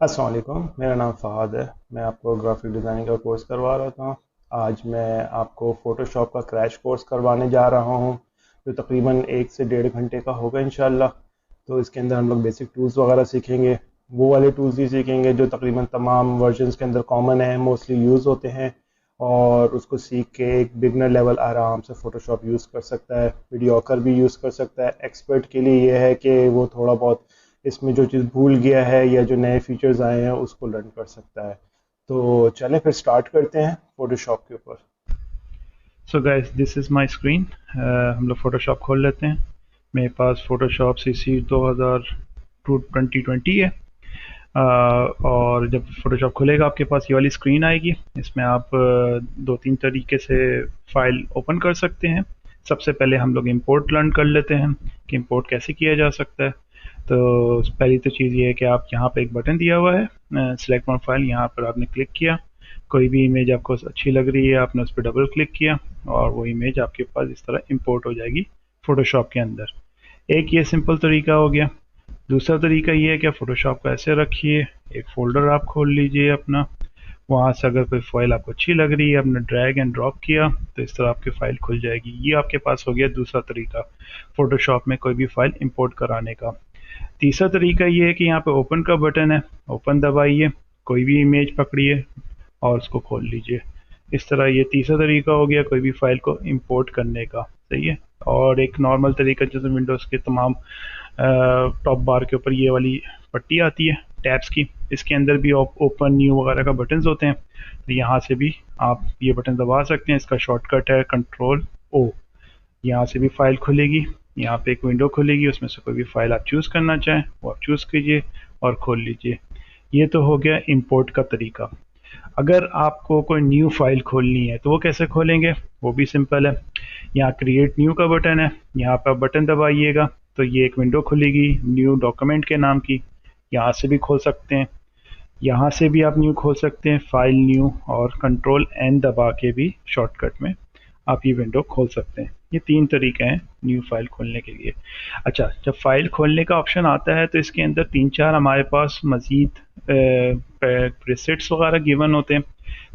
अस्सलाम वालेकुम, मेरा नाम फ़हाद है। मैं आपको ग्राफिक डिज़ाइनिंग का कोर्स करवा रहा था। आज मैं आपको फ़ोटोशॉप का क्रैश कोर्स करवाने जा रहा हूँ, जो तकरीबन 1 से डेढ़ घंटे का होगा इंशाल्लाह। तो इसके अंदर हम लोग बेसिक टूल्स वगैरह सीखेंगे। वो वाले टूल्स ही सीखेंगे जो तकरीबन तमाम वर्जन्स के अंदर कॉमन है, मोस्टली यूज़ होते हैं। और उसको सीख के एक बिगनर लेवल आराम से फ़ोटोशॉप यूज़ कर सकता है, मीडियोकर भी यूज़ कर सकता है। एक्सपर्ट के लिए ये है कि वो थोड़ा बहुत इसमें जो चीज़ भूल गया है या जो नए फीचर्स आए हैं उसको लर्न कर सकता है। तो चलें फिर स्टार्ट करते हैं फ़ोटोशॉप के ऊपर। So guys, this is my screen. हम लोग फ़ोटोशॉप खोल लेते हैं। मेरे पास फ़ोटोशॉप CC 2020 है। और जब फ़ोटोशॉप खुलेगा आपके पास ये वाली स्क्रीन आएगी। इसमें आप दो तीन तरीके से फ़ाइल ओपन कर सकते हैं। सबसे पहले हम लोग इंपोर्ट लर्न कर लेते हैं कि इंपोर्ट कैसे किया जा सकता है। तो पहली तो चीज़ ये है कि आप यहाँ पे एक बटन दिया हुआ है, सिलेक्ट वन फाइल। यहाँ पर आपने क्लिक किया, कोई भी इमेज आपको अच्छी लग रही है आपने उस पर डबल क्लिक किया और वो इमेज आपके पास इस तरह इंपोर्ट हो जाएगी फ़ोटोशॉप के अंदर। एक ये सिंपल तरीका हो गया। दूसरा तरीका ये है कि आप फ़ोटोशॉप को ऐसे रखिए, एक फ़ोल्डर आप खोल लीजिए अपना। वहाँ से अगर कोई फ़ाइल आपको अच्छी लग रही है, आपने ड्रैग एंड ड्रॉप किया तो इस तरह आपकी फ़ाइल खुल जाएगी। ये आपके पास हो गया दूसरा तरीका फ़ोटोशॉप में कोई भी फ़ाइल इंपोर्ट कराने का। तीसरा तरीका ये है कि यहाँ पे ओपन का बटन है, ओपन दबाइए, कोई भी इमेज पकड़िए और उसको खोल लीजिए। इस तरह ये तीसरा तरीका हो गया कोई भी फाइल को इंपोर्ट करने का। सही है। और एक नॉर्मल तरीका जैसे विंडोज़ के तमाम टॉप बार के ऊपर ये वाली पट्टी आती है टैब्स की, इसके अंदर भी ओपन न्यू वगैरह का बटन्स होते हैं। तो यहाँ से भी आप ये बटन दबा सकते हैं। इसका शॉर्टकट है Ctrl+O। यहाँ से भी फाइल खुलेगी, यहाँ पे एक विंडो खुलेगी, उसमें से कोई भी फाइल आप चूज़ करना चाहें वो आप चूज़ कीजिए और खोल लीजिए। ये तो हो गया इंपोर्ट का तरीका। अगर आपको कोई न्यू फाइल खोलनी है तो वो कैसे खोलेंगे, वो भी सिंपल है। यहाँ क्रिएट न्यू का बटन है, यहाँ पर बटन दबाइएगा तो ये एक विंडो खुलेगी न्यू डॉक्यूमेंट के नाम की। यहाँ से भी खोल सकते हैं, यहाँ से भी आप न्यू खोल सकते हैं, फाइल न्यू, और Ctrl+N दबा के भी शॉर्टकट में आप ये विंडो खोल सकते हैं। ये तीन तरीके हैं न्यू फाइल खोलने के लिए। अच्छा, जब फाइल खोलने का ऑप्शन आता है तो इसके अंदर तीन चार हमारे पास मज़ीद प्रीसेट्स वगैरह गिवन होते हैं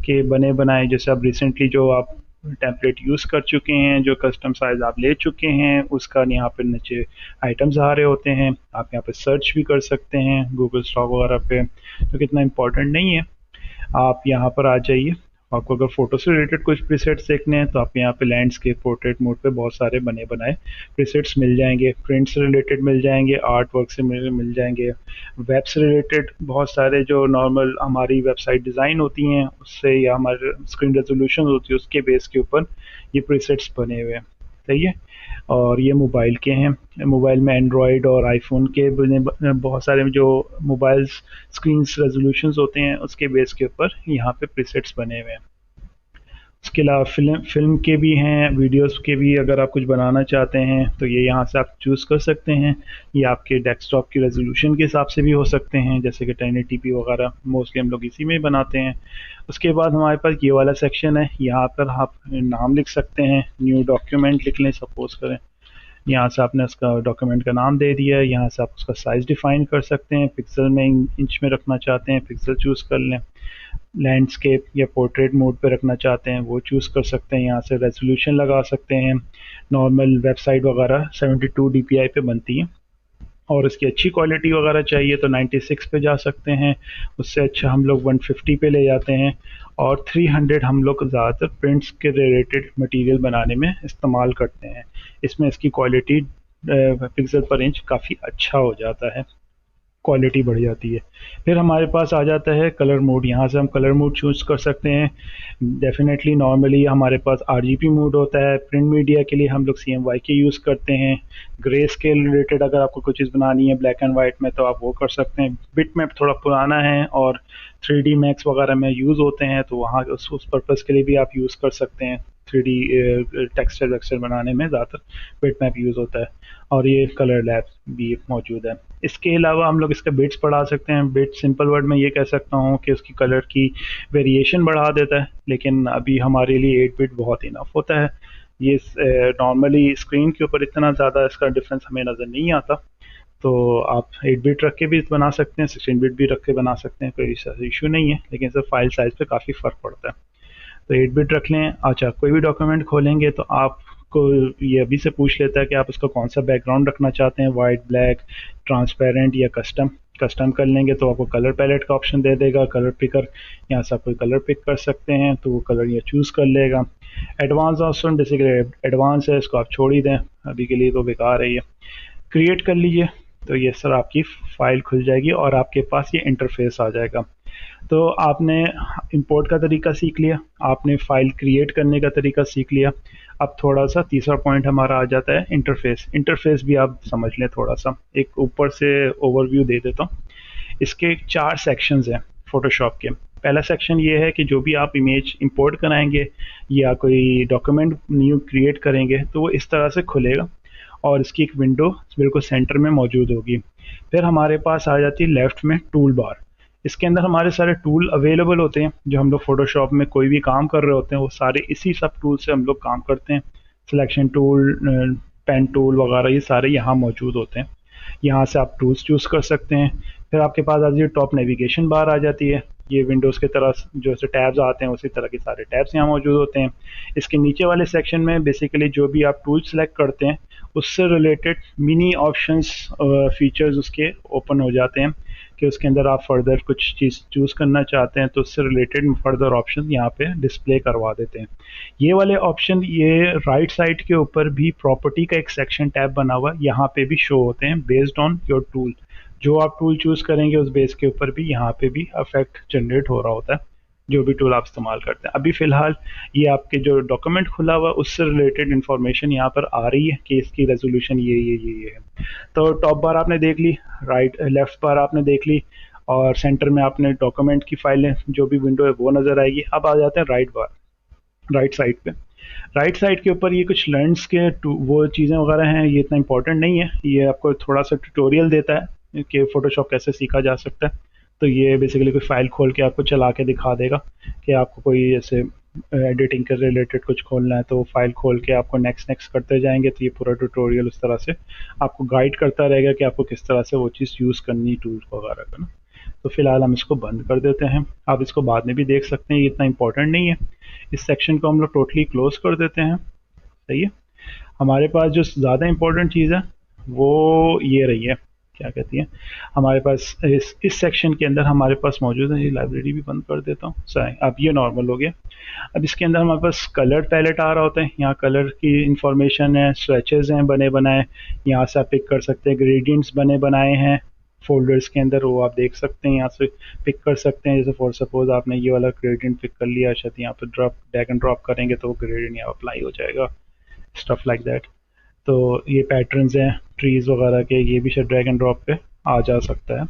कि बने बनाए, जैसे अब रिसेंटली जो आप टेम्पलेट यूज़ कर चुके हैं, जो कस्टम साइज़ आप ले चुके हैं, उसका यहाँ पर नीचे आइटम्स आ रहे होते हैं। आप यहाँ पे सर्च भी कर सकते हैं गूगल स्टॉक वगैरह पे, तो कितना इम्पोर्टेंट नहीं है। आप यहाँ पर आ जाइए। आपको अगर फ़ोटो से रिलेटेड कुछ प्रीसेट्स देखने हैं तो आप यहाँ पे लैंडस्केप पोर्ट्रेट मोड पे बहुत सारे बने बनाए प्रीसेट्स मिल जाएंगे। प्रिंट से रिलेटेड मिल जाएंगे, आर्ट वर्क से मिल जाएंगे, वेब से रिलेटेड बहुत सारे जो नॉर्मल हमारी वेबसाइट डिज़ाइन होती हैं उससे या हमारे स्क्रीन रेजोल्यूशन होती है उसके बेस के ऊपर ये प्रीसेट्स बने हुए हैं। सही है। और ये मोबाइल के हैं। मोबाइल में एंड्रॉयड और आईफोन के बहुत सारे जो मोबाइल्स स्क्रीन रेजोल्यूशंस होते हैं उसके बेस के ऊपर यहाँ पे प्रीसेट्स बने हुए हैं। उसके अलावा फिल्म फिल्म के भी हैं, वीडियोस के भी। अगर आप कुछ बनाना चाहते हैं तो ये यहाँ से आप चूज़ कर सकते हैं। ये आपके डेस्कटॉप की रेजोल्यूशन के हिसाब से भी हो सकते हैं, जैसे कि 1080p वगैरह मोस्टली हम लोग इसी में बनाते हैं। उसके बाद हमारे पास ये वाला सेक्शन है, यहाँ पर आप नाम लिख सकते हैं। न्यू डॉक्यूमेंट लिख लें सपोज करें। यहाँ से आपने उसका डॉक्यूमेंट का नाम दे दिया है। यहाँ से आप उसका साइज़ डिफ़ाइन कर सकते हैं, पिक्सल में इंच में रखना चाहते हैं पिक्सल चूज़ कर लें। लैंडस्केप या पोर्ट्रेट मोड पे रखना चाहते हैं वो चूज़ कर सकते हैं। यहाँ से रेजोल्यूशन लगा सकते हैं। नॉर्मल वेबसाइट वगैरह 72 DPI पे बनती हैं, और इसकी अच्छी क्वालिटी वगैरह चाहिए तो 96 पे जा सकते हैं। उससे अच्छा हम लोग 150 पे ले जाते हैं। और 300 हम लोग ज़्यादातर प्रिंट्स के रिलेटेड मटेरियल बनाने में इस्तेमाल करते हैं। इसमें इसकी क्वालिटी पिक्सल पर इंच काफ़ी अच्छा हो जाता है, क्वालिटी बढ़ जाती है। फिर हमारे पास आ जाता है कलर मोड। यहाँ से हम कलर मोड चूज़ कर सकते हैं। डेफिनेटली नॉर्मली हमारे पास RGB मोड होता है। प्रिंट मीडिया के लिए हम लोग CMYK यूज़ करते हैं। ग्रे स्केल रिलेटेड अगर आपको कुछ चीज़ बनानी है ब्लैक एंड वाइट में तो आप वो कर सकते हैं। बिट मैप थोड़ा पुराना है और 3D मैक्स वगैरह में यूज़ होते हैं, तो वहाँ उस पर्पज़ के लिए भी आप यूज़ कर सकते हैं। 3D टेक्सचर वेक्सचर बनाने में ज़्यादातर बिट मैप यूज़ होता है। और ये कलर लैब भी मौजूद है। इसके अलावा हम लोग इसका बिट्स बढ़ा सकते हैं। बिट सिंपल वर्ड में ये कह सकता हूँ कि उसकी कलर की वेरिएशन बढ़ा देता है, लेकिन अभी हमारे लिए 8 बिट बहुत इनफ होता है। ये नॉर्मली स्क्रीन के ऊपर इतना ज़्यादा इसका डिफरेंस हमें नज़र नहीं आता। तो आप 8 बिट रख के भी बना सकते हैं, 16 बिट भी रख के बना सकते हैं, कोई इशू नहीं है, लेकिन सर फाइल साइज़ पे काफ़ी फ़र्क पड़ता है। तो 8 बिट रख लें। अच्छा, कोई भी डॉक्यूमेंट खोलेंगे तो आपको ये अभी से पूछ लेता है कि आप उसका कौन सा बैकग्राउंड रखना चाहते हैं, वाइट, ब्लैक, ट्रांसपेरेंट या कस्टम। कस्टम कर लेंगे तो आपको कलर पैलेट का ऑप्शन दे देगा, कलर पिकर, यहाँ से आप कोई कलर पिक कर सकते हैं, तो वो कलर ये चूज़ कर लेगा। एडवांस ऑप्शन बेसिकली एडवांस है, इसको आप छोड़ ही दें, अभी के लिए तो बेकार है ये। क्रिएट कर लीजिए, तो ये सर आपकी फ़ाइल खुल जाएगी और आपके पास ये इंटरफेस आ जाएगा। तो आपने इंपोर्ट का तरीका सीख लिया, आपने फ़ाइल क्रिएट करने का तरीका सीख लिया। अब थोड़ा सा तीसरा पॉइंट हमारा आ जाता है इंटरफेस। इंटरफेस भी आप समझ लें थोड़ा सा, एक ऊपर से ओवरव्यू दे देता हूँ। इसके 4 सेक्शंस हैं फ़ोटोशॉप के। पहला सेक्शन ये है कि जो भी आप इमेज इंपोर्ट कराएंगे या कोई डॉक्यूमेंट न्यू क्रिएट करेंगे तो वो इस तरह से खुलेगा और इसकी एक विंडो बिल्कुल सेंटर में मौजूद होगी। फिर हमारे पास आ जाती है लेफ़्ट में टूल बार। इसके अंदर हमारे सारे टूल अवेलेबल होते हैं, जो हम लोग फ़ोटोशॉप में कोई भी काम कर रहे होते हैं वो सारे इसी सब टूल से हम लोग काम करते हैं। सिलेक्शन टूल, पेन टूल वगैरह ये सारे यहाँ मौजूद होते हैं। यहाँ से आप टूल्स चूज़ कर सकते हैं। फिर आपके पास आ जाती है टॉप नेविगेशन बार आ जाती है। ये विंडोज़ की तरह जो से टैब्स आते हैं उसी तरह के सारे टैब्स यहाँ मौजूद होते हैं। इसके नीचे वाले सेक्शन में बेसिकली जो भी आप टूल सेलेक्ट करते हैं उससे रिलेटेड मिनी ऑप्शंस, फीचर्स उसके ओपन हो जाते हैं कि उसके अंदर आप फर्दर कुछ चीज़ चूज़ करना चाहते हैं तो उससे रिलेटेड फर्दर ऑप्शन यहाँ पे डिस्प्ले करवा देते हैं। ये वाले ऑप्शन ये राइट साइड के ऊपर भी प्रॉपर्टी का एक सेक्शन टैब बना हुआ है, यहाँ पे भी शो होते हैं बेस्ड ऑन योर टूल। जो आप टूल चूज़ करेंगे उस बेस के ऊपर भी यहाँ पे भी इफेक्ट जनरेट हो रहा होता है, जो भी टूल आप इस्तेमाल करते हैं। अभी फ़िलहाल ये आपके जो डॉक्यूमेंट खुला हुआ है उससे रिलेटेड इन्फॉर्मेशन यहाँ पर आ रही है कि इसकी रेजोल्यूशन ये है। तो टॉप बार आपने देख ली, राइट लेफ़्ट बार आपने देख ली, और सेंटर में आपने डॉक्यूमेंट की फाइलें जो भी विंडो है वो नज़र आएगी। अब आ जाते हैं राइट बार, राइट साइड पे। राइट साइड के ऊपर ये कुछ लर्न्स के वो चीज़ें वगैरह हैं, ये इतना इंपॉर्टेंट नहीं है, ये आपको थोड़ा सा ट्यूटोरियल देता है कि फ़ोटोशॉप कैसे सीखा जा सकता है। तो ये बेसिकली कोई फ़ाइल खोल के आपको चला के दिखा देगा कि आपको कोई ऐसे एडिटिंग के रिलेटेड कुछ खोलना है तो फाइल खोल के आपको नेक्स्ट नेक्स्ट करते जाएंगे, तो ये पूरा ट्यूटोरियल उस तरह से आपको गाइड करता रहेगा कि आपको किस तरह से वो चीज़ यूज़ करनी टूल वगैरह का ना। तो फिलहाल हम इसको बंद कर देते हैं, आप इसको बाद में भी देख सकते हैं, ये इतना इंपॉर्टेंट नहीं है। इस सेक्शन को हम लोग टोटली क्लोज कर देते हैं। सही है। हमारे पास जो ज़्यादा इंपॉर्टेंट चीज़ है वो ये रही है, क्या कहती है, हमारे पास इस सेक्शन के अंदर हमारे पास मौजूद है। ये लाइब्रेरी भी बंद कर देता हूँ, सही, अब ये नॉर्मल हो गया। अब इसके अंदर हमारे पास कलर पैलेट आ रहा होता है, यहाँ कलर की इंफॉर्मेशन है, स्वेचेस हैं बने बनाए, यहाँ से आप पिक कर सकते हैं, ग्रेडियंट्स बने बनाए हैं फोल्डर्स के अंदर, वो आप देख सकते हैं, यहाँ से पिक कर सकते हैं। जैसे फॉर सपोज आपने ये वाला ग्रेडियंट पिक कर लिया, शायद यहाँ पे ड्रैग एंड ड्रॉप करेंगे तो वो ग्रेडियंट यहाँ अप्लाई हो जाएगा, स्टफ लाइक दैट। तो ये पैटर्न्स हैं ट्रीज़ वगैरह के, ये भी शायद ड्रैग एंड ड्रॉप पे आ जा सकता है।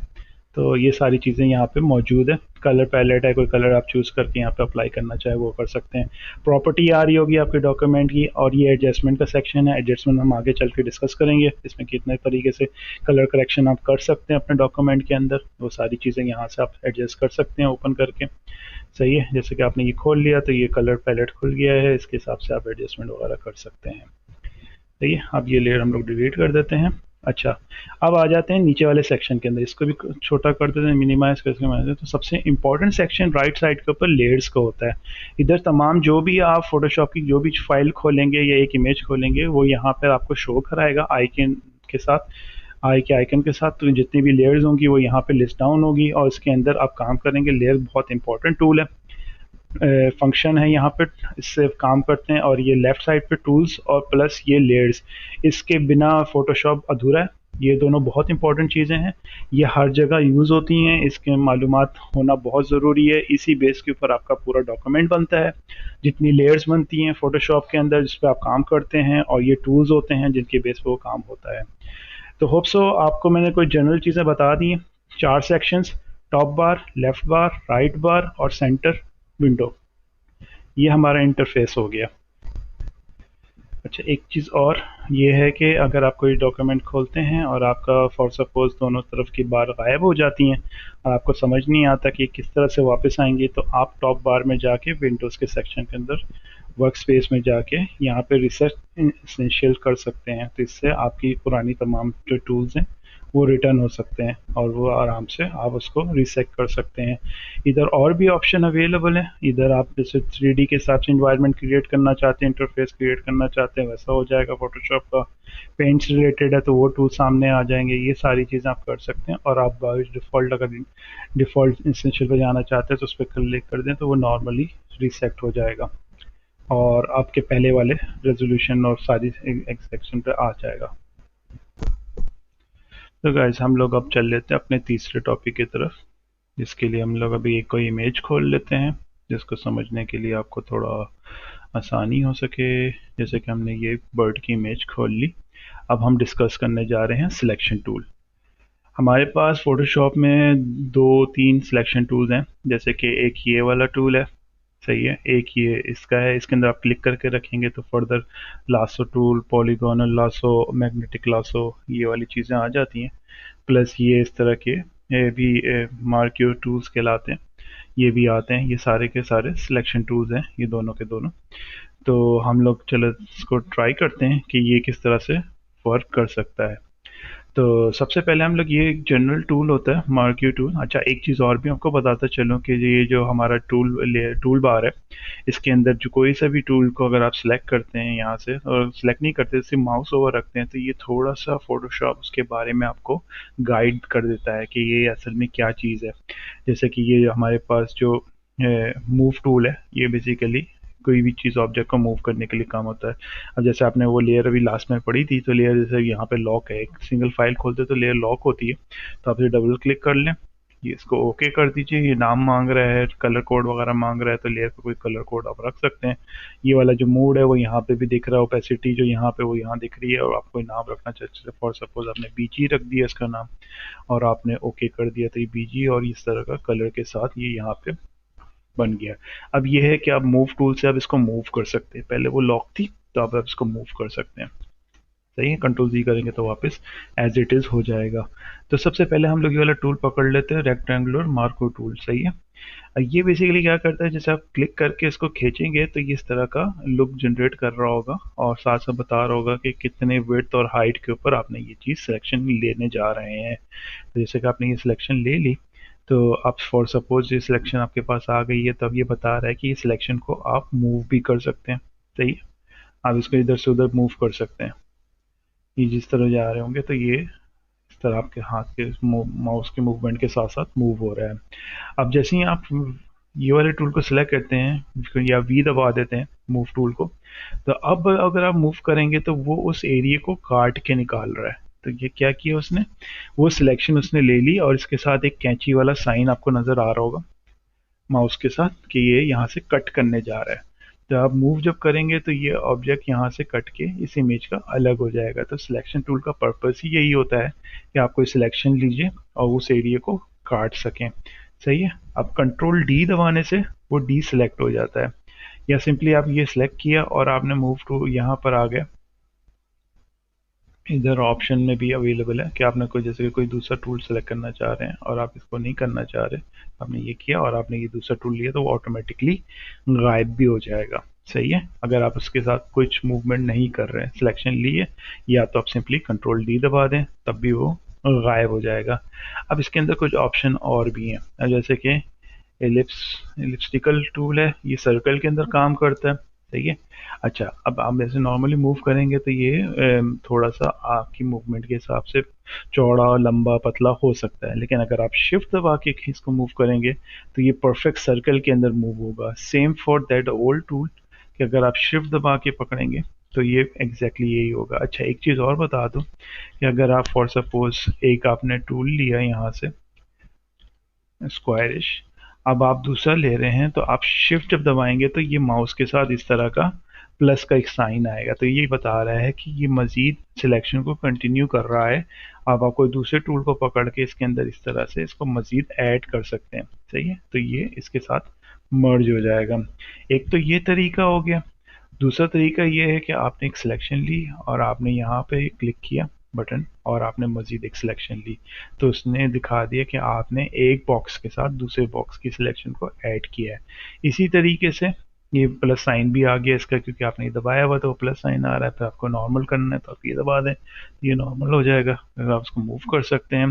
तो ये सारी चीज़ें यहाँ पे मौजूद है। कलर पैलेट है, कोई कलर आप चूज़ करके यहाँ पे अप्लाई करना चाहे वो कर सकते हैं। प्रॉपर्टी आ रही होगी आपके डॉक्यूमेंट की, और ये एडजस्टमेंट का सेक्शन है। एडजस्टमेंट हम आगे चल के डिस्कस करेंगे, इसमें कितने तरीके से कलर करेक्शन आप कर सकते हैं अपने डॉक्यूमेंट के अंदर, वो सारी चीज़ें यहाँ से आप एडजस्ट कर सकते हैं ओपन करके। सही है, जैसे कि आपने ये खोल लिया तो ये कलर पैलेट खुल गया है, इसके हिसाब से आप एडजस्टमेंट वगैरह कर सकते हैं। सही है, अब ये लेयर हम लोग डिलीट कर देते हैं। अच्छा, अब आ जाते हैं नीचे वाले सेक्शन के अंदर, इसको भी छोटा कर देते हैं, मिनिमाइज करके मारते हैं। तो सबसे इंपॉर्टेंट सेक्शन राइट साइड के ऊपर लेयर्स का होता है। इधर तमाम जो भी आप फोटोशॉप की जो भी फाइल खोलेंगे या एक इमेज खोलेंगे वो यहाँ पर आपको शो कराएगा आइकन के साथ, आई के आइकन के साथ। तो जितनी भी लेयर्स होंगी वो यहाँ पे लिस्ट डाउन होगी और इसके अंदर आप काम करेंगे। लेयर बहुत इंपॉर्टेंट टूल है, फंक्शन है यहाँ पे, इससे काम करते हैं। और ये लेफ़्ट साइड पे टूल्स और प्लस ये लेयर्स, इसके बिना फ़ोटोशॉप अधूरा है। ये दोनों बहुत इंपॉर्टेंट चीज़ें हैं, ये हर जगह यूज़ होती हैं, इसके मालूमात होना बहुत ज़रूरी है। इसी बेस के ऊपर आपका पूरा डॉक्यूमेंट बनता है। जितनी लेयर्स बनती हैं फ़ोटोशॉप के अंदर जिस पर आप काम करते हैं, और ये टूल्स होते हैं जिनके बेस पर वो काम होता है। तो होप सो आपको मैंने कोई जनरल चीज़ें बता दी हैं। 4 सेक्शंस, टॉप बार, लेफ़्ट बार, राइट बार और सेंटर विंडो, ये हमारा इंटरफेस हो गया। अच्छा, एक चीज़ और ये है कि अगर आप कोई डॉक्यूमेंट खोलते हैं और आपका फॉर सपोज दोनों तरफ की बार गायब हो जाती हैं और आपको समझ नहीं आता कि किस तरह से वापस आएंगी, तो आप टॉप बार में जाके विंडोज़ के सेक्शन के अंदर वर्क स्पेस में जाके यहाँ पे रिसेट एसेंशियल कर सकते हैं। तो इससे आपकी पुरानी तमाम जो टूल्स हैं वो रिटर्न हो सकते हैं और वो आराम से आप उसको रीसेट कर सकते हैं। इधर और भी ऑप्शन अवेलेबल है, इधर आप जैसे 3D के हिसाब से इन्वायरमेंट क्रिएट करना चाहते हैं, इंटरफेस क्रिएट करना चाहते हैं, वैसा हो जाएगा फोटोशॉप का। पेंट से रिलेटेड है तो वो टूल सामने आ जाएंगे, ये सारी चीज़ें आप कर सकते हैं। और आप डिफ़ॉल्ट अगर डिफ़ॉल्ट इंस्टेंशियल पे जाना चाहते हैं तो उस पर क्लिक कर दें तो वो नॉर्मली रीसेट हो जाएगा और आपके पहले वाले रेजोल्यूशन और सारी एक्सेक्शन पे आ जाएगा। तो गाइस हम लोग अब चल लेते हैं अपने तीसरे टॉपिक की तरफ, जिसके लिए हम लोग अभी एक कोई इमेज खोल लेते हैं जिसको समझने के लिए आपको थोड़ा आसानी हो सके। जैसे कि हमने ये बर्ड की इमेज खोल ली, अब हम डिस्कस करने जा रहे हैं सिलेक्शन टूल। हमारे पास फोटोशॉप में दो तीन सिलेक्शन टूल्स हैं, जैसे कि एक ये वाला टूल है, सही है, एक ये इसका है, इसके अंदर आप क्लिक करके रखेंगे तो further lasso tool, polygonal lasso, magnetic lasso, ये वाली चीज़ें आ जाती हैं। प्लस ये इस तरह के ये भी मार्क्यो टूल्स कहलाते हैं, ये भी आते हैं। ये सारे के सारे सिलेक्शन टूल्स हैं, ये दोनों के दोनों। तो हम लोग चलो इसको ट्राई करते हैं कि ये किस तरह से वर्क कर सकता है। तो सबसे पहले हम लोग, ये एक जनरल टूल होता है मार्क्यू टूल। अच्छा, एक चीज़ और भी आपको बताता चलूँ कि ये जो हमारा टूल बार है, इसके अंदर जो कोई सा भी टूल को अगर आप सिलेक्ट करते हैं यहाँ से, और सिलेक्ट नहीं करते, सिर्फ माउस ओवर रखते हैं, तो ये थोड़ा सा फोटोशॉप उसके बारे में आपको गाइड कर देता है कि ये असल में क्या चीज़ है। जैसे कि ये हमारे पास जो मूव टूल है, ये बेसिकली कोई भी चीज़ ऑब्जेक्ट को मूव करने के लिए काम होता है। अब जैसे आपने वो लेयर अभी लास्ट में पढ़ी थी, तो लेयर जैसे यहाँ पे लॉक है, एक सिंगल फाइल खोलते तो लेयर लॉक होती है, तो आप इसे डबल क्लिक कर लें, ये इसको ओके कर दीजिए। ये नाम मांग रहा है, कलर कोड वगैरह मांग रहा है, तो लेयर का कोई कलर कोड आप रख सकते हैं। ये वाला जो मोड है वो यहाँ पे भी दिख रहा है, ओपेसिटी जो यहाँ पे वो यहाँ दिख रही है, और आप कोई नाम रखना चाहते हैं, फॉर सपोज आपने बीजी रख दिया इसका नाम, और आपने ओके कर दिया, तो ये बीजी और इस तरह का कलर के साथ ये यहाँ पे बन गया। अब ये है कि आप मूव टूल से आप इसको मूव कर सकते हैं, पहले वो लॉक थी तो अब आप इसको मूव कर सकते हैं। सही है, कंट्रोल जी करेंगे तो वापस एज इट इज हो जाएगा। तो सबसे पहले हम लोग ये वाला टूल पकड़ लेते हैं, रेक्टेंगुलर मार्को टूल। सही है, ये बेसिकली क्या करता है, जैसे आप क्लिक करके इसको खींचेंगे तो ये इस तरह का लुक जनरेट कर रहा होगा और साथ साथ बता रहा होगा कि कितने विड्थ और हाइट के ऊपर आपने ये चीज़ सिलेक्शन लेने जा रहे हैं। तो जैसे कि आपने ये सिलेक्शन ले ली, तो आप फॉर सपोज ये सिलेक्शन आपके पास आ गई है, तो अब ये बता रहा है कि ये सिलेक्शन को आप मूव भी कर सकते हैं। सही है, आप इसको इधर से उधर मूव कर सकते हैं। ये जिस तरह जा रहे होंगे तो ये इस तरह आपके हाथ के माउस के मूवमेंट के साथ साथ मूव हो रहा है। अब जैसे ही आप ये वाले टूल को सिलेक्ट करते हैं या वी दबा देते हैं मूव टूल को, तो अब अगर आप मूव करेंगे तो वो उस एरिया को काट के निकाल रहा है। तो ये क्या किया उसने, वो सिलेक्शन उसने ले ली और इसके साथ एक कैंची वाला साइन आपको नज़र आ रहा होगा माउस के साथ कि ये यहाँ से कट करने जा रहा है। तो आप मूव जब करेंगे तो ये ऑब्जेक्ट यहाँ से कट के इस इमेज का अलग हो जाएगा। तो सिलेक्शन टूल का पर्पस ही यही होता है कि आप कोई सिलेक्शन लीजिए और उस एरिया को काट सकें। सही है, अब कंट्रोल डी दबाने से वो डी सिलेक्ट हो जाता है, या सिंपली आप ये सिलेक्ट किया और आपने मूव टू यहाँ पर आ गया। इधर ऑप्शन में भी अवेलेबल है कि आपने कोई जैसे कि कोई दूसरा टूल सेलेक्ट करना चाह रहे हैं और आप इसको नहीं करना चाह रहे, आपने ये किया और आपने ये दूसरा टूल लिया तो वो ऑटोमेटिकली गायब भी हो जाएगा। सही है, अगर आप उसके साथ कुछ मूवमेंट नहीं कर रहे हैं, सिलेक्शन लिए, या तो आप सिंपली कंट्रोल डी दबा दें तब भी वो गायब हो जाएगा। अब इसके अंदर कुछ ऑप्शन और भी हैं, जैसे कि एलिप्टिकल टूल है, ये सर्कल के अंदर काम करता है। सही है, अच्छा अब आप ऐसे नॉर्मली मूव करेंगे तो ये थोड़ा सा आपकी मूवमेंट के हिसाब से चौड़ा लंबा पतला हो सकता है, लेकिन अगर आप शिफ्ट दबा के इसको मूव करेंगे तो ये परफेक्ट सर्कल के अंदर मूव होगा। Same for that old tool कि अगर आप शिफ्ट दबा के पकड़ेंगे तो ये एग्जैक्टली यही होगा। अच्छा, एक चीज़ और बता दूं कि अगर आप फॉर सपोज एक आपने टूल लिया यहाँ से स्क्वायरिश, अब आप दूसरा ले रहे हैं तो आप शिफ्ट जब दबाएंगे तो ये माउस के साथ इस तरह का प्लस का एक साइन आएगा, तो ये बता रहा है कि ये मजीद सिलेक्शन को कंटिन्यू कर रहा है। अब आप कोई दूसरे टूल को पकड़ के इसके अंदर इस तरह से इसको मजीद ऐड कर सकते हैं। सही है, तो ये इसके साथ मर्ज हो जाएगा। एक तो ये तरीका हो गया। दूसरा तरीका ये है कि आपने एक सिलेक्शन ली और आपने यहाँ पे क्लिक किया बटन और आपने मजीद एक सिलेक्शन ली, तो उसने दिखा दिया कि आपने एक बॉक्स के साथ दूसरे बॉक्स की सिलेक्शन को ऐड किया है। इसी तरीके से ये प्लस साइन भी आ गया इसका, क्योंकि आपने ये दबाया हुआ तो वो प्लस साइन आ रहा है। फिर आपको नॉर्मल करना है तो आप ये दबा दें, तो ये नॉर्मल हो जाएगा। फिर आप उसको मूव कर सकते हैं।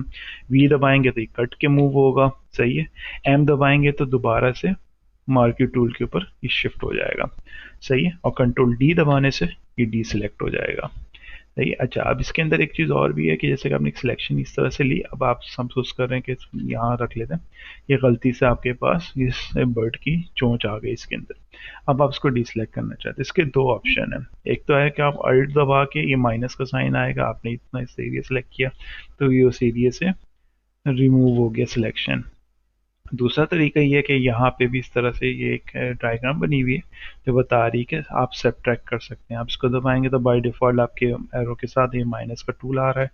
वी दबाएंगे तो ये कट के मूव होगा, सही है। एम दबाएंगे तो दोबारा से मार्क्यू टूल के ऊपर ये शिफ्ट हो जाएगा, सही है। और कंट्रोल डी दबाने से ये डी सिलेक्ट हो जाएगा, सही है। अच्छा, अब इसके अंदर एक चीज़ और भी है कि जैसे कि आपने सिलेक्शन इस तरह से ली, अब आप महसूस कर रहे हैं कि यहाँ रख लेते हैं, ये गलती से आपके पास इस बर्ड की चोंच आ गई इसके अंदर। अब आप इसको डिसलेक्ट करना चाहते हैं, इसके दो ऑप्शन हैं। एक तो है कि आप अल्ट दबा के, ये माइनस का साइन आएगा, आपने इतना इस एरिया सेलेक्ट किया तो ये उस एरिया से रिमूव हो गया सिलेक्शन। दूसरा तरीका ये है कि यहाँ पे भी इस तरह से ये एक डायग्राम बनी हुई है जो बता रही है कि आप सब्ट्रैक्ट कर सकते हैं। आप इसको दबाएंगे तो बाय डिफ़ॉल्ट आपके एरो के साथ ये माइनस का टूल आ रहा है,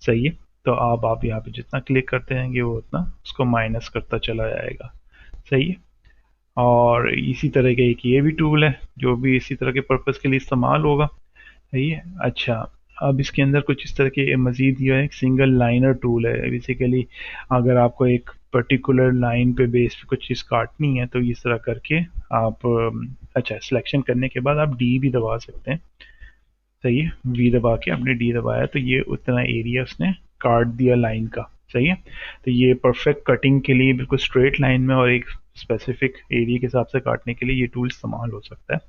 सही है। तो आप यहाँ पे जितना क्लिक करते रहेंगे वो उतना उसको माइनस करता चला जाएगा, सही है। और इसी तरह का एक ये भी टूल है जो भी इसी तरह के पर्पज़ के लिए इस्तेमाल होगा, सही है। अच्छा, अब इसके अंदर कुछ इस तरह के मज़ीद ये है, एक सिंगल लाइनर टूल है बेसिकली। अगर आपको एक पर्टिकुलर लाइन पे बेस पे कुछ चीज़ काटनी है तो इस तरह करके आप अच्छा, सिलेक्शन करने के बाद आप डी भी दबा सकते हैं, सही है। वी दबा के आपने डी दबाया तो ये उतना एरिया उसने काट दिया लाइन का, सही है। तो ये परफेक्ट कटिंग के लिए बिल्कुल स्ट्रेट लाइन में और एक स्पेसिफिक एरिया के हिसाब से काटने के लिए ये टूल इस्तेमाल हो सकता है।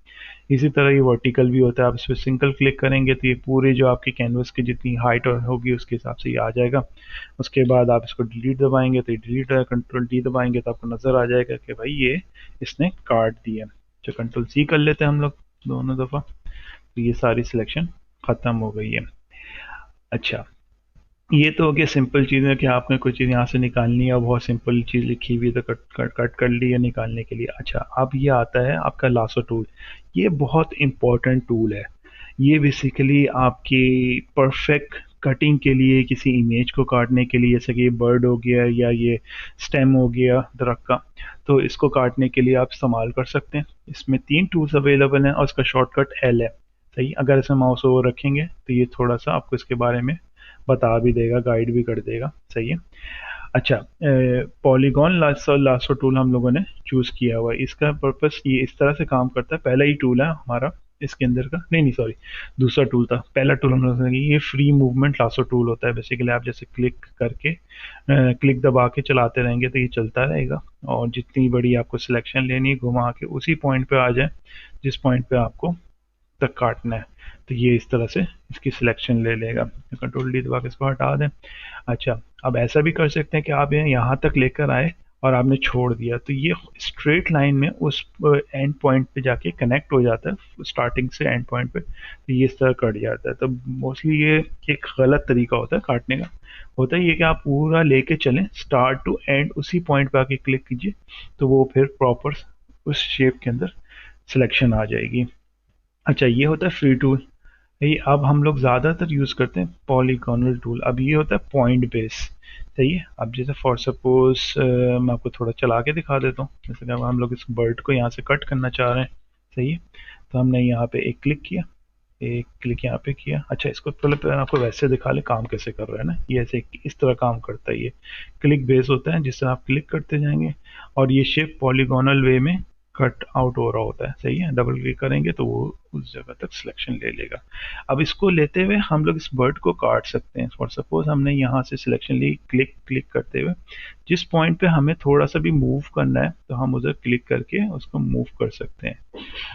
इसी तरह ये वर्टिकल भी होता है, आप इस पर सिंगल क्लिक करेंगे तो ये पूरे जो आपकी कैनवस की जितनी हाइट होगी उसके हिसाब से ये आ जाएगा। उसके बाद आप इसको डिलीट दबाएंगे तो ये डिलीट है, कंट्रोल डी दबाएंगे तो आपको नज़र आ जाएगा कि भाई ये इसने काट दिया। तो कंट्रोल सी कर लेते हैं हम लोग दोनों दफ़ा, तो ये सारी सिलेक्शन ख़त्म हो गई है। अच्छा, ये तो हो गया सिंपल चीज़ है कि आपने कोई चीज़ यहाँ से निकालनी है और बहुत सिंपल चीज़ लिखी हुई है तो कट कट कट कर ली है निकालने के लिए। अच्छा, अब ये आता है आपका लासो टूल। ये बहुत इम्पोर्टेंट टूल है। ये बेसिकली आपकी परफेक्ट कटिंग के लिए, किसी इमेज को काटने के लिए, जैसे कि ये बर्ड हो गया या ये स्टेम हो गया दरख्त का, तो इसको काटने के लिए आप इस्तेमाल कर सकते हैं। इसमें 3 टूल्स अवेलेबल हैं और इसका शॉर्टकट एल है, सही। अगर इसमें माउस ओवर रखेंगे तो ये थोड़ा सा आपको इसके बारे में बता भी देगा, गाइड भी कर देगा, सही है। अच्छा, पॉलीगॉन लासो टूल हम लोगों ने चूज़ किया हुआ है। इसका पर्पस ये इस तरह से काम करता है। पहला ही टूल है हमारा इसके अंदर का, नहीं सॉरी, दूसरा टूल था। पहला टूल हम लोगों ने, ये फ्री मूवमेंट लासो टूल होता है। बेसिकली आप जैसे क्लिक करके क्लिक दबा के चलाते रहेंगे तो ये चलता रहेगा, और जितनी बड़ी आपको सिलेक्शन लेनी है घुमा के उसी पॉइंट पे आ जाए जिस पॉइंट पे आपको तक काटना है, तो ये इस तरह से इसकी सिलेक्शन ले लेगा। कंट्रोल डी दबा के इसको हटा दें। अच्छा, अब ऐसा भी कर सकते हैं कि आप यहाँ तक लेकर आए और आपने छोड़ दिया तो ये स्ट्रेट लाइन में उस एंड पॉइंट पे जाके कनेक्ट हो जाता है, स्टार्टिंग से एंड पॉइंट पे, तो ये इस तरह कट जाता है। तो मोस्टली ये एक गलत तरीका होता है काटने का। होता है ये कि आप पूरा लेके चलें स्टार्ट टू एंड, उसी पॉइंट पे आके क्लिक कीजिए तो वो फिर प्रॉपर उस शेप के अंदर सिलेक्शन आ जाएगी। अच्छा, ये होता है फ्री टूल। ये अब हम लोग ज़्यादातर यूज़ करते हैं पॉलीगॉनल टूल। अब ये होता है पॉइंट बेस, सही है। अब जैसे फॉर सपोज मैं आपको थोड़ा चला के दिखा देता हूँ। जैसे कि अब हम लोग इस बर्ड को यहाँ से कट करना चाह रहे हैं, सही है। तो हमने यहाँ पे एक क्लिक किया, एक क्लिक यहाँ पे किया। अच्छा, इसको पहले आपको वैसे दिखा ले काम कैसे कर रहा है ना। ये ऐसे इस तरह काम करता है। ये क्लिक बेस होता है जिससे आप क्लिक करते जाएंगे और ये शेप पॉलीगॉनल वे में कट आउट हो रहा होता है, सही है। डबल क्लिक करेंगे तो वो उस जगह तक सिलेक्शन ले लेगा। अब इसको लेते हुए हम लोग इस बर्ड को काट सकते हैं। फॉर सपोज हमने यहाँ से सिलेक्शन ली, क्लिक क्लिक करते हुए जिस पॉइंट पे हमें थोड़ा सा भी मूव करना है तो हम उधर क्लिक करके उसको मूव कर सकते हैं।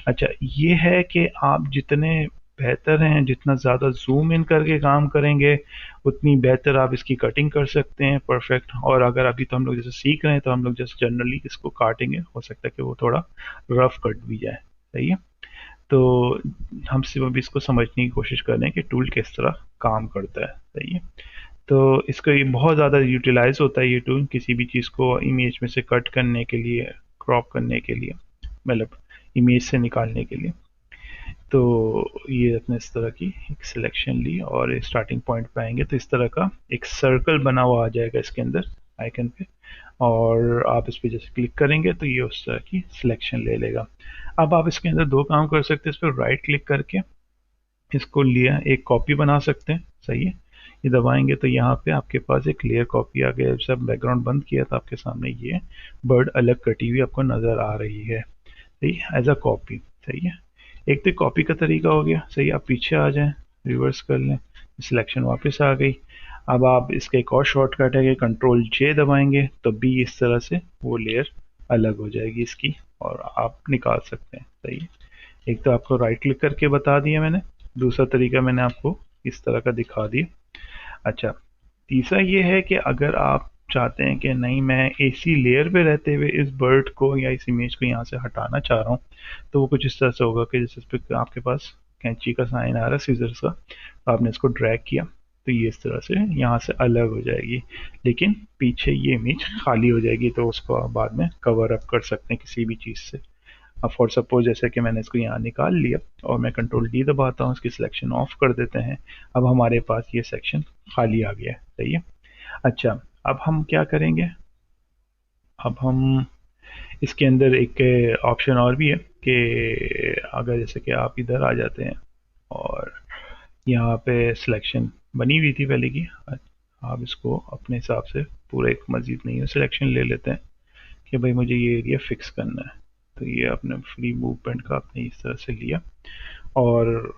अच्छा, ये है कि आप जितने बेहतर हैं, जितना ज़्यादा जूम इन करके काम करेंगे उतनी बेहतर आप इसकी कटिंग कर सकते हैं परफेक्ट। और अगर अभी तो हम लोग जैसे सीख रहे हैं तो हम लोग जैसे जनरली इसको काटेंगे, हो सकता है कि वो थोड़ा रफ कट भी जाए, सही है। तो हम सिर्फ अभी इसको समझने की कोशिश कर रहे हैं कि टूल किस तरह काम करता है, सही है। तो इसका ये बहुत ज़्यादा यूटिलाइज होता है ये टूल किसी भी चीज़ को इमेज में से कट करने के लिए, क्रॉप करने के लिए, मतलब इमेज से निकालने के लिए। तो ये अपने इस तरह की एक सिलेक्शन ली और स्टार्टिंग पॉइंट पे आएंगे तो इस तरह का एक सर्कल बना हुआ आ जाएगा इसके अंदर आइकन पे, और आप इस पर जैसे क्लिक करेंगे तो ये उस तरह की सिलेक्शन ले लेगा। अब आप इसके अंदर दो काम कर सकते हैं। इस पर राइट क्लिक करके इसको लिया एक कॉपी बना सकते हैं, सही है। ये दबाएंगे तो यहाँ पे आपके पास एक लेयर कॉपी आ गया। जब बैकग्राउंड बंद किया तो आपके सामने ये बर्ड अलग कटी हुई आपको नज़र आ रही है, सही, एज अ कॉपी। सही है, एक तो कॉपी का तरीका हो गया। सही, आप पीछे आ जाएं, रिवर्स कर लें, सिलेक्शन वापस आ गई। अब आप इसका एक और शॉर्टकट है कि कंट्रोल जे दबाएंगे तो बी इस तरह से वो लेयर अलग हो जाएगी इसकी, और आप निकाल सकते हैं। सही है, एक तो आपको राइट क्लिक करके बता दिया मैंने, दूसरा तरीका मैंने आपको इस तरह का दिखा दिया। अच्छा, तीसरा ये है कि अगर आप चाहते हैं कि नहीं, मैं इसी लेयर पे रहते हुए इस बर्ड को या इस इमेज को यहाँ से हटाना चाह रहा हूँ, तो वो कुछ इस तरह से होगा कि जैसे इस पे आपके पास कैंची का साइन आ रहा है, सीजर्स का, तो आपने इसको ड्रैग किया तो ये इस तरह से यहाँ से अलग हो जाएगी, लेकिन पीछे ये इमेज खाली हो जाएगी, तो उसको आप बाद में कवर अप कर सकते हैं किसी भी चीज़ से। अब फॉर सपोज जैसे कि मैंने इसको यहाँ निकाल लिया और मैं कंट्रोल डी दबाता हूँ, इसकी सिलेक्शन ऑफ कर देते हैं। अब हमारे पास ये सेक्शन खाली आ गया है। सही है। अच्छा, अब हम क्या करेंगे, अब हम इसके अंदर एक ऑप्शन और भी है कि अगर जैसे कि आप इधर आ जाते हैं और यहाँ पे सिलेक्शन बनी हुई थी पहले की, आप इसको अपने हिसाब से पूरा एक मजीद नहीं है सिलेक्शन ले लेते हैं कि भाई मुझे ये एरिया फिक्स करना है, तो ये आपने फ्री मूवमेंट का आपने इस तरह से लिया और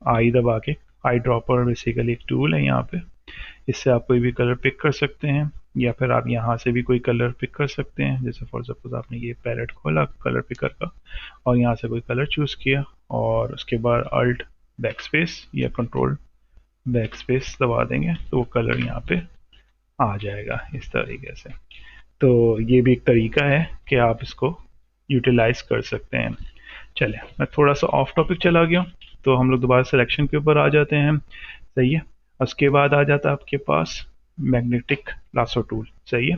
आई दबा के, आई ड्रॉपर बेसिकली एक टूल है यहाँ पे, इससे आप कोई भी कलर पिक कर सकते हैं, या फिर आप यहाँ से भी कोई कलर पिक कर सकते हैं। जैसे फॉर सपोज आपने ये पैलेट खोला कलर पिकर का और यहाँ से कोई कलर चूज़ किया और उसके बाद अल्ट बैक स्पेस या कंट्रोल बैक स्पेस दबा देंगे तो वो कलर यहाँ पे आ जाएगा इस तरीके से। तो ये भी एक तरीका है कि आप इसको यूटिलाइज कर सकते हैं। चले, मैं थोड़ा सा ऑफ टॉपिक चला गया, तो हम लोग दोबारा सिलेक्शन के ऊपर आ जाते हैं। सही है, उसके बाद आ जाता है आपके पास मैग्नेटिक लासो टूल। सही है,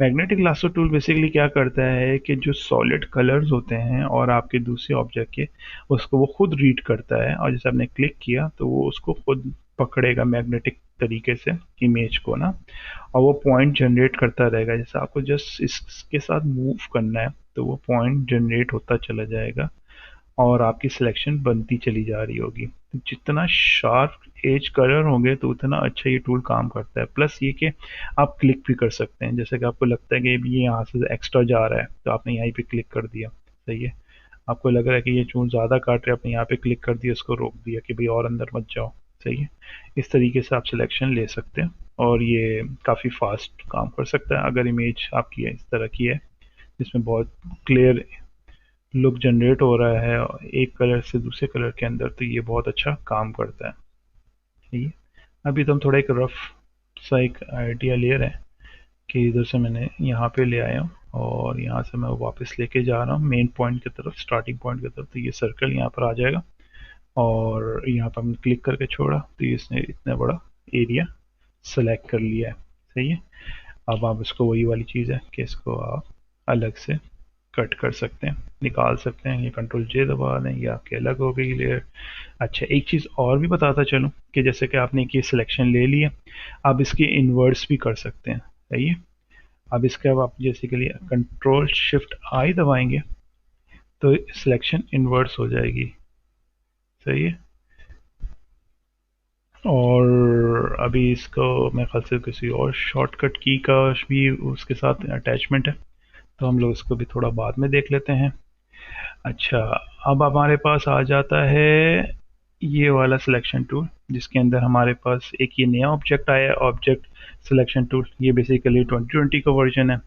मैग्नेटिक लासो टूल बेसिकली क्या करता है कि जो सॉलिड कलर्स होते हैं और आपके दूसरे ऑब्जेक्ट के, उसको वो खुद रीड करता है, और जैसे आपने क्लिक किया तो वो उसको खुद पकड़ेगा मैग्नेटिक तरीके से इमेज को ना, और वो पॉइंट जनरेट करता रहेगा। जैसे आपको जस्ट इसके साथ मूव करना है तो वो पॉइंट जनरेट होता चला जाएगा और आपकी सिलेक्शन बनती चली जा रही होगी। तो जितना शार्प एज कलर होंगे तो उतना अच्छा ये टूल काम करता है। प्लस ये कि आप क्लिक भी कर सकते हैं, जैसे कि आपको लगता है कि ये यहाँ से एक्स्ट्रा जा रहा है तो आपने यहीं पे क्लिक कर दिया। सही है, आपको लग रहा है कि ये चून ज़्यादा काट रहा है, आपने यहाँ पे क्लिक कर दिया, उसको रोक दिया कि भाई और अंदर मत जाओ। सही है, इस तरीके से आप सिलेक्शन ले सकते हैं और ये काफ़ी फास्ट काम कर सकता है अगर इमेज आपकी इस तरह की है जिसमें बहुत क्लियर लुक जनरेट हो रहा है एक कलर से दूसरे कलर के अंदर, तो ये बहुत अच्छा काम करता है। ठीक है, अभी तो हम थोड़ा एक रफ सा एक आइडिया ले रहे हैं कि इधर से मैंने यहाँ पे ले आया हूँ और यहाँ से मैं वापस लेके जा रहा हूँ मेन पॉइंट की तरफ, स्टार्टिंग पॉइंट की तरफ। तो ये सर्कल यहाँ पर आ जाएगा और यहाँ पर हमने क्लिक करके छोड़ा तो इसने इतना बड़ा एरिया सेलेक्ट कर लिया है। सही है, अब आप इसको वही वाली चीज़ है कि इसको आप अलग से कट कर सकते हैं, निकाल सकते हैं, ये कंट्रोल जे दबा दें, ये आपके अलग हो गई लेयर। अच्छा, एक चीज़ और भी बताता चलूँ कि जैसे कि आपने ये सिलेक्शन ले लिया, आप इसकी इन्वर्स भी कर सकते हैं। सही है, अब इसके अब आप जैसे के लिए कंट्रोल शिफ्ट आई दबाएंगे तो सिलेक्शन इन्वर्स हो जाएगी। सही है, और अभी इसको मेरे ख्याल से किसी और शॉर्टकट की का भी उसके साथ अटैचमेंट है, तो हम लोग इसको भी थोड़ा बाद में देख लेते हैं। अच्छा, अब हमारे पास आ जाता है ये वाला सिलेक्शन टूल जिसके अंदर हमारे पास एक ये नया ऑब्जेक्ट आया है, ऑब्जेक्ट सिलेक्शन टूल। ये बेसिकली 2020 का वर्जन है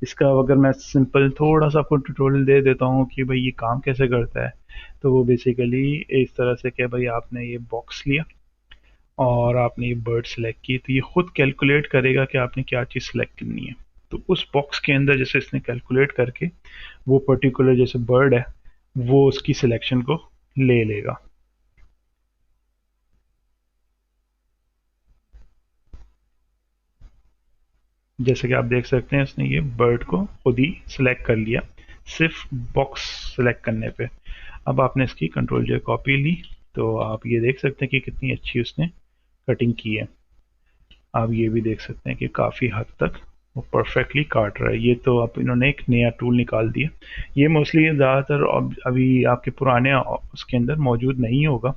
इसका। अगर मैं सिंपल थोड़ा सा आपको ट्यूटोरियल दे देता हूँ कि भाई ये काम कैसे करता है, तो वो बेसिकली इस तरह से कि भाई आपने ये बॉक्स लिया और आपने ये बर्ड सेलेक्ट की, तो ये खुद कैलकुलेट करेगा कि आपने क्या चीज़ सेलेक्ट करनी है। तो उस बॉक्स के अंदर जैसे इसने कैलकुलेट करके वो पर्टिकुलर जैसे बर्ड है वो उसकी सिलेक्शन को ले लेगा। जैसे कि आप देख सकते हैं इसने ये बर्ड को खुद ही सिलेक्ट कर लिया सिर्फ बॉक्स सिलेक्ट करने पे। अब आपने इसकी कंट्रोल जो कॉपी ली तो आप ये देख सकते हैं कि कितनी अच्छी उसने कटिंग की है। आप ये भी देख सकते हैं कि काफ़ी हद तक वो परफेक्टली काट रहा है। ये तो आप इन्होंने एक नया टूल निकाल दिया, ये मोस्टली ज़्यादातर अभी आपके पुराने उसके अंदर मौजूद नहीं होगा,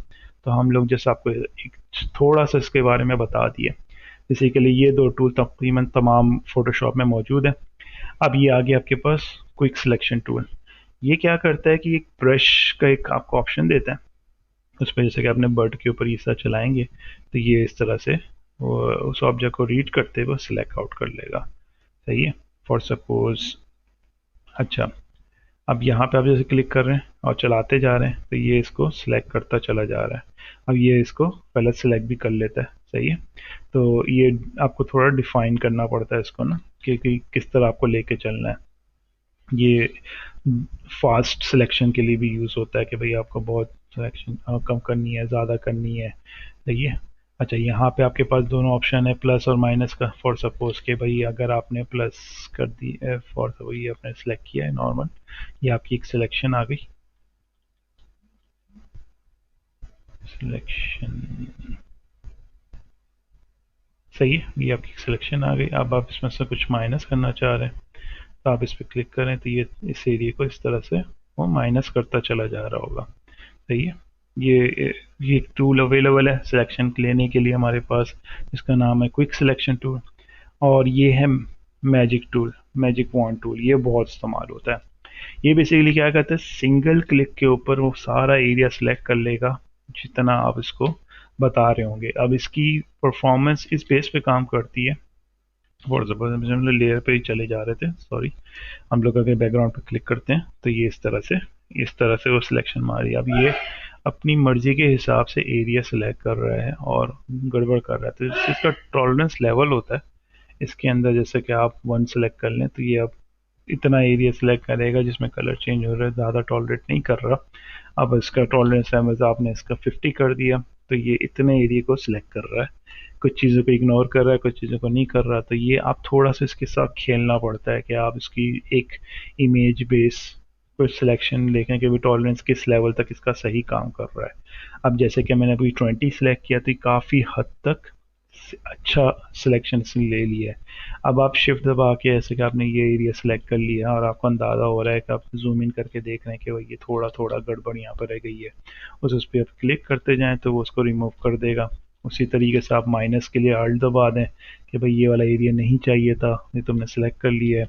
तो हम लोग जैसे आपको एक थोड़ा सा इसके बारे में बता दिया। बेसिकली ये दो टूल तकरीबन तमाम फोटोशॉप में मौजूद है। अब ये आ गया आपके पास क्विक सिलेक्शन टूल। ये क्या करता है कि एक ब्रश का एक आपको ऑप्शन देता है, उस पर जैसे कि आपने बर्ड के ऊपर ये साथ चलाएंगे तो ये इस तरह से वो उस ऑब्जेक्ट को रीड करते हुए सिलेक्ट आउट कर लेगा। सही है। फॉर सपोज, अच्छा, अब यहाँ पे आप जैसे क्लिक कर रहे हैं और चलाते जा रहे हैं तो ये इसको सिलेक्ट करता चला जा रहा है। अब ये इसको पहले सिलेक्ट भी कर लेता है। सही है। तो ये आपको थोड़ा डिफाइन करना पड़ता है इसको ना, कि किस तरह आपको लेके चलना है। ये फास्ट सिलेक्शन के लिए भी यूज़ होता है कि भाई आपको बहुत सिलेक्शन कम करनी है, ज़्यादा करनी है। देखिए, अच्छा, यहाँ पे आपके पास दोनों ऑप्शन है, प्लस और माइनस का। फॉर सपोज कि भाई अगर आपने प्लस कर दी, फॉर सपोज ये आपने सेलेक्ट किया है नॉर्मल, ये आपकी एक सिलेक्शन आ गई। सिलेक्शन सही है, ये आपकी सिलेक्शन आ गई। अब आप इसमें से कुछ माइनस करना चाह रहे हैं तो आप इस पर क्लिक करें तो ये इस एरिया को इस तरह से वो माइनस करता चला जा रहा होगा। सही है। ये एक टूल अवेलेबल है सिलेक्शन लेने के लिए हमारे पास, जिसका नाम है क्विक सिलेक्शन टूल। और ये है magic tool, magic wand tool. ये बहुत इस्तेमाल होता है। ये बेसिकली क्या करता है, सिंगल क्लिक के ऊपर वो सारा एरिया सेलेक्ट कर लेगा जितना आप इसको बता रहे होंगे। अब इसकी परफॉर्मेंस इस बेस पे काम करती है। फॉर सपोज हम लेयर पे ही चले जा रहे थे, सॉरी, हम लोग अगर बैकग्राउंड पे क्लिक करते हैं तो ये इस तरह से वो सिलेक्शन मारी। अब ये अपनी मर्जी के हिसाब से एरिया सेलेक्ट कर रहा है और गड़बड़ कर रहा है, तो इसका टॉलरेंस लेवल होता है इसके अंदर। जैसे कि आप 1 सेलेक्ट कर लें तो ये अब इतना एरिया सेलेक्ट करेगा जिसमें कलर चेंज हो रहा है, ज़्यादा टॉलरेट नहीं कर रहा। अब इसका टॉलरेंस लेवल आपने इसका 50 कर दिया तो ये इतने एरिया को सिलेक्ट कर रहा है, कुछ चीज़ों को इग्नोर कर रहा है, कुछ चीज़ों को नहीं कर रहा। तो ये आप थोड़ा सा इसके साथ खेलना पड़ता है कि आप इसकी एक इमेज बेस कुछ सिलेक्शन देखें कि भी टॉलरेंस किस लेवल तक इसका सही काम कर रहा है। अब जैसे कि मैंने अभी 20 सेलेक्ट किया तो ये काफ़ी हद तक अच्छा सिलेक्शन इसने ले लिया है। अब आप शिफ्ट दबा के ऐसे कि आपने ये एरिया सेलेक्ट कर लिया और आपको अंदाज़ा हो रहा है कि आप जूम इन करके देख रहे हैं कि भाई ये थोड़ा थोड़ा गड़बड़ यहाँ पर रह गई है, उस पर आप क्लिक करते जाएं तो वो उसको रिमूव कर देगा। उसी तरीके से आप माइनस के लिए आल्ट दबा दें कि भाई ये वाला एरिया नहीं चाहिए था, ये तुमने सेलेक्ट कर लिया है।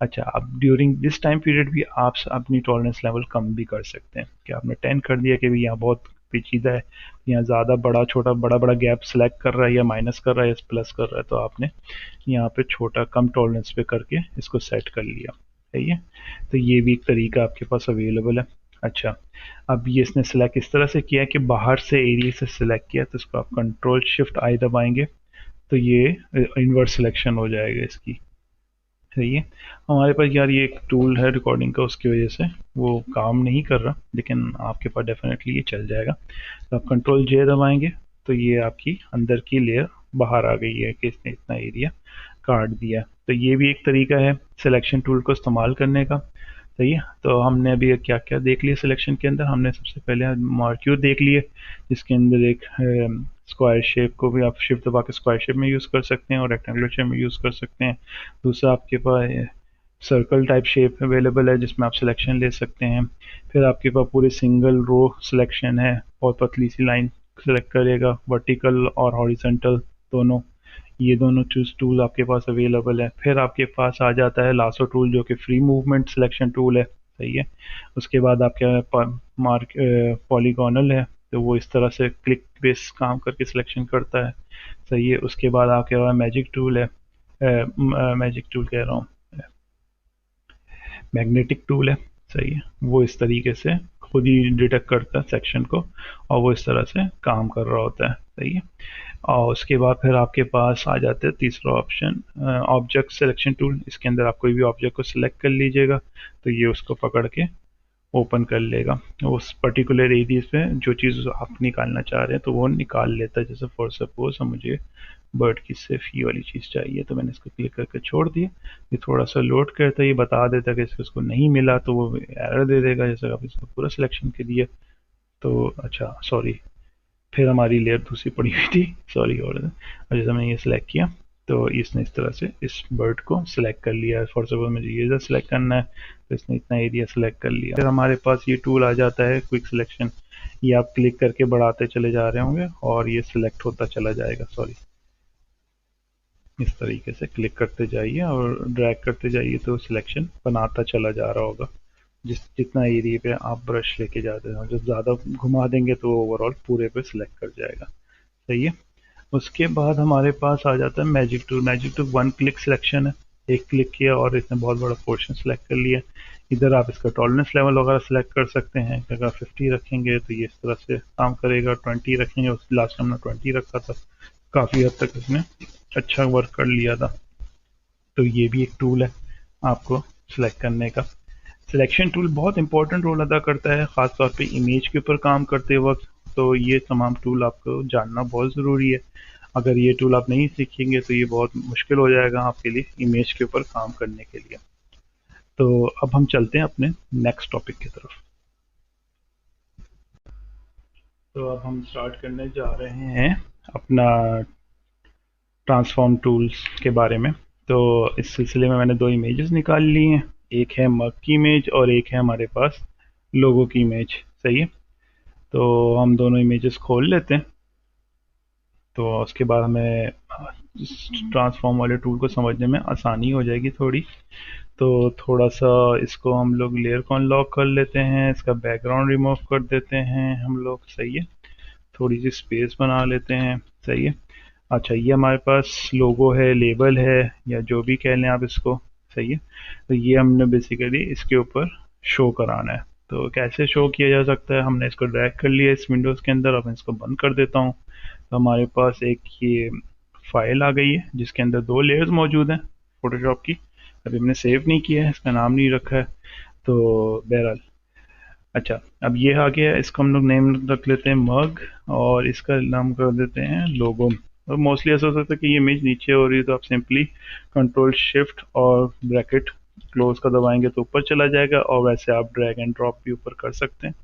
अच्छा, अब ड्यूरिंग दिस टाइम पीरियड भी आप अपनी टॉलरेंस लेवल कम भी कर सकते हैं कि आपने 10 कर दिया कि भाई यहाँ बहुत पेचीदा है, यहाँ ज़्यादा बड़ा छोटा बड़ा बड़ा गैप सेलेक्ट कर रहा है या माइनस कर रहा है या प्लस कर रहा है, तो आपने यहाँ पे छोटा कम टॉलरेंस पे करके इसको सेट कर लिया। सही है। तो ये भी एक तरीका आपके पास अवेलेबल है। अच्छा, अब ये इसने सेलेक्ट इस तरह से किया कि बाहर से एरिया से सिलेक्ट किया तो इसको आप कंट्रोल शिफ्ट आई दबाएंगे तो ये इनवर्स सिलेक्शन हो जाएगा इसकी। सही है। हमारे पास यार ये एक टूल है रिकॉर्डिंग का, उसकी वजह से वो काम नहीं कर रहा, लेकिन आपके पास डेफिनेटली ये चल जाएगा। तो आप कंट्रोल जे दबाएंगे तो ये आपकी अंदर की लेयर बाहर आ गई है कि इसने इतना एरिया काट दिया। तो ये भी एक तरीका है सिलेक्शन टूल को इस्तेमाल करने का। सही है। तो हमने अभी क्या क्या देख लिया सिलेक्शन के अंदर, हमने सबसे पहले मार्क्यूर देख लिए जिसके अंदर एक स्क्वायर शेप को भी आप शिफ्ट दबा के स्क्वायर शेप में यूज़ कर सकते हैं और रेक्टेंगुलर शेप में यूज़ कर सकते हैं। दूसरा आपके पास सर्कल टाइप शेप अवेलेबल है जिसमें आप सिलेक्शन ले सकते हैं। फिर आपके पास पूरे सिंगल रो सिलेक्शन है, बहुत पतली सी लाइन सेलेक्ट करेगा, वर्टिकल और हॉरिजॉन्टल दोनों, ये दोनों चूज टूल आपके पास अवेलेबल है। फिर आपके पास आ जाता है लासो टूल जो कि फ्री मूवमेंट सिलेक्शन टूल है। सही है। उसके बाद आपके मार्क पॉलीगोनल है, तो वो इस तरह से क्लिक बेस काम करके सिलेक्शन करता है। सही है। उसके बाद आपके पास मैजिक टूल है, मैजिक टूल कह रहा हूँ, मैग्नेटिक टूल है। सही है। वो इस तरीके से खुद ही डिटेक्ट करता है सेक्शन को और वो इस तरह से काम कर रहा होता है। सही है। और उसके बाद फिर आपके पास आ जाते हैं तीसरा ऑप्शन, ऑब्जेक्ट सिलेक्शन टूल। इसके अंदर आप कोई भी ऑब्जेक्ट को सिलेक्ट कर लीजिएगा तो ये उसको पकड़ के ओपन कर लेगा, उस पर्टिकुलर एरिया पे जो चीज़ आप निकालना चाह रहे हैं तो वो निकाल लेता है। जैसे फॉर सपोज मुझे बर्ड की सिर्फ ये वाली चीज़ चाहिए तो मैंने इसको क्लिक करके छोड़ दिया, ये थोड़ा सा लोड करता है, ये बता देता है कि इसको नहीं मिला तो वो एरर दे देगा। जैसे आप इसको पूरा सिलेक्शन के दिए तो, अच्छा सॉरी, फिर हमारी लेयर दूसरी पड़ी हुई थी, सॉरी, और जैसे मैंने ये सिलेक्ट किया तो इसने इस तरह से इस बर्ड को सिलेक्ट कर लिया। फॉर सपोज मुझे ये जो सिलेक्ट करना है तो इसने इतना एरिया सिलेक्ट कर लिया। फिर हमारे पास ये टूल आ जाता है क्विक सिलेक्शन, ये आप क्लिक करके बढ़ाते चले जा रहे होंगे और ये सिलेक्ट होता चला जाएगा। सॉरी, इस तरीके से क्लिक करते जाइए और ड्रैग करते जाइए तो सिलेक्शन बनाता चला जा रहा होगा। जितना एरिया पे आप ब्रश लेके जाते हो, जब ज़्यादा घुमा देंगे तो ओवरऑल पूरे पे सिलेक्ट कर जाएगा। सही है। उसके बाद हमारे पास आ जाता है magic tool. Magic tool one click selection है। एक क्लिक किया और इसने बहुत बड़ा पोर्शन सेलेक्ट कर लिया। इधर आप इसका टॉलरेंस लेवल वगैरह सेलेक्ट कर सकते हैं। अगर 50 रखेंगे तो ये इस तरह से काम करेगा, 20 रखेंगे, उस लास्ट हमने 20 रखा था, काफ़ी हद तक इसने अच्छा वर्क कर लिया था। तो ये भी एक टूल है आपको सिलेक्ट करने का। सिलेक्शन टूल बहुत इंपॉर्टेंट रोल अदा करता है, ख़ासतौर पे इमेज के ऊपर काम करते वक्त। तो ये तमाम टूल आपको जानना बहुत ज़रूरी है। अगर ये टूल आप नहीं सीखेंगे तो ये बहुत मुश्किल हो जाएगा आपके लिए इमेज के ऊपर काम करने के लिए। तो अब हम चलते हैं अपने नेक्स्ट टॉपिक की तरफ। तो अब हम स्टार्ट करने जा रहे हैं अपना ट्रांसफॉर्म टूल्स के बारे में। तो इस सिलसिले में मैंने दो इमेजेस निकाल ली हैं। एक है मग की इमेज और एक है हमारे पास लोगो की इमेज। सही है। तो हम दोनों इमेजेस खोल लेते हैं। तो उसके बाद हमें ट्रांसफॉर्म वाले टूल को समझने में आसानी हो जाएगी थोड़ी। तो थोड़ा सा इसको हम लोग लेयर को अनलॉक कर लेते हैं, इसका बैकग्राउंड रिमूव कर देते हैं हम लोग। सही है। थोड़ी सी स्पेस बना लेते हैं। सही है। अच्छा, ये हमारे पास लोगो है, लेबल है, या जो भी कह लें आप इसको। सही है। तो ये हमने बेसिकली इसके ऊपर शो कराना है। तो कैसे शो किया जा सकता है, हमने इसको ड्रैग कर लिया इस विंडोज़ के अंदर। अब मैं इसको बंद कर देता हूँ। तो हमारे पास एक ये फाइल आ गई है जिसके अंदर दो लेयर्स मौजूद हैं फोटोशॉप की। अभी हमने सेव नहीं किया है, इसका नाम नहीं रखा है। तो बहरहाल, अच्छा, अब ये आ गया, इसको हम लोग नेम रख लेते हैं मग, और इसका नाम कर देते हैं लोगो। और मोस्टली ऐसा हो सकता है कि ये इमेज नीचे हो रही है, तो आप सिंपली कंट्रोल शिफ्ट और ब्रैकेट क्लोज का दबाएंगे तो ऊपर चला जाएगा, और वैसे आप ड्रैग एंड ड्रॉप भी ऊपर कर सकते हैं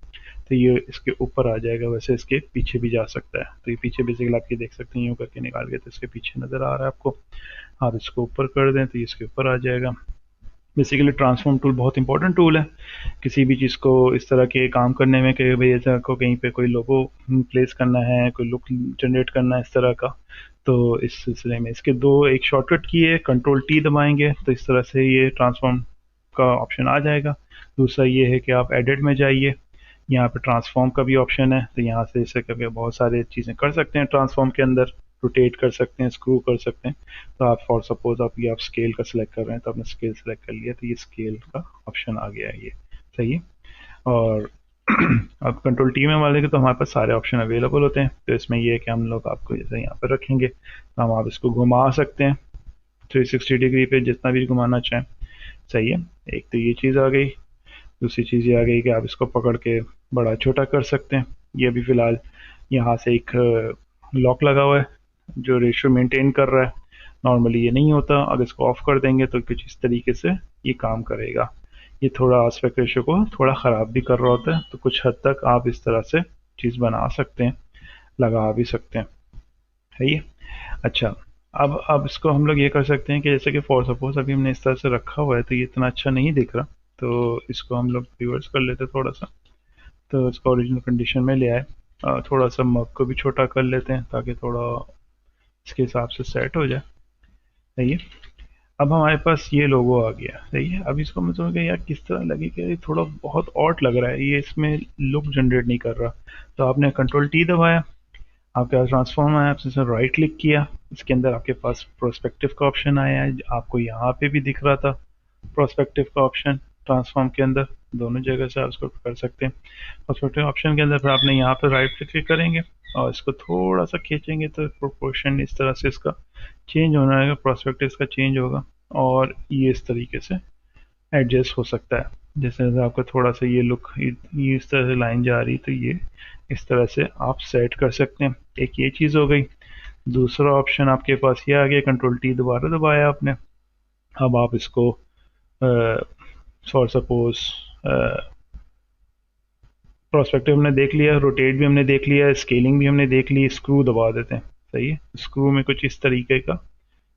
तो ये इसके ऊपर आ जाएगा। वैसे इसके पीछे भी जा सकता है। तो ये पीछे बेसिकली आप ये देख सकते हैं, यूँ करके निकाल के तो इसके पीछे नज़र आ रहा है आपको। आप इसको ऊपर कर दें तो ये इसके ऊपर आ जाएगा। बेसिकली ट्रांसफॉर्म टूल बहुत इंपॉर्टेंट टूल है किसी भी चीज़ को इस तरह के काम करने में, कि भाई ऐसा को कहीं पे कोई लोगो प्लेस करना है, कोई लुक जनरेट करना है इस तरह का। तो इस सिलसिले में इसके दो एक शॉर्टकट की है, कंट्रोल टी दबाएंगे तो इस तरह से ये ट्रांसफॉर्म का ऑप्शन आ जाएगा। दूसरा ये है कि आप एडिट में जाइए, यहाँ पे ट्रांसफॉर्म का भी ऑप्शन है, तो यहाँ से इसे करके बहुत सारी चीज़ें कर सकते हैं ट्रांसफॉर्म के अंदर। रोटेट कर सकते हैं, स्क्रू कर सकते हैं। तो आप फॉर सपोज आप स्केल का सिलेक्ट कर रहे हैं तो आपने स्केल सेलेक्ट कर लिया, तो ये स्केल का ऑप्शन आ गया है ये। सही है। और अब कंट्रोल टी में वाले के तो हमारे पास सारे ऑप्शन अवेलेबल होते हैं। तो इसमें ये है कि हम लोग आपको जैसे यहाँ पर रखेंगे तो हम आप इसको घुमा सकते हैं 360 डिग्री पे, जितना भी घुमाना चाहें। सही है। एक तो ये चीज़ आ गई। दूसरी चीज़ ये आ गई कि आप इसको पकड़ के बड़ा छोटा कर सकते हैं। ये भी फ़िलहाल यहाँ से एक लॉक लगा हुआ है जो रेशियो मेंटेन कर रहा है। नॉर्मली ये नहीं होता, अगर इसको ऑफ कर देंगे तो कुछ इस तरीके से ये काम करेगा। ये थोड़ा आस्पेक्ट रेशियो को थोड़ा ख़राब भी कर रहा होता है। तो कुछ हद तक आप इस तरह से चीज़ बना सकते हैं, लगा भी सकते हैं। है ये। अच्छा, अब इसको हम लोग ये कर सकते हैं कि जैसे कि फॉर सपोज अभी हमने इस तरह से रखा हुआ है तो ये इतना अच्छा नहीं दिख रहा। तो इसको हम लोग रिवर्स कर लेते हैं थोड़ा सा, तो इसको ओरिजिनल कंडीशन में ले आए। थोड़ा सा मग को भी छोटा कर लेते हैं ताकि थोड़ा इसके हिसाब से सेट हो जाए। सही है। अब हमारे पास ये लोगो आ गया। सही है। अब इसको मैं समझ गया यार किस तरह लगे कि ये थोड़ा बहुत ऑट लग रहा है, ये इसमें लुक जनरेट नहीं कर रहा। तो आपने कंट्रोल टी दबाया, आपके पास ट्रांसफॉर्म आया, आपने इसे राइट क्लिक किया, इसके अंदर आपके पास प्रोस्पेक्टिव का ऑप्शन आया है, आपको यहाँ पे भी दिख रहा था प्रोस्पेक्टिव का ऑप्शन ट्रांसफॉर्म के अंदर। दोनों जगह से आप इसको कर सकते हैं। प्रोस्पेक्टिव ऑप्शन के अंदर फिर आपने यहाँ पे राइट क्लिक करेंगे और इसको थोड़ा सा खींचेंगे तो प्रोपोर्शन इस तरह से इसका चेंज होना है, प्रोस्पेक्टिव इसका चेंज होगा और ये इस तरीके से एडजस्ट हो सकता है। जैसे जैसे आपका थोड़ा सा ये लुक ये इस तरह से लाइन जा रही तो ये इस तरह से आप सेट कर सकते हैं। एक ये चीज़ हो गई। दूसरा ऑप्शन आपके पास ये आ गया, कंट्रोल टी दोबारा दबाया आपने। अब आप इसको फॉर सपोज प्रोस्पेक्टिव हमने देख लिया, रोटेट भी हमने देख लिया, स्केलिंग भी हमने देख ली, स्क्रू दबा देते हैं। सही है। स्क्रू में कुछ इस तरीके का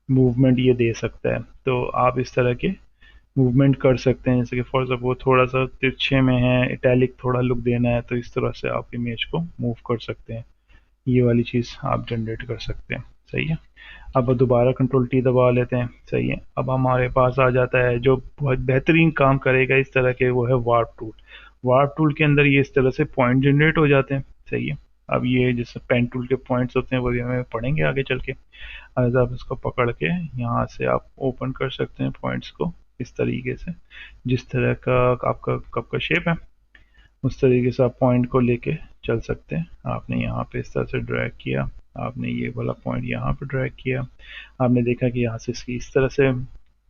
मूवमेंट ये दे सकता है। तो आप इस तरह के मूवमेंट कर सकते हैं, जैसे कि फॉर सपोज थोड़ा सा तिरछे में है, इटैलिक थोड़ा लुक देना है तो इस तरह से आप इमेज को मूव कर सकते हैं। ये वाली चीज़ आप जनरेट कर सकते हैं। सही है। अब दोबारा कंट्रोल टी दबा लेते हैं। सही है, अब हमारे पास आ जाता है जो बहुत बेहतरीन काम करेगा इस तरह के, वो है वार्प टूल। वार्प टूल के अंदर ये इस तरह से पॉइंट जनरेट हो जाते हैं। सही है, अब ये जैसे पेन टूल के पॉइंट्स होते हैं वो भी हमें पढ़ेंगे आगे चल के। आज आप इसको पकड़ के यहाँ से आप ओपन कर सकते हैं पॉइंट्स को इस तरीके से। जिस तरह का आपका कप का शेप है उस तरीके से आप पॉइंट को लेके चल सकते हैं। आपने यहाँ पे इस तरह से ड्रैग किया, आपने ये वाला पॉइंट यहाँ पे ड्रैग किया, आपने देखा कि यहाँ से इसकी इस तरह से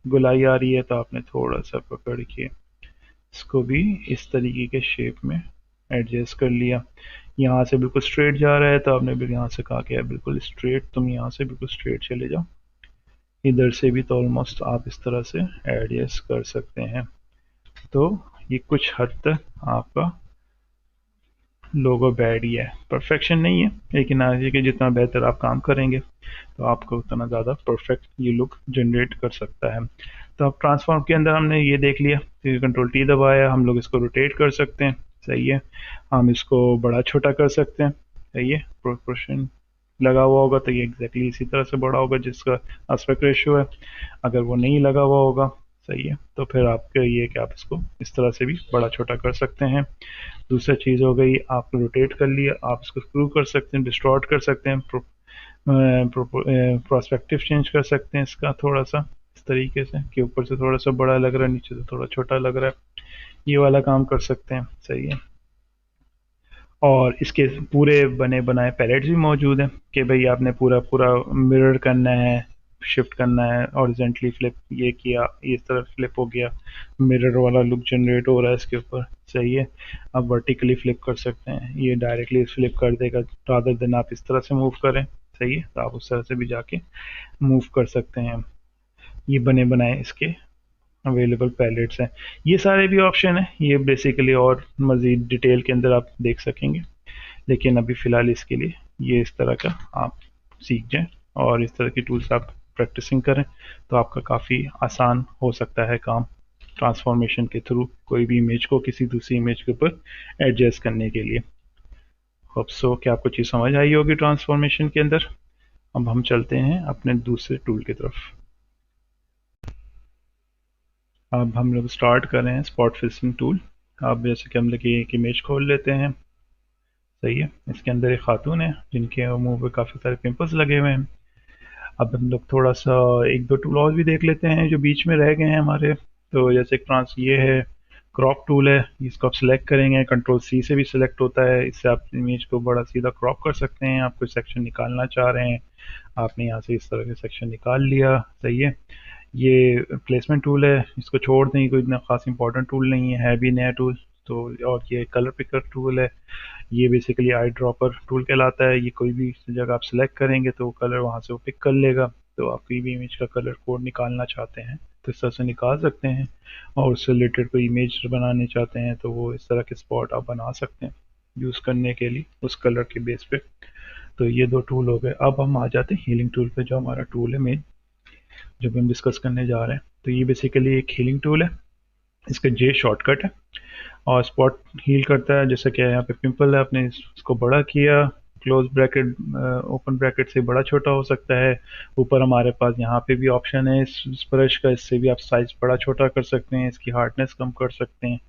गुलाई आ रही है, तो आपने थोड़ा सा पकड़ के इसको भी इस तरीके के शेप में एडजस्ट कर लिया। यहाँ से बिल्कुल स्ट्रेट जा रहा है तो आपने भी यहाँ से कहा कि बिल्कुल स्ट्रेट, तुम यहाँ से बिल्कुल स्ट्रेट चले जाओ। इधर से भी तो ऑलमोस्ट आप इस तरह से एडजस्ट कर सकते हैं। तो ये कुछ हद तक आपका लोगो बैड ही है, परफेक्शन नहीं है, लेकिन आगे के जितना बेहतर आप काम करेंगे तो आपको उतना ज़्यादा परफेक्ट ये लुक जनरेट कर सकता है। तो अब ट्रांसफॉर्म के अंदर हमने ये देख लिया, तो कंट्रोल टी दबाया, हम लोग इसको रोटेट कर सकते हैं। सही है, हम इसको बड़ा छोटा कर सकते हैं। सही है, प्रोपोर्शन लगा हुआ होगा तो ये एग्जैक्टली इसी तरह से बड़ा होगा जिसका एस्पेक्ट रेशियो है। अगर वो नहीं लगा हुआ होगा, सही है, तो फिर आपके ये कि आप इसको इस तरह से भी बड़ा छोटा कर सकते हैं। दूसरा चीज़ हो गई, आपने रोटेट कर लिया, आप इसको स्क्रू कर सकते हैं, डिस्टॉर्ट कर सकते हैं, प्रोस्पेक्टिव चेंज कर सकते हैं इसका थोड़ा सा इस तरीके से कि ऊपर से थोड़ा सा बड़ा लग रहा है, नीचे से थोड़ा छोटा लग रहा है, ये वाला काम कर सकते हैं। सही है, और इसके पूरे बने बनाए पैलेट्स भी मौजूद हैं कि भाई आपने पूरा पूरा मिरर करना है, शिफ्ट करना है, हॉरिजॉन्टली फ्लिप ये किया, इस तरफ फ्लिप हो गया, मिरर वाला लुक जनरेट हो रहा है इसके ऊपर। सही है, आप वर्टिकली फ्लिप कर सकते हैं, ये डायरेक्टली फ्लिप कर देगा रादर देन आप इस तरह से मूव करें। सही है, तो आप उस तरह से भी जाके मूव कर सकते हैं। ये बने बनाए इसके अवेलेबल पैलेट्स हैं। ये सारे भी ऑप्शन है, ये बेसिकली और मज़ीद डिटेल के अंदर आप देख सकेंगे, लेकिन अभी फ़िलहाल इसके लिए ये इस तरह का आप सीख जाएं और इस तरह की टूल्स आप प्रैक्टिसिंग करें तो आपका काफ़ी आसान हो सकता है काम ट्रांसफॉर्मेशन के थ्रू कोई भी इमेज को किसी दूसरी इमेज के ऊपर एडजस्ट करने के लिए। होप सो कि आपको चीज़ समझ आई होगी ट्रांसफॉर्मेशन के अंदर। अब हम चलते हैं अपने दूसरे टूल की तरफ। अब हम लोग स्टार्ट कर रहे हैं स्पॉट फिक्सिंग टूल। अब जैसे कि हम लोग एक इमेज खोल लेते हैं। सही है, इसके अंदर एक खातून है जिनके मुंह पे काफ़ी सारे पिंपल्स लगे हुए हैं। अब हम लोग थोड़ा सा एक दो टूल और भी देख लेते हैं जो बीच में रह गए हैं हमारे। तो जैसे ट्रांस ये है, क्रॉप टूल है, इसको आप सिलेक्ट करेंगे, कंट्रोल सी से भी सिलेक्ट होता है, इससे आप इमेज को बड़ा सीधा क्रॉप कर सकते हैं। आप कोई सेक्शन निकालना चाह रहे हैं, आपने यहाँ से इस तरह के सेक्शन निकाल लिया। सही है, ये प्लेसमेंट टूल है, इसको छोड़ दें, कोई इतना खास इंपॉर्टेंट टूल नहीं है भी नया टूल तो। और ये कलर पिकर टूल है, ये बेसिकली आई ड्रॉपर टूल कहलाता है। ये कोई भी जगह आप सिलेक्ट करेंगे तो कलर वहाँ से वो पिक कर लेगा। तो आप कोई भी इमेज का कलर कोड निकालना चाहते हैं तो इस तरह से निकाल सकते हैं, और उससे रिलेटेड कोई इमेज बनाने चाहते हैं तो वो इस तरह के स्पॉट आप बना सकते हैं यूज़ करने के लिए उस कलर के बेस पे। तो ये दो टूल हो गए। अब हम आ जाते हैं हीलिंग टूल पे, जो हमारा टूल है मेन, जो भी हम डिस्कस करने जा रहे हैं। तो ये बेसिकली एक हीलिंग टूल है, इसका जे शॉर्टकट है और स्पॉट हील करता है। जैसे कि यहाँ पे पिंपल है, आपने इसको बड़ा किया, क्लोज ब्रैकेट ओपन ब्रैकेट से बड़ा छोटा हो सकता है। ऊपर हमारे पास यहाँ पे भी ऑप्शन है इस ब्रश का, इससे भी आप साइज बड़ा छोटा कर सकते हैं, इसकी हार्डनेस कम कर सकते हैं।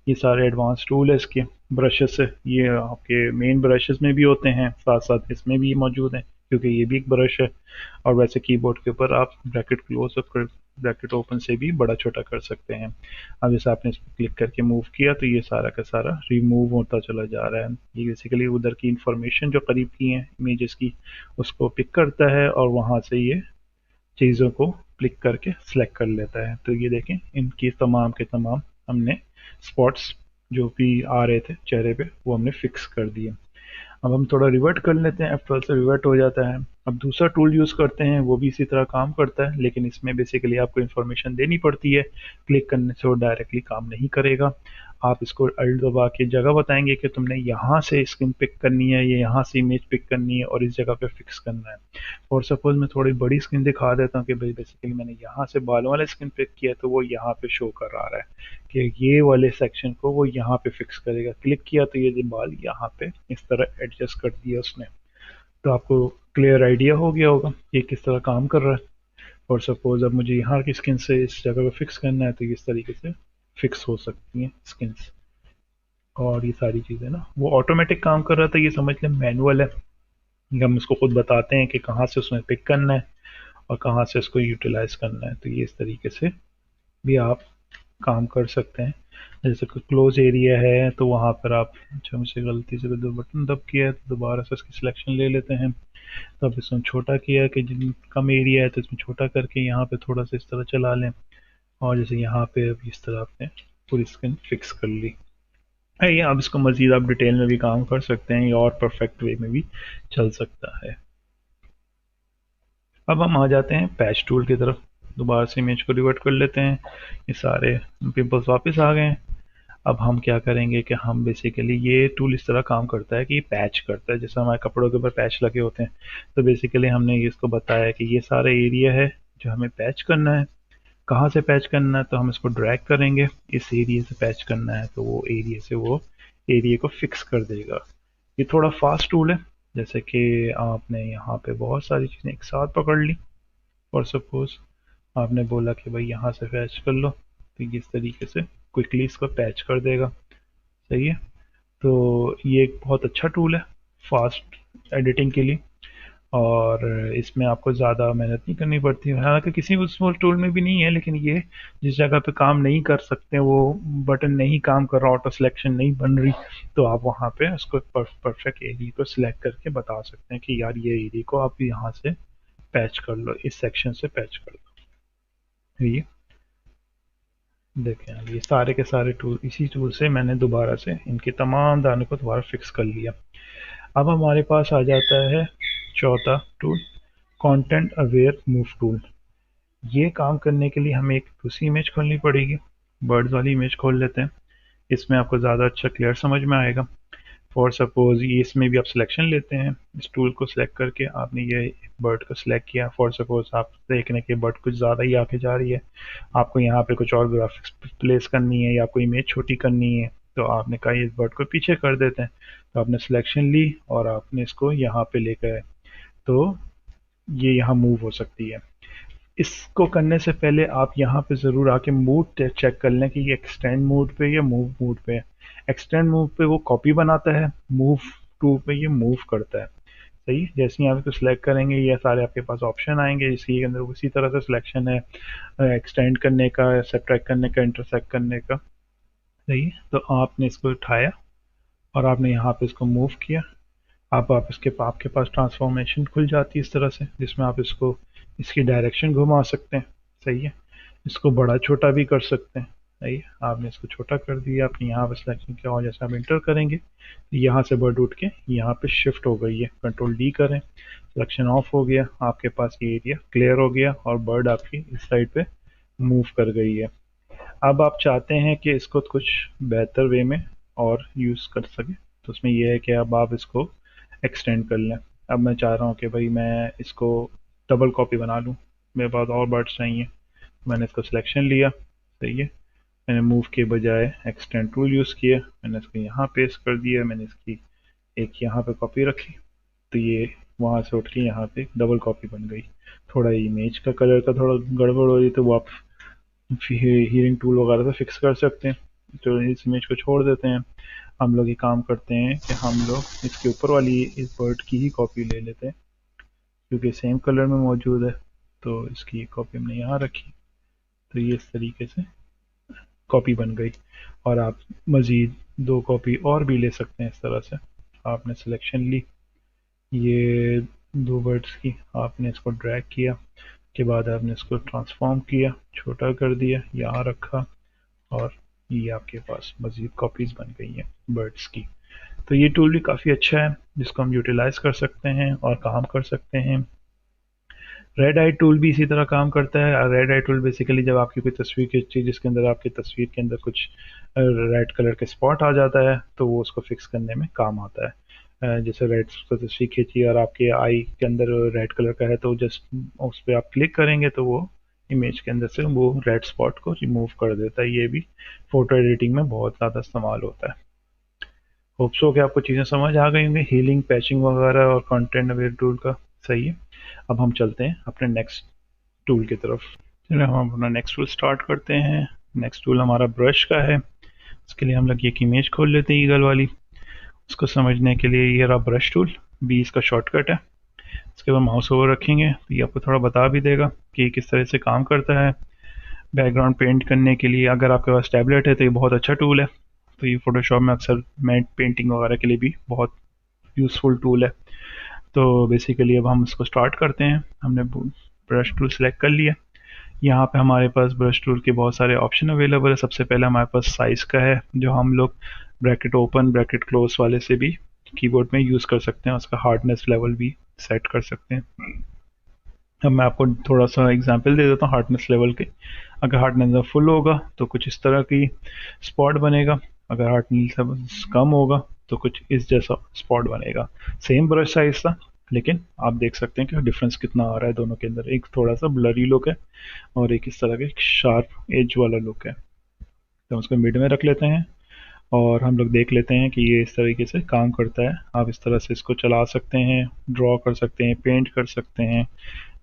ये सारे एडवांस टूल है इसके ब्रशेस है, ये आपके मेन ब्रशेस में भी होते हैं, साथ साथ इसमें भी मौजूद हैं क्योंकि ये भी एक ब्रश है। और वैसे कीबोर्ड के ऊपर आप ब्रैकेट क्लोज और ब्रैकेट ओपन से भी बड़ा छोटा कर सकते हैं। अब जैसे आपने इस पर क्लिक करके मूव किया तो ये सारा का सारा रिमूव होता चला जा रहा है। ये बेसिकली उधर की इंफॉर्मेशन जो करीब की है इमेजेस की उसको पिक करता है और वहाँ से ये चीज़ों को क्लिक करके सिलेक्ट कर लेता है। तो ये देखें, इनकी तमाम के तमाम हमने स्पॉट्स जो भी आ रहे थे चेहरे पे वो हमने फिक्स कर दिए। अब हम थोड़ा रिवर्ट कर लेते हैं, F12 से रिवर्ट हो जाता है। अब दूसरा टूल यूज़ करते हैं, वो भी इसी तरह काम करता है, लेकिन इसमें बेसिकली आपको इन्फॉर्मेशन देनी पड़ती है, क्लिक करने से वो डायरेक्टली काम नहीं करेगा। आप इसको अल्ट दबा के जगह बताएंगे कि तुमने यहाँ से स्क्रीन पिक करनी है, ये यहाँ से इमेज पिक करनी है और इस जगह पे फिक्स करना है। और सपोज मैं थोड़ी बड़ी स्क्रीन दिखा देता हूँ कि भाई बेसिकली मैंने यहाँ से बालों वाले स्क्रीन पिक किया तो वो यहाँ पे शो कर रहा है कि ये वाले सेक्शन को वो यहाँ पे फिक्स करेगा। क्लिक किया तो ये बाल यहाँ पे इस तरह एडजस्ट कर दिया उसने। तो आपको क्लियर आइडिया हो गया होगा ये किस तरह काम कर रहा है। और सपोज अब मुझे यहाँ की स्किन से इस जगह को फिक्स करना है तो इस तरीके से फिक्स हो सकती हैं स्किन्स। और ये सारी चीज़ें ना वो ऑटोमेटिक काम कर रहा था, ये समझ लें मैनुअल है। ये हम इसको खुद बताते हैं कि कहाँ से उसमें पिक करना है और कहाँ से उसको यूटिलाइज करना है। तो ये इस तरीके से भी आप काम कर सकते हैं। जैसे कोई क्लोज एरिया है तो वहाँ पर आप, अच्छा मुझसे गलती से दो बटन दब किया है तो दोबारा से उसकी सिलेक्शन ले लेते हैं। तो अब इसमें छोटा किया कि जिन कम एरिया है तो इसमें छोटा करके यहाँ पे थोड़ा सा इस तरह चला लें। और जैसे यहाँ पे अब इस तरह आपने पूरी स्किन फिक्स कर ली है। ये अब इसको मज़ीद आप डिटेल में भी काम कर सकते हैं या और परफेक्ट वे में भी चल सकता है। अब हम आ जाते हैं पैच टूल की तरफ। दोबारा से इमेज को रिवर्ट कर लेते हैं। ये सारे पिंपल्स वापस आ गए हैं। अब हम क्या करेंगे कि हम बेसिकली ये टूल इस तरह काम करता है कि पैच करता है, जैसे हमारे कपड़ों के ऊपर पैच लगे होते हैं। तो बेसिकली हमने इसको बताया कि ये सारा एरिया है जो हमें पैच करना है। कहाँ से पैच करना है तो हम इसको ड्रैग करेंगे, इस एरिया से पैच करना है तो वो एरिया से वो एरिया को फिक्स कर देगा। ये थोड़ा फास्ट टूल है, जैसे कि आपने यहाँ पे बहुत सारी चीज़ें एक साथ पकड़ ली और सपोज आपने बोला कि भाई यहाँ से पैच कर लो तो ये इस तरीके से क्विकली इसको पैच कर देगा। सही है। तो ये एक बहुत अच्छा टूल है फास्ट एडिटिंग के लिए और इसमें आपको ज़्यादा मेहनत नहीं करनी पड़ती है। हालांकि किसी उस टूल में भी नहीं है, लेकिन ये जिस जगह पे काम नहीं कर सकते, वो बटन नहीं काम कर रहा, ऑटो सिलेक्शन नहीं बन रही, तो आप वहाँ पे उसको परफेक्ट एरिया को सिलेक्ट करके बता सकते हैं कि यार ये एरिया को आप यहाँ से पैच कर लो, इस सेक्शन से पैच कर लो। ये देखें अब ये सारे के सारे टूल, इसी टूल से मैंने दोबारा से इनके तमाम दानों को दोबारा फिक्स कर लिया। अब हमारे पास आ जाता है चौथा tool, content aware move tool. ये काम करने के लिए हमें एक दूसरी इमेज खोलनी पड़ेगी। बर्ड्स वाली इमेज खोल लेते हैं, इसमें आपको ज़्यादा अच्छा क्लियर समझ में आएगा। फॉर सपोज ये इसमें भी आप सिलेक्शन लेते हैं, इस टूल को सिलेक्ट करके आपने ये बर्ड को सिलेक्ट किया। फॉर सपोज आप देख रहे हैं कि बर्ड कुछ ज़्यादा ही आके जा रही है, आपको यहाँ पे कुछ और ग्राफिक्स प्लेस करनी है या आपको इमेज छोटी करनी है, तो आपने कहा इस बर्ड को पीछे कर देते हैं। तो आपने सिलेक्शन ली और आपने इसको यहाँ पे लेकर आए तो ये यहाँ मूव हो सकती है। इसको करने से पहले आप यहाँ पे ज़रूर आके मूड चेक कर लें कि ये एक्सटेंड मोड पे या मूव मोड पे है। एक्सटेंड मोड पे वो कॉपी बनाता है, मूव टू पे ये मूव करता है। सही है। जैसे ही आप इसको सिलेक्ट करेंगे ये सारे आपके पास ऑप्शन आएंगे, जिसके अंदर उसी तरह से सिलेक्शन है एक्सटेंड करने का, सब्ट्रैक्ट करने का, इंटरसेक्ट करने का। सही है। तो आपने इसको उठाया और आपने यहाँ पे इसको मूव किया। आप इसके आपके पास ट्रांसफॉर्मेशन खुल जाती है इस तरह से, जिसमें आप इसको इसकी डायरेक्शन घुमा सकते हैं। सही है। इसको बड़ा छोटा भी कर सकते हैं। सही है। आपने इसको छोटा कर दिया, आपने यहाँ पर सिलेक्शन किया और जैसे आप इंटर करेंगे तो यहाँ से बर्ड उठ के यहाँ पे शिफ्ट हो गई है। कंट्रोल डी करें, सिलेक्शन ऑफ हो गया, आपके पास ये एरिया क्लियर हो गया और बर्ड आपकी इस साइड पे मूव कर गई है। अब आप चाहते हैं कि इसको कुछ बेहतर वे में और यूज़ कर सके, तो उसमें यह है कि अब आप इसको एक्सटेंड कर लें। अब मैं चाह रहा हूँ कि भाई मैं इसको डबल कॉपी बना लूँ, मेरे पास और बर्ड्स चाहिए। मैंने इसको सिलेक्शन लिया। सही है। मैंने मूव के बजाय एक्सटेंड टूल यूज़ किया, मैंने इसको यहाँ पेस्ट कर दिया, मैंने इसकी एक यहाँ पे कॉपी रखी तो ये वहाँ से उठ के यहाँ पे डबल कॉपी बन गई। थोड़ा इमेज का कलर का थोड़ा गड़बड़ हो रही तो वो आप हीरिंग टूल वगैरह से फिक्स कर सकते हैं। तो इस इमेज को छोड़ देते हैं। हम लोग ये काम करते हैं कि हम लोग इसके ऊपर वाली इस बर्ड की ही कॉपी ले लेते हैं, क्योंकि सेम कलर में मौजूद है। तो इसकी कॉपी हमने यहाँ रखी तो ये इस तरीके से कॉपी बन गई। और आप मज़ीद दो कॉपी और भी ले सकते हैं इस तरह से। आपने सिलेक्शन ली ये दो वर्ड्स की, आपने इसको ड्रैग किया के बाद आपने इसको ट्रांसफॉर्म किया, छोटा कर दिया, यहाँ रखा और ये आपके पास मज़ीद कॉपीज़ बन गई हैं बर्ड्स की। तो ये टूल भी काफ़ी अच्छा है जिसको हम यूटिलाइज़ कर सकते हैं और काम कर सकते हैं। रेड आई टूल भी इसी तरह काम करता है। रेड आई टूल बेसिकली जब आपकी कोई तस्वीर खींचती है जिसके अंदर आपकी तस्वीर के अंदर कुछ रेड कलर के स्पॉट आ जाता है तो वो उसको फिक्स करने में काम आता है। जैसे रेड तस्वीर खींची और आपके आई के अंदर रेड कलर का है तो जस्ट उस पर आप क्लिक करेंगे तो वो इमेज के अंदर से वो रेड स्पॉट को रिमूव कर देता है। ये भी फ़ोटो एडिटिंग में बहुत ज़्यादा इस्तेमाल होता है। होप सो कि आपको चीज़ें समझ आ गई होंगी हीलिंग, पैचिंग वगैरह और कंटेंट अवेयर टूल का। सही है। अब हम चलते हैं अपने नेक्स्ट टूल की तरफ। चलिए हम अपना नेक्स्ट टूल स्टार्ट करते हैं। नेक्स्ट टूल हमारा ब्रश का है। उसके लिए हम लोग एक इमेज खोल लेते हैं ईगल वाली। उसको समझने के लिए ये रहा ब्रश टूल, बी इसका शॉर्टकट है। इसके बाद माउस ओवर रखेंगे तो ये आपको थोड़ा बता भी देगा कि किस तरह से काम करता है। बैकग्राउंड पेंट करने के लिए अगर आपके पास टैबलेट है तो ये बहुत अच्छा टूल है। तो ये फोटोशॉप में अक्सर मैट पेंटिंग वगैरह के लिए भी बहुत यूज़फुल टूल है। तो बेसिकली अब हम इसको स्टार्ट करते हैं। हमने ब्रश टूल सेलेक्ट कर लिया। यहाँ पे हमारे पास ब्रश टूल के बहुत सारे ऑप्शन अवेलेबल है। सबसे पहले हमारे पास साइज़ का है, जो हम लोग ब्रैकेट ओपन ब्रैकेट क्लोज वाले से भी कीबोर्ड में यूज़ कर सकते हैं। उसका हार्डनेस लेवल भी सेट कर सकते हैं। अब मैं आपको थोड़ा सा एग्जांपल दे देता हूँ हार्डनेस लेवल के। अगर हार्डनेस फुल होगा तो कुछ इस तरह की स्पॉट बनेगा। अगर हार्डनेस कम होगा तो कुछ इस जैसा स्पॉट बनेगा। सेम ब्रश साइज था, लेकिन आप देख सकते हैं कि डिफरेंस कितना आ रहा है दोनों के अंदर। एक थोड़ा सा ब्लरी लुक है और एक इस तरह के शार्प एज वाला लुक है। तो हम उसको मिड में रख लेते हैं और हम लोग देख लेते हैं कि ये इस तरीके से काम करता है। आप इस तरह से इसको चला सकते हैं, ड्रॉ कर सकते हैं, पेंट कर सकते हैं।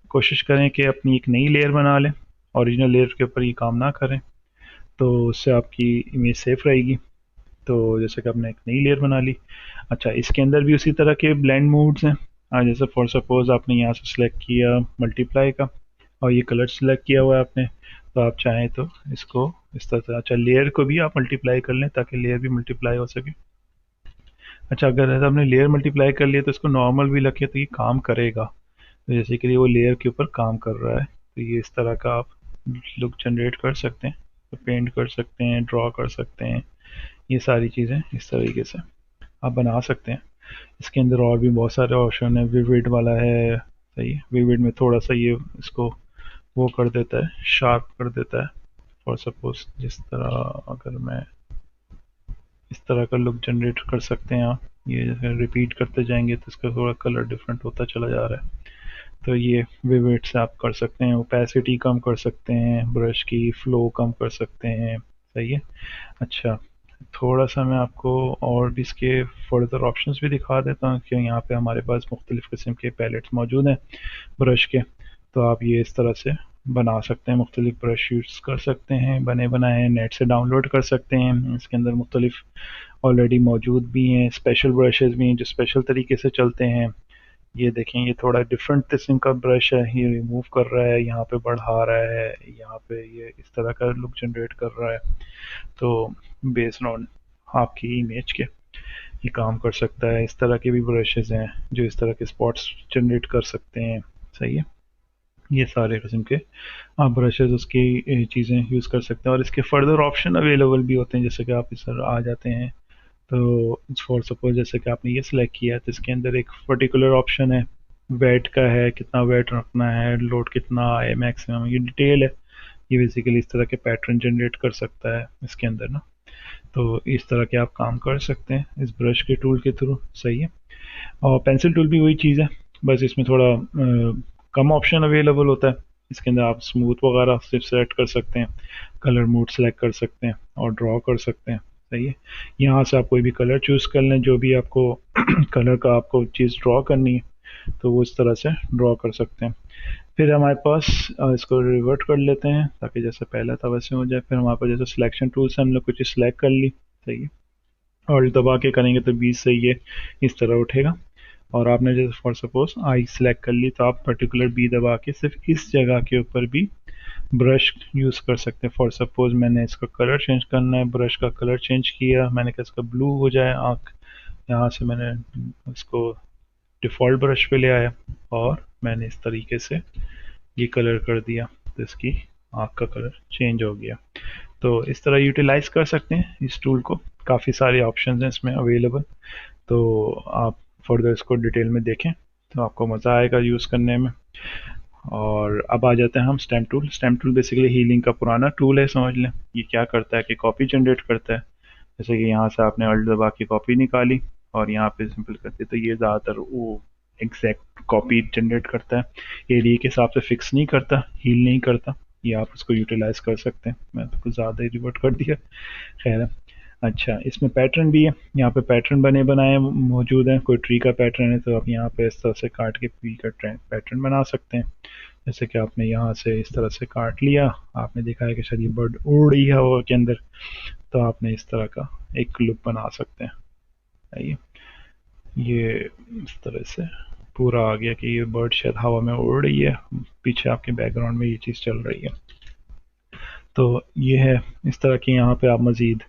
कोशिश करें कि अपनी एक नई लेयर बना लें, ओरिजिनल लेयर के ऊपर ये काम ना करें, तो उससे आपकी इमेज सेफ रहेगी। तो जैसे कि आपने एक नई लेयर बना ली। अच्छा, इसके अंदर भी उसी तरह के ब्लेंड मोड्स हैं। जैसे फॉर सपोज आपने यहाँ से सिलेक्ट किया मल्टीप्लाई का और ये कलर सेलेक्ट किया हुआ है आपने, तो आप चाहें तो इसको इस तरह से, अच्छा लेयर को भी आप मल्टीप्लाई कर लें ताकि लेयर भी मल्टीप्लाई हो सके। अच्छा, अगर ऐसा आपने लेयर मल्टीप्लाई कर लिया तो इसको नॉर्मल भी रखें तो ये काम करेगा। तो जैसे कि वो लेयर के ऊपर काम कर रहा है, तो ये इस तरह का आप लुक जनरेट कर सकते हैं। तो पेंट कर सकते हैं, ड्रॉ कर सकते हैं, ये सारी चीज़ें इस तरीके से आप बना सकते हैं। इसके अंदर और भी बहुत सारे ऑप्शन है। विविड वाला है, सही है। विविड में थोड़ा सा ये इसको वो कर देता है, शार्प कर देता है। फॉर सपोज जिस तरह अगर मैं इस तरह का लुक जनरेट कर सकते हैं आप। ये जैसे रिपीट करते जाएंगे तो इसका थोड़ा कलर डिफरेंट होता चला जा रहा है। तो ये विविड से आप कर सकते हैं। ओपेसिटी कम कर सकते हैं, ब्रश की फ्लो कम कर सकते हैं, सही है। अच्छा, थोड़ा सा मैं आपको और भी इसके फर्दर ऑप्शंस भी दिखा देता हूँ कि यहाँ पे हमारे पास मुख्तलिफ़ किस्म के पैलेट्स मौजूद हैं ब्रश के। तो आप ये इस तरह से बना सकते हैं, मुख्तलिफ ब्रश यूज़ कर सकते हैं। बने बनाए नेट से डाउनलोड कर सकते हैं। इसके अंदर मुख्तलिफ ऑलरेडी मौजूद भी हैं, स्पेशल ब्रशेज़ भी हैं जो स्पेशल तरीके से चलते हैं। ये देखें, ये थोड़ा डिफरेंट किस्म का ब्रश है, ये रिमूव कर रहा है, यहाँ पे बढ़ा रहा है, यहाँ पे ये इस तरह का लुक जनरेट कर रहा है। तो बेस्ड ऑन आपकी इमेज के ये काम कर सकता है। इस तरह के भी ब्रशेज़ हैं जो इस तरह के स्पॉट्स जनरेट कर सकते हैं, सही है। ये सारे किस्म के आप ब्रशेज़ उसकी चीज़ें यूज़ कर सकते हैं और इसके फर्दर ऑप्शन अवेलेबल भी होते हैं। जैसे कि आप इस तरह आ जाते हैं तो फॉर सपोज जैसे कि आपने ये सिलेक्ट किया है तो इसके अंदर एक पर्टिकुलर ऑप्शन है, वेट का है, कितना वेट रखना है, लोड कितना है, मैक्सिमम, ये डिटेल है। ये बेसिकली इस तरह के पैटर्न जनरेट कर सकता है इसके अंदर ना। तो इस तरह के आप काम कर सकते हैं इस ब्रश के टूल के थ्रू, सही है। और पेंसिल टूल भी वही चीज़ है, बस इसमें थोड़ा कम ऑप्शन अवेलेबल होता है। इसके अंदर आप स्मूथ वगैरह सिर्फ सेलेक्ट कर सकते हैं, कलर मूड सेलेक्ट कर सकते हैं और ड्रॉ कर सकते हैं, सही है। यहाँ से आप कोई भी कलर चूज़ कर लें, जो भी आपको कलर का आपको चीज़ ड्रॉ करनी है तो वो इस तरह से ड्रॉ कर सकते हैं। फिर हमारे पास इसको रिवर्ट कर लेते हैं ताकि जैसे पहला था वैसे हो जाए। फिर हमारे पास जैसे सिलेक्शन टूल से हम लोग कुछ सिलेक्ट कर ली, सही है। और दबा के करेंगे तो बीच से ये इस तरह उठेगा। और आपने जैसे फॉर सपोज आई सिलेक्ट कर ली तो आप पर्टिकुलर बी दबा के सिर्फ इस जगह के ऊपर भी ब्रश यूज़ कर सकते हैं। फॉर सपोज मैंने इसका कलर चेंज करना है, ब्रश का कलर चेंज किया, मैंने कहा इसका ब्लू हो जाए आँख। यहाँ से मैंने इसको डिफ़ॉल्ट ब्रश पे ले आया और मैंने इस तरीके से ये कलर कर दिया तो इसकी आँख का कलर चेंज हो गया। तो इस तरह यूटिलाइज़ कर सकते हैं इस टूल को। काफ़ी सारे ऑप्शंस हैं इसमें अवेलेबल, तो आप फर्दर इसको डिटेल में देखें तो आपको मज़ा आएगा यूज़ करने में। और अब आ जाते हैं हम stamp tool. Stamp tool basically healing का पुराना टूल है, समझ लें। ये क्या करता है कि कॉपी जनरेट करता है। जैसे कि यहाँ से आपने अल्ट दबा के कॉपी निकाली और यहाँ पे सिंपल करते तो ये ज़्यादातर वो एग्जैक्ट कॉपी जनरेट करता है। एरिया के हिसाब से फिक्स नहीं करता, हील नहीं करता। ये आप उसको यूटिलाइज़ कर सकते हैं। मैं तो कुछ ज़्यादा ही रिवर्ट कर दिया, खैर है। अच्छा, इसमें पैटर्न भी है, यहाँ पे पैटर्न बने बनाए मौजूद हैं। कोई ट्री का पैटर्न है तो आप यहाँ पे इस तरह से काट के ट्री का पैटर्न बना सकते हैं। जैसे कि आपने यहाँ से इस तरह से काट लिया, आपने देखा है कि शायद ये बर्ड उड़ रही है हवा के अंदर, तो आपने इस तरह का एक लुक बना सकते हैं। आइए, ये इस तरह से पूरा आ गया कि ये बर्ड शायद हवा में उड़ रही है, पीछे आपके बैकग्राउंड में ये चीज़ चल रही है। तो ये है, इस तरह की यहाँ पे आप मज़ीद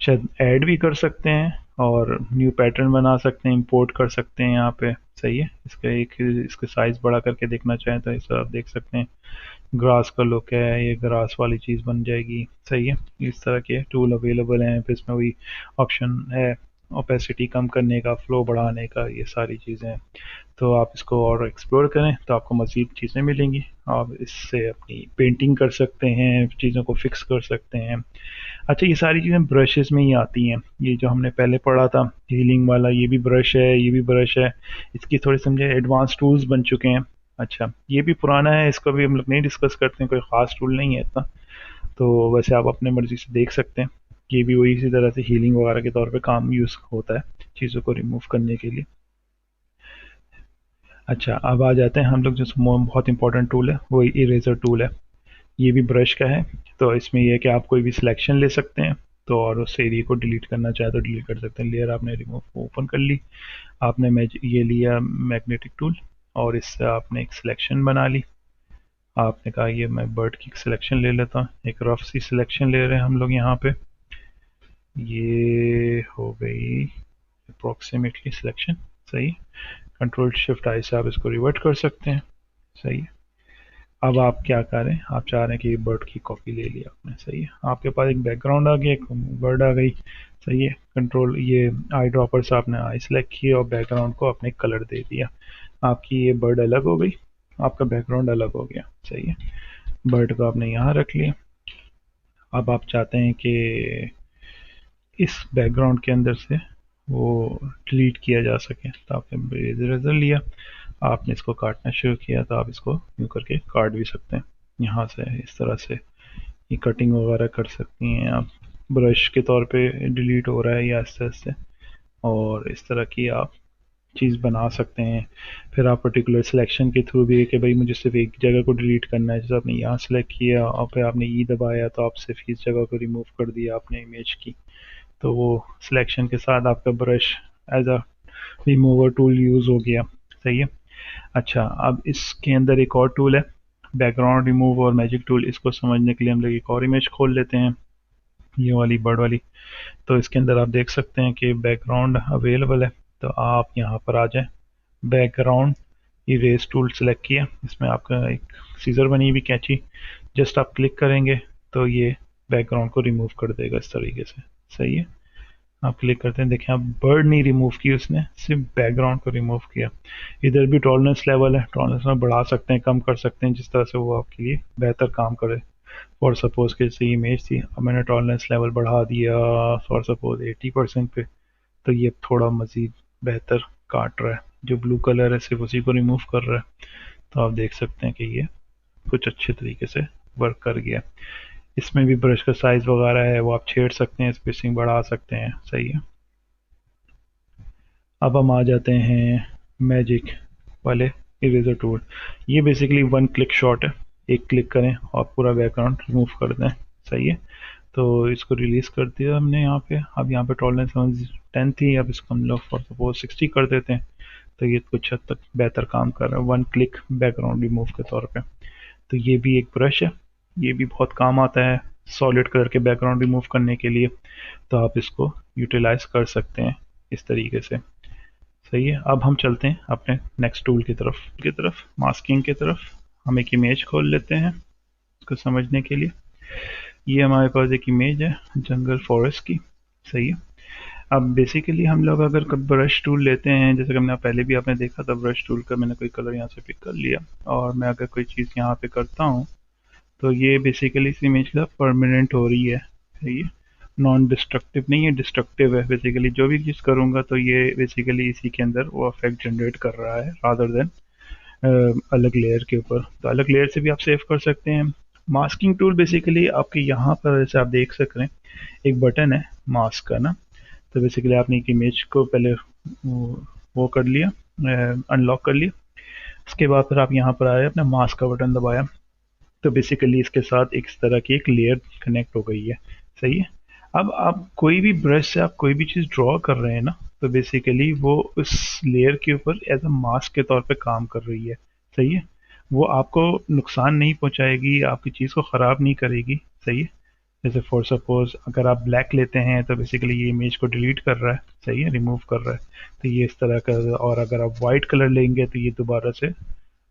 शायद ऐड भी कर सकते हैं और न्यू पैटर्न बना सकते हैं, इंपोर्ट कर सकते हैं यहाँ पे। सही है, इसका एक इसका साइज़ बड़ा करके देखना चाहें तो इस आप देख सकते हैं, ग्रास का लुक है, ये ग्रास वाली चीज़ बन जाएगी। सही है, इस तरह के टूल अवेलेबल हैं। फिर इसमें वही ऑप्शन है ओपेसिटी कम करने का, फ्लो बढ़ाने का, ये सारी चीज़ें। तो आप इसको और एक्सप्लोर करें तो आपको मज़ीद चीज़ें मिलेंगी। आप इससे अपनी पेंटिंग कर सकते हैं, चीज़ों को फिक्स कर सकते हैं। अच्छा, ये सारी चीज़ें ब्रशेस में ही आती हैं। ये जो हमने पहले पढ़ा था हीलिंग वाला, ये भी ब्रश है, ये भी ब्रश है। इसकी थोड़ी समझे एडवांस टूल्स बन चुके हैं। अच्छा, ये भी पुराना है, इसको भी हम लोग नहीं डिस्कस करते हैं, कोई ख़ास टूल नहीं है इतना। तो वैसे आप अपने मर्ज़ी से देख सकते हैं। ये भी वही इसी तरह से हीलिंग वगैरह के तौर पे काम यूज़ होता है, चीज़ों को रिमूव करने के लिए। अच्छा, अब आ जाते हैं हम लोग जो बहुत इंपॉर्टेंट टूल है, वो इरेज़र टूल है। ये भी ब्रश का है। तो इसमें ये है कि आप कोई भी सिलेक्शन ले सकते हैं, तो और उस एरिया को डिलीट करना चाहे तो डिलीट कर सकते हैं। लेयर आपने रिमूव ओपन कर ली, आपने ये लिया मैग्नेटिक टूल और इससे आपने एक सिलेक्शन बना ली। आपने कहा ये मैं बर्ड की सिलेक्शन ले लेता हूँ, एक रफ सी सिलेक्शन ले रहे हैं हम लोग यहाँ पे। ये हो गई अप्रोक्सीमेटली सिलेक्शन। सही, कंट्रोल शिफ्ट आई से आप इसको रिवर्ट कर सकते हैं। सही है, अब आप क्या करें, आप चाह रहे हैं कि बर्ड की कॉपी ले ली आपने। सही है, आपके पास एक बैकग्राउंड आ गया, एक बर्ड आ गई। सही है, कंट्रोल ये आई ड्रॉपर से आपने आई सेलेक्ट किया और बैकग्राउंड को आपने कलर दे दिया। आपकी ये बर्ड अलग हो गई, आपका बैकग्राउंड अलग हो गया। सही है, बर्ड को आपने यहाँ रख लिया। अब आप चाहते हैं कि इस बैकग्राउंड के अंदर से वो डिलीट किया जा सके, तो आपने इरेज़र लिया, आपने इसको काटना शुरू किया, तो आप इसको यूँ करके काट भी सकते हैं यहाँ से। इस तरह से ये कटिंग वगैरह कर सकती हैं आप। ब्रश के तौर पे डिलीट हो रहा है ये आस्ते आस्ते, और इस तरह की आप चीज़ बना सकते हैं। फिर आप पर्टिकुलर सिलेक्शन के थ्रू भी कि भाई मुझे सिर्फ एक जगह को डिलीट करना है, जैसे आपने यहाँ सेलेक्ट किया और फिर आपने ई दबाया तो आप सिर्फ इस जगह को रिमूव कर दिया आपने इमेज की। तो वो सिलेक्शन के साथ आपका brush as a remover tool use हो गया। सही है। अच्छा, अब इसके अंदर एक और टूल है बैकग्राउंड रिमूव और मैजिक टूल। इसको समझने के लिए हम लोग एक और इमेज खोल लेते हैं, ये वाली बर्ड वाली। तो इसके अंदर आप देख सकते हैं कि बैकग्राउंड अवेलेबल है। तो आप यहाँ पर आ जाएं, बैकग्राउंड इरेज टूल सेलेक्ट किया, इसमें आपका एक सीजर बनी हुई कैंची, जस्ट आप क्लिक करेंगे तो ये बैकग्राउंड को रिमूव कर देगा इस तरीके से। सही है, आप क्लिक करते हैं, देखें आप बर्ड नहीं रिमूव की उसने, सिर्फ बैकग्राउंड को रिमूव किया। इधर भी टॉलरेंस लेवल है, टॉलरेंस में बढ़ा सकते हैं, कम कर सकते हैं, जिस तरह से वो आपके लिए बेहतर काम करे। फॉर सपोज कि जैसे इमेज थी, अब मैंने टॉलरेंस लेवल बढ़ा दिया फॉर सपोज 80% पे, तो ये थोड़ा मज़ीद बेहतर काट रहा है। जो ब्लू कलर है सिर्फ उसी को रिमूव कर रहा है। तो आप देख सकते हैं कि ये कुछ अच्छे तरीके से वर्क कर गया। इसमें भी ब्रश का साइज़ वगैरह है वो आप छेड़ सकते हैं, स्पेसिंग बढ़ा सकते हैं। सही है, अब हम आ जाते हैं मैजिक वाले इरेजर टूल। ये बेसिकली वन क्लिक शॉट है, एक क्लिक करें और पूरा बैकग्राउंड रिमूव कर दें। सही है, तो इसको रिलीज़ कर दिया हमने यहाँ पे। अब यहाँ पे टॉलरेंस 10 थी, अब इसको हम लोग फॉर सपोज 60 कर देते हैं। तो ये कुछ हद तक बेहतर काम कर रहा है वन क्लिक बैकग्राउंड रिमूव के तौर पे। तो ये भी एक ब्रश है, ये भी बहुत काम आता है सॉलिड कलर के बैकग्राउंड रिमूव करने के लिए। तो आप इसको यूटिलाइज कर सकते हैं इस तरीके से। सही है, अब हम चलते हैं अपने नेक्स्ट टूल की तरफ मास्किंग की तरफ। हम एक इमेज खोल लेते हैं इसको समझने के लिए। ये हमारे पास एक इमेज है जंगल फॉरेस्ट की। सही है, अब बेसिकली हम लोग अगर ब्रश टूल लेते हैं, जैसे कि हमने पहले भी आपने देखा था, ब्रश टूल का मैंने कोई कलर यहाँ से पिक कर लिया और मैं अगर कोई चीज़ यहाँ पे करता हूँ तो ये बेसिकली इस इमेज का परमानेंट हो रही है। सही है, नॉन डिस्ट्रक्टिव नहीं है, डिस्ट्रक्टिव है। बेसिकली जो भी चीज़ करूँगा तो ये बेसिकली इसी के अंदर वो इफेक्ट जनरेट कर रहा है रादर देन अलग लेयर के ऊपर। तो अलग लेयर से भी आप सेव कर सकते हैं, मास्किंग टूल बेसिकली आपके यहाँ पर जैसे आप देख सक रहे हैं एक बटन है मास्क का ना। तो बेसिकली आपने एक इमेज को पहले वो कर लिया, अनलॉक कर लिया। उसके बाद फिर आप यहाँ पर आए, अपने मास्क का बटन दबाया, तो बेसिकली इसके साथ एक इस तरह की एक लेयर कनेक्ट हो गई है। सही है। अब आप कोई भी ब्रश से आप कोई भी चीज़ ड्रॉ कर रहे हैं ना, तो बेसिकली वो उस लेयर के ऊपर एज अ मास्क के तौर पे काम कर रही है। सही है। वो आपको नुकसान नहीं पहुंचाएगी, आपकी चीज़ को ख़राब नहीं करेगी। सही है। जैसे फॉर सपोज अगर आप ब्लैक लेते हैं तो बेसिकली ये इमेज को डिलीट कर रहा है। सही है, रिमूव कर रहा है। तो ये इस तरह का। और अगर आप वाइट कलर लेंगे तो ये दोबारा से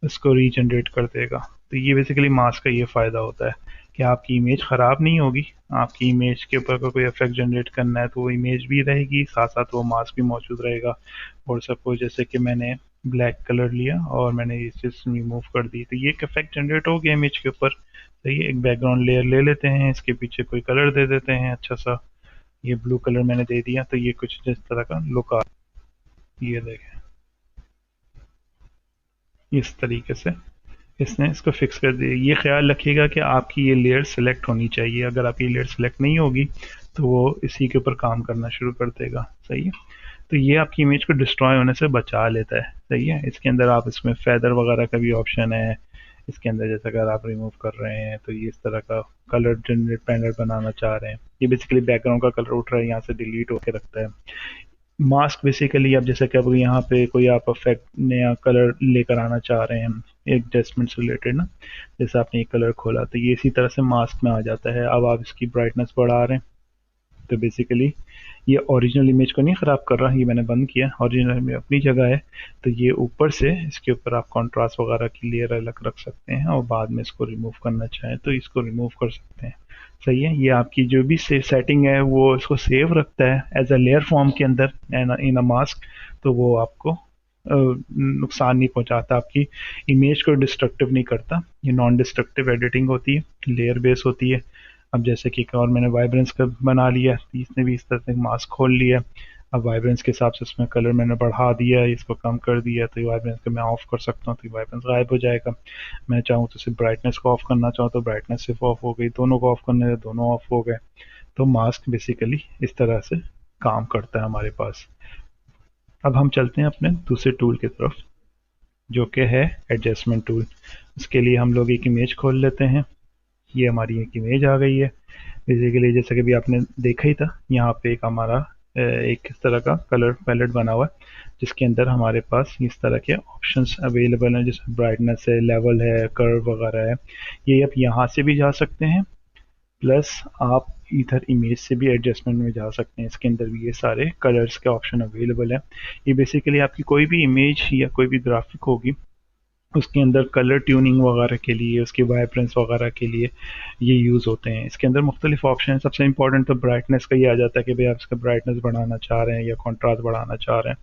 इसको रीजनरेट कर देगा। तो ये बेसिकली मास्क का ये फ़ायदा होता है कि आपकी इमेज ख़राब नहीं होगी। आपकी इमेज के ऊपर अगर कोई इफेक्ट जनरेट करना है तो वो इमेज भी रहेगी, साथ साथ वो मास्क भी मौजूद रहेगा। और सपोज जैसे कि मैंने ब्लैक कलर लिया और मैंने ये चीज़ रिमूव कर दी, तो ये एक इफेक्ट जनरेट हो गया इमेज के ऊपर। सही है। एक बैकग्राउंड लेयर ले लेते हैं, इसके पीछे कोई कलर दे देते हैं अच्छा सा। ये ब्लू कलर मैंने दे दिया, तो ये कुछ इस तरह का लुक आ, ये देखें इस तरीके से इसने इसको फिक्स कर दिया। ये ख्याल रखिएगा कि आपकी ये लेयर सेलेक्ट होनी चाहिए। अगर आपकी लेयर सेलेक्ट नहीं होगी तो वो इसी के ऊपर काम करना शुरू कर देगा। सही है। तो ये आपकी इमेज को डिस्ट्रॉय होने से बचा लेता है। सही है। इसके अंदर आप इसमें फेदर वगैरह का भी ऑप्शन है। इसके अंदर जैसे अगर आप रिमूव कर रहे हैं तो ये इस तरह का कलर जनरेट पैनल बनाना चाह रहे हैं, ये बेसिकली बैकग्राउंड का कलर उठ रहा है, यहाँ से डिलीट होकर रखता है। मास्क बेसिकली अब जैसे कि अब यहाँ पे कोई आप इफेक्ट नया कलर लेकर आना चाह रहे हैं एडजस्टमेंट से रिलेटेड ना, जैसे आपने एक कलर खोला तो ये इसी तरह से मास्क में आ जाता है। अब आप इसकी ब्राइटनेस बढ़ा रहे हैं तो बेसिकली ये ओरिजिनल इमेज को नहीं ख़राब कर रहा, ये मैंने बंद किया, ओरिजिनल में अपनी जगह है। तो ये ऊपर से इसके ऊपर आप कॉन्ट्रास्ट वगैरह की लेयर अलग रख सकते हैं और बाद में इसको रिमूव करना चाहें तो इसको रिमूव कर सकते हैं। सही है। ये आपकी जो भी सेटिंग है वो इसको सेव रखता है एज अ लेयर फॉर्म के अंदर इन अ मास्क। तो वो आपको नुकसान नहीं पहुंचाता, आपकी इमेज को डिस्ट्रक्टिव नहीं करता। ये नॉन डिस्ट्रक्टिव एडिटिंग होती है, लेयर बेस होती है। अब जैसे कि और मैंने वाइब्रेंस का बना लिया, इसने भी इस तरह से मास्क खोल लिया। अब वाइब्रेंस के हिसाब से इसमें कलर मैंने बढ़ा दिया, इसको कम कर दिया, तो ये वाइब्रेंस को मैं ऑफ कर सकता हूँ तो वाइब्रेंस गायब हो जाएगा। मैं चाहूँ तो सिर्फ ब्राइटनेस को ऑफ करना चाहूँ तो ब्राइटनेस सिर्फ ऑफ हो गई, दोनों को ऑफ करने से दोनों ऑफ हो गए। तो मास्क बेसिकली इस तरह से काम करता है हमारे पास। अब हम चलते हैं अपने दूसरे टूल की तरफ जो कि है एडजस्टमेंट टूल। उसके लिए हम लोग एक इमेज खोल लेते हैं। ये हमारी एक इमेज आ गई है। बेसिकली जैसा कि भी आपने देखा ही था, यहाँ पे एक हमारा एक इस तरह का कलर पैलेट बना हुआ है जिसके अंदर हमारे पास इस तरह के ऑप्शंस अवेलेबल हैं, जैसे ब्राइटनेस है, लेवल है, कर्व वगैरह है। ये आप यहाँ से भी जा सकते हैं, प्लस आप इधर इमेज से भी एडजस्टमेंट में जा सकते हैं। इसके अंदर भी ये सारे कलर्स के ऑप्शन अवेलेबल है। ये बेसिकली आपकी कोई भी इमेज या कोई भी ग्राफिक होगी उसके अंदर कलर ट्यूनिंग वगैरह के लिए, उसकी वाइब्रेंस वगैरह के लिए ये यूज़ होते हैं। इसके अंदर मुख्तलिफ ऑप्शन हैं। सबसे इंपॉर्टेंट तो ब्राइटनेस का ही आ जाता है कि भाई आप इसका ब्राइटनेस बढ़ाना चाह रहे हैं या कॉन्ट्रास्ट बढ़ाना चाह रहे हैं,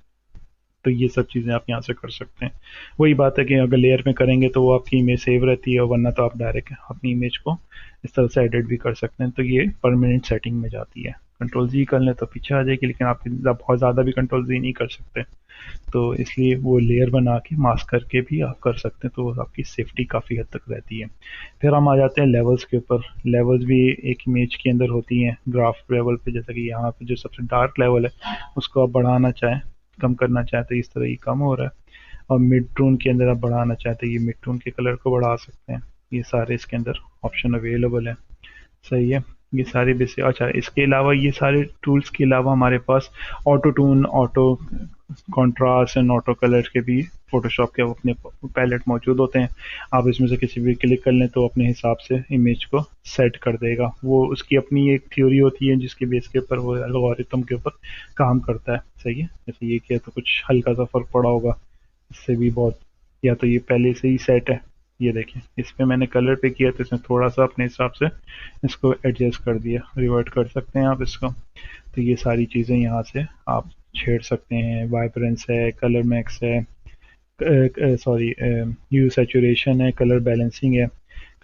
तो ये सब चीज़ें आप यहाँ से कर सकते हैं। वही बात है कि अगर लेयर में करेंगे तो वो आपकी इमेज सेव रहती है, वरना तो आप डायरेक्ट अपनी इमेज को इस तरह से एडिट भी कर सकते हैं। तो ये परमानेंट सेटिंग में जाती है। कंट्रोल जी कर लें तो पीछे आ जाएगी, लेकिन आप बहुत ज़्यादा भी कंट्रोल जी नहीं कर सकते, तो इसलिए वो लेयर बना के मास्क करके भी आप कर सकते हैं, तो आपकी सेफ्टी काफ़ी हद तक रहती है। फिर हम आ जाते हैं लेवल्स के ऊपर। लेवल्स भी एक इमेज के अंदर होती हैं ग्राफ लेवल पे, जैसा कि यहाँ पे जो सबसे डार्क लेवल है उसको आप बढ़ाना चाहें, कम करना चाहें तो इस तरह ये कम हो रहा है। और मिड टोन के अंदर आप बढ़ाना चाहते हैं, ये मिड टोन के कलर को बढ़ा सकते हैं। ये सारे इसके अंदर ऑप्शन अवेलेबल है। सही है। ये सारे बेसिक। अच्छा, इसके अलावा ये सारे टूल्स के अलावा हमारे पास auto tone, auto contrast and auto colour के भी फोटोशॉप के अपने पैलेट मौजूद होते हैं। आप इसमें से किसी भी क्लिक कर लें तो अपने हिसाब से इमेज को सेट कर देगा। वो उसकी अपनी एक थ्योरी होती है जिसके बेस के ऊपर वो एल्गोरिथम के ऊपर काम करता है। सही है। जैसे ये किया तो कुछ हल्का सा फर्क पड़ा होगा, इससे भी बहुत, या तो ये पहले से ही सेट है। ये देखें, इस पे मैंने कलर पे किया तो इसने थोड़ा सा अपने हिसाब से इसको एडजस्ट कर दिया, रिवर्ट कर सकते हैं आप इसको। तो ये सारी चीज़ें यहाँ से आप छेड़ सकते हैं। वाइब्रेंस है, कलर मैक्स है, सॉरी ह्यू सैचुरेशन है, कलर बैलेंसिंग है।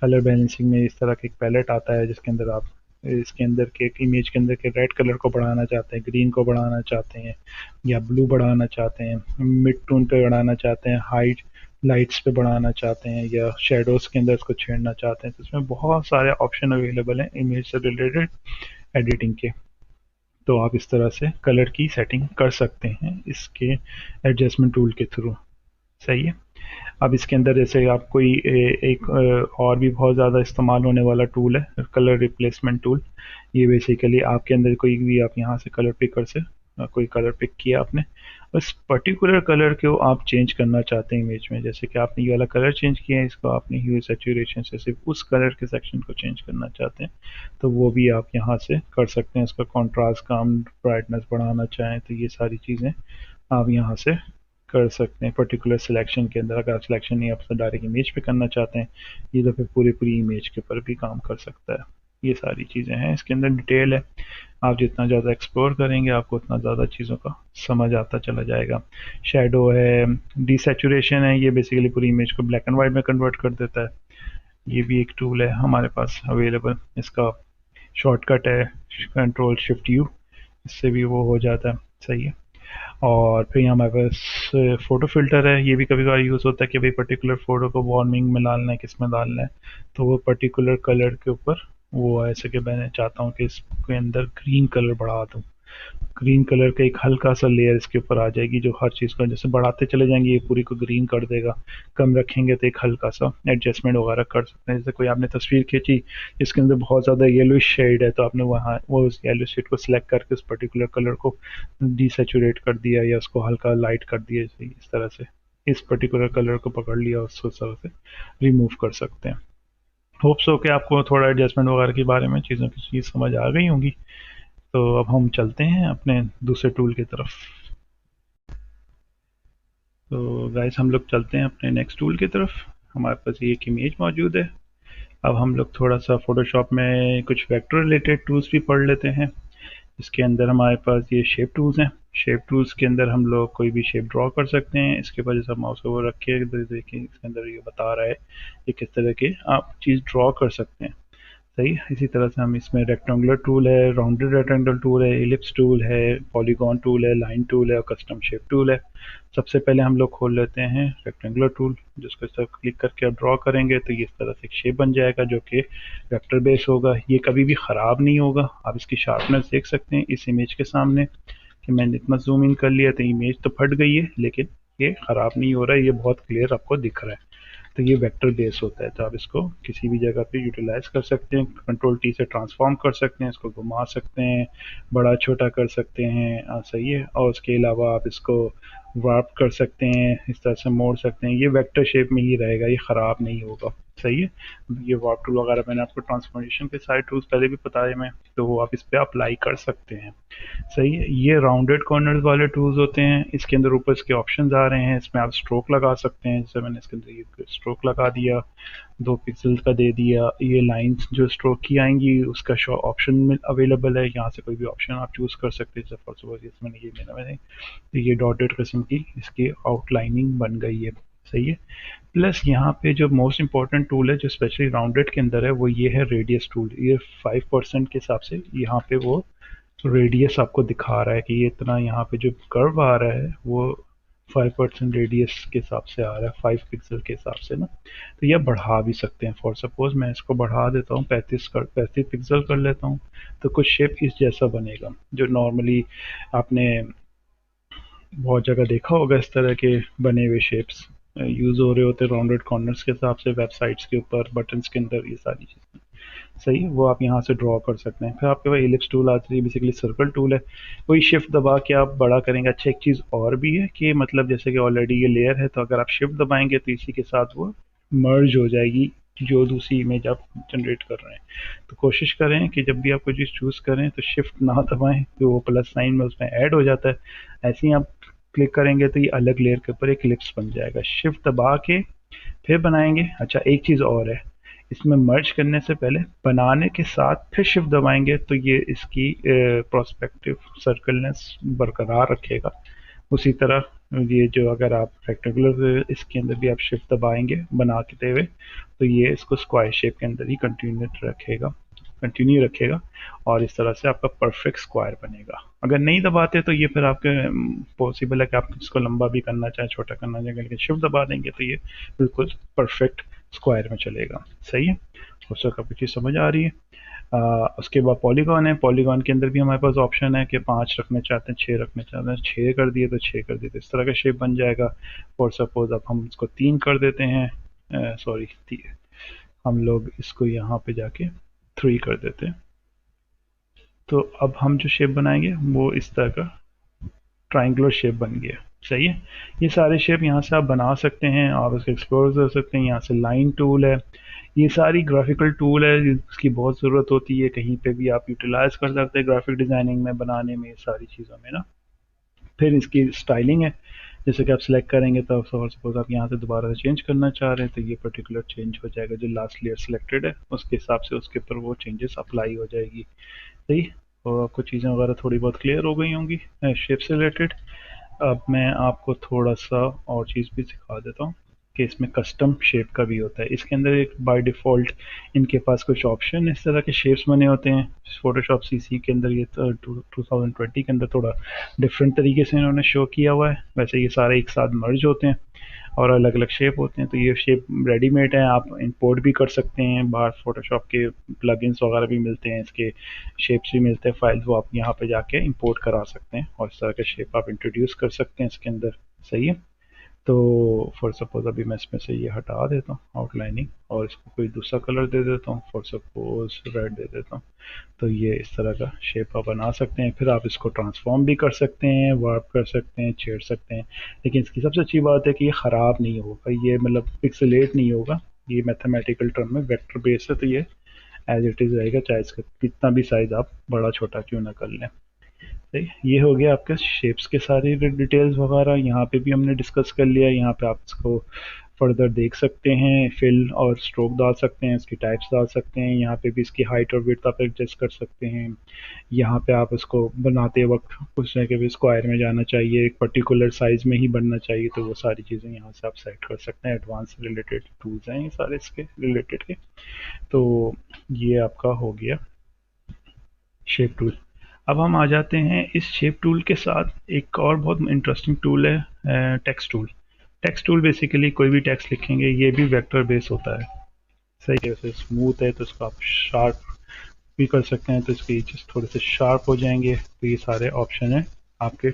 कलर बैलेंसिंग में इस तरह का एक पैलेट आता है जिसके अंदर आप इसके अंदर के इमेज के अंदर के रेड कलर को बढ़ाना चाहते हैं, ग्रीन को बढ़ाना चाहते हैं, या ब्लू बढ़ाना चाहते हैं, मिड टोन पे बढ़ाना चाहते हैं, हाइट लाइट्स पे बढ़ाना चाहते हैं या शेडोज़ के अंदर इसको छेड़ना चाहते हैं, तो इसमें बहुत सारे ऑप्शन अवेलेबल हैं इमेज से रिलेटेड एडिटिंग के। तो आप इस तरह से कलर की सेटिंग कर सकते हैं इसके एडजस्टमेंट टूल के थ्रू। सही है। अब इसके अंदर जैसे आप कोई एक और भी बहुत ज़्यादा इस्तेमाल होने वाला टूल है कलर रिप्लेसमेंट टूल। ये बेसिकली आपके अंदर कोई भी आप यहाँ से कलर पिकर से कोई कलर पिक किया आपने, उस पर्टिकुलर कलर को आप चेंज करना चाहते हैं इमेज में, जैसे कि आपने ये वाला कलर चेंज किया है, इसको आपने ह्यू सैचुरेशन से सिर्फ उस कलर के सेक्शन को चेंज करना चाहते हैं, तो वो भी आप यहाँ से कर सकते हैं। उसका कॉन्ट्रास्ट कम, ब्राइटनेस बढ़ाना चाहें तो ये सारी चीज़ें आप यहाँ से कर सकते हैं पर्टिकुलर सिलेक्शन के अंदर। अगर आप सिलेक्शन नहीं आप डायरेक्ट इमेज पे करना चाहते हैं, ये तो फिर पूरी पूरी इमेज के ऊपर भी काम कर सकता है। ये सारी चीज़ें हैं, इसके अंदर डिटेल है। आप जितना ज़्यादा एक्सप्लोर करेंगे आपको उतना ज़्यादा चीज़ों का समझ आता चला जाएगा। शेडो है, डिसैचुरेशन है, ये बेसिकली पूरी इमेज को ब्लैक एंड वाइट में कन्वर्ट कर देता है। ये भी एक टूल है हमारे पास अवेलेबल। इसका शॉर्टकट है कंट्रोल शिफ्ट यू, इससे भी वो हो जाता है। सही है। और फिर यहाँ हमारे पास फ़ोटो फ़िल्टर है, ये भी कभी कभार यूज़ होता है कि भाई पर्टिकुलर फ़ोटो को वार्मिंग में डालना है, किस में डालना है, तो वो पर्टिकुलर कलर के ऊपर वो ऐसे कि मैं चाहता हूँ कि इसके अंदर ग्रीन कलर बढ़ा दूँ, ग्रीन कलर का एक हल्का सा लेयर इसके ऊपर आ जाएगी जो हर चीज़ को जैसे बढ़ाते चले जाएंगे ये पूरी को ग्रीन कर देगा, कम रखेंगे तो एक हल्का सा एडजस्टमेंट वगैरह कर सकते हैं। जैसे कोई आपने तस्वीर खींची इसके अंदर बहुत ज़्यादा येलो शेड है, तो आपने वहाँ वो उस येलो शेड को सिलेक्ट करके उस पर्टिकुलर कलर को डिसेचुरेट कर दिया या उसको हल्का लाइट कर दिया, इस तरह से इस पर्टिकुलर कलर को पकड़ लिया, उसको उस तरह से रिमूव कर सकते हैं। होप्स हो कि आपको थोड़ा एडजस्टमेंट वगैरह के बारे में चीज़ों की चीज़ समझ आ गई होंगी। तो अब हम चलते हैं अपने दूसरे टूल की तरफ। तो गाइस हम लोग चलते हैं अपने नेक्स्ट टूल की तरफ। हमारे पास ये एक इमेज मौजूद है। अब हम लोग थोड़ा सा फोटोशॉप में कुछ वेक्टर रिलेटेड टूल्स भी पढ़ लेते हैं। इसके अंदर हमारे पास ये शेप टूल्स हैं। शेप टूल्स के अंदर हम लोग कोई भी शेप ड्रॉ कर सकते हैं। इसके बाद जैसे माउस को रख के देखिए इसके अंदर ये बता रहा है कि किस तरह के आप चीज़ ड्रॉ कर सकते हैं। सही। इसी तरह से हम इसमें रेक्टेंगुलर टूल है, राउंडेड रेक्टेंगल टूल है, इलिप्स टूल है, पॉलीगॉन टूल है, लाइन टूल है और कस्टम शेप टूल है। सबसे पहले हम लोग खोल लेते हैं रेक्टेंगुलर टूल, जिसको इस तरह क्लिक करके आप ड्रॉ करेंगे तो ये इस तरह से एक शेप बन जाएगा जो कि वेक्टर बेस होगा। ये कभी भी ख़राब नहीं होगा। आप इसकी शार्पनेस देख सकते हैं इस इमेज के सामने कि मैंने इतना जूम इन कर लिया तो इमेज तो फट गई है लेकिन ये ख़राब नहीं हो रहा है, ये बहुत क्लियर आपको दिख रहा है। तो ये वेक्टर बेस होता है, तो आप इसको किसी भी जगह पे यूटिलाइज कर सकते हैं। कंट्रोल टी से ट्रांसफॉर्म कर सकते हैं, इसको घुमा सकते हैं, बड़ा छोटा कर सकते हैं। सही है। और उसके अलावा आप इसको वार्प कर सकते हैं, इस तरह से मोड़ सकते हैं। ये वेक्टर शेप में ही रहेगा, ये ख़राब नहीं होगा। सही है। ये वार्प टूल वगैरह मैंने आपको ट्रांसफॉर्मेशन के सारे टूल्स पहले भी बताए मैं, तो वो आप इस पर अप्लाई कर सकते हैं। सही है। ये राउंडेड कॉर्नर्स वाले टूल्स होते हैं। इसके अंदर ऊपर इसके ऑप्शंस आ रहे हैं, इसमें आप स्ट्रोक लगा सकते हैं। जैसे मैंने इसके अंदर ये स्ट्रोक लगा दिया, 2 पिक्सल का दे दिया। ये लाइंस जो स्ट्रोक की आएंगी उसका ऑप्शन में अवेलेबल है, यहाँ से कोई भी ऑप्शन आप चूज़ कर सकते हैं। जैसे फॉर सपोज इसमें ये मैंने तो ये डॉटेड किस्म की इसकी आउटलाइनिंग बन गई है। सही है। प्लस यहाँ पे जो मोस्ट इंपॉर्टेंट टूल है जो स्पेशली राउंडेड के अंदर है वो ये है रेडियस टूल। ये 5% के हिसाब से यहाँ पे वो रेडियस आपको दिखा रहा है कि ये इतना यहाँ पे जो कर्व आ रहा है वो 5% रेडियस के हिसाब से आ रहा है, 5 पिक्सल के हिसाब से ना। तो यह बढ़ा भी सकते हैं। फॉर सपोज मैं इसको बढ़ा देता हूँ, 35 पिक्सल कर लेता हूँ, तो कुछ शेप इस जैसा बनेगा जो नॉर्मली आपने बहुत जगह देखा होगा। इस तरह के बने हुए शेप्स यूज़ हो रहे होते हैं राउंडेड कॉर्नर्स के हिसाब से, वेबसाइट्स के ऊपर, बटन्स के अंदर, ये सारी चीज़ें। सही। वो आप यहाँ से ड्रॉ कर सकते हैं। फिर आपके पास इलिप्स टूल आती है, बेसिकली सर्कल टूल है। वही शिफ्ट दबा के आप बड़ा करेंगे। अच्छा एक चीज़ और भी है कि मतलब जैसे कि ऑलरेडी ये लेयर है, तो अगर आप शिफ्ट दबाएंगे तो इसी के साथ वो मर्ज हो जाएगी जो दूसरी इमेज आप जनरेट कर रहे हैं। तो कोशिश करें कि जब भी आप कोई चीज़ चूज़ करें तो शिफ्ट ना दबाएं, तो वो प्लस साइन में उसमें ऐड हो जाता है। ऐसे ही आप क्लिक करेंगे तो ये अलग लेयर के ऊपर एक इलिप्स बन जाएगा। शिफ्ट दबा के फिर बनाएंगे। अच्छा एक चीज़ और है, इसमें मर्ज करने से पहले बनाने के साथ फिर शिफ्ट दबाएंगे तो ये इसकी प्रोस्पेक्टिव सर्कलनेस बरकरार रखेगा। उसी तरह ये जो अगर आप रेक्टेंगुलर इसके अंदर भी आप शिफ्ट दबाएंगे बनाते हुए तो ये इसको स्क्वायर शेप के अंदर ही कंटिन्यू रखेगा। कंटिन्यू रखेगा और इस तरह से आपका परफेक्ट स्क्वायर बनेगा। अगर नहीं दबाते तो ये फिर आपके पॉसिबल है कि आप इसको लंबा भी करना चाहें, छोटा करना चाहें, लेकिन शिफ्ट दबा देंगे तो ये बिल्कुल परफेक्ट स्क्वायर में चलेगा। सही है, उसका काफ़ी चीज़ समझ आ रही है। उसके बाद पॉलीगॉन है। पॉलीगॉन के अंदर भी हमारे पास ऑप्शन है कि 5 रखना चाहते हैं, 6 रखना चाहते हैं। 6 कर दिए तो 6 कर दिए तो इस तरह का शेप बन जाएगा। फॉर सपोज अब हम इसको 3 कर देते हैं, सॉरी हम लोग इसको यहाँ पे जाके 3 कर देते हैं। तो अब हम जो शेप बनाएंगे वो इस तरह का ट्राइंगुलर शेप बन गया। सही है, ये सारे शेप यहाँ से आप बना सकते हैं, आप इसको एक्सप्लोर कर सकते हैं। यहाँ से लाइन टूल है, ये सारी ग्राफिकल टूल है जिसकी बहुत ज़रूरत होती है, कहीं पे भी आप यूटिलाइज कर सकते हैं ग्राफिक डिज़ाइनिंग में, बनाने में, सारी चीज़ों में ना। फिर इसकी स्टाइलिंग है, जैसे कि आप सिलेक्ट करेंगे तो सपोज आप यहाँ से दोबारा से चेंज करना चाह रहे हैं तो ये पर्टिकुलर चेंज हो जाएगा, जो लास्ट लेयर सिलेक्टेड है उसके हिसाब से उसके ऊपर वो चेंजेस अप्लाई हो जाएगी। सही, और आपको चीज़ें वगैरह थोड़ी बहुत क्लियर हो गई होंगी शेप से रिलेटेड। अब मैं आपको थोड़ा सा और चीज़ भी सिखा देता हूँ कि इसमें कस्टम शेप का भी होता है। इसके अंदर एक बाय डिफ़ॉल्ट इनके पास कुछ ऑप्शन इस तरह के शेप्स बने होते हैं। फोटोशॉप सीसी के अंदर ये 2020 के अंदर थोड़ा डिफरेंट तरीके से इन्होंने शो किया हुआ है। वैसे ये सारे एक साथ मर्ज होते हैं और अलग अलग शेप होते हैं। तो ये शेप रेडीमेड है, आप इंपोर्ट भी कर सकते हैं। बाहर फोटोशॉप के प्लगइन्स वगैरह भी मिलते हैं, इसके शेप्स भी मिलते हैं फाइल्स, वो आप यहाँ पे जाके इंपोर्ट करा सकते हैं और इस तरह के शेप आप इंट्रोड्यूस कर सकते हैं इसके अंदर। सही है, तो फॉर सपोज अभी मैं इसमें से ये हटा देता हूँ आउटलाइनिंग और इसको कोई दूसरा कलर दे देता हूँ, फॉर सपोज रेड दे देता हूँ। तो ये इस तरह का शेप आप बना सकते हैं। फिर आप इसको ट्रांसफॉर्म भी कर सकते हैं, वार्प कर सकते हैं, छेड़ सकते हैं। लेकिन इसकी सबसे अच्छी बात है कि ये ख़राब नहीं होगा, ये मतलब पिक्सेलेट नहीं होगा। ये मैथमेटिकल टर्म में वेक्टर बेस है, तो ये एज इट इज़ रहेगा, चाहे इसका कितना भी साइज़ आप बड़ा छोटा क्यों ना कर लें। सही, ये हो गया आपके शेप्स के सारे डिटेल्स वगैरह। यहाँ पे भी हमने डिस्कस कर लिया। यहाँ पे आप इसको फर्दर देख सकते हैं, फिल और स्ट्रोक डाल सकते हैं, इसकी टाइप्स डाल सकते हैं। यहाँ पे भी इसकी हाइट और विड्थ आप एडजस्ट कर सकते हैं। यहाँ पे आप इसको बनाते वक्त कुछ है कि भी स्क्वायर में जाना चाहिए, एक पर्टिकुलर साइज में ही बनना चाहिए, तो वो सारी चीज़ें यहाँ से आप सेट कर सकते हैं। एडवांस रिलेटेड टूल्स हैं ये सारे इसके रिलेटेड के। तो ये आपका हो गया शेप टूल। अब हम आ जाते हैं इस शेप टूल के साथ एक और बहुत इंटरेस्टिंग टूल है text tool. Text tool basically कोई भी टेक्स्ट लिखेंगे, ये भी वेक्टर बेस होता है। सही है, वैसे स्मूथ है तो इसको आप शार्प भी कर सकते हैं, तो इसके एजेस थोड़े से शार्प हो जाएंगे। तो ये सारे ऑप्शन है आपके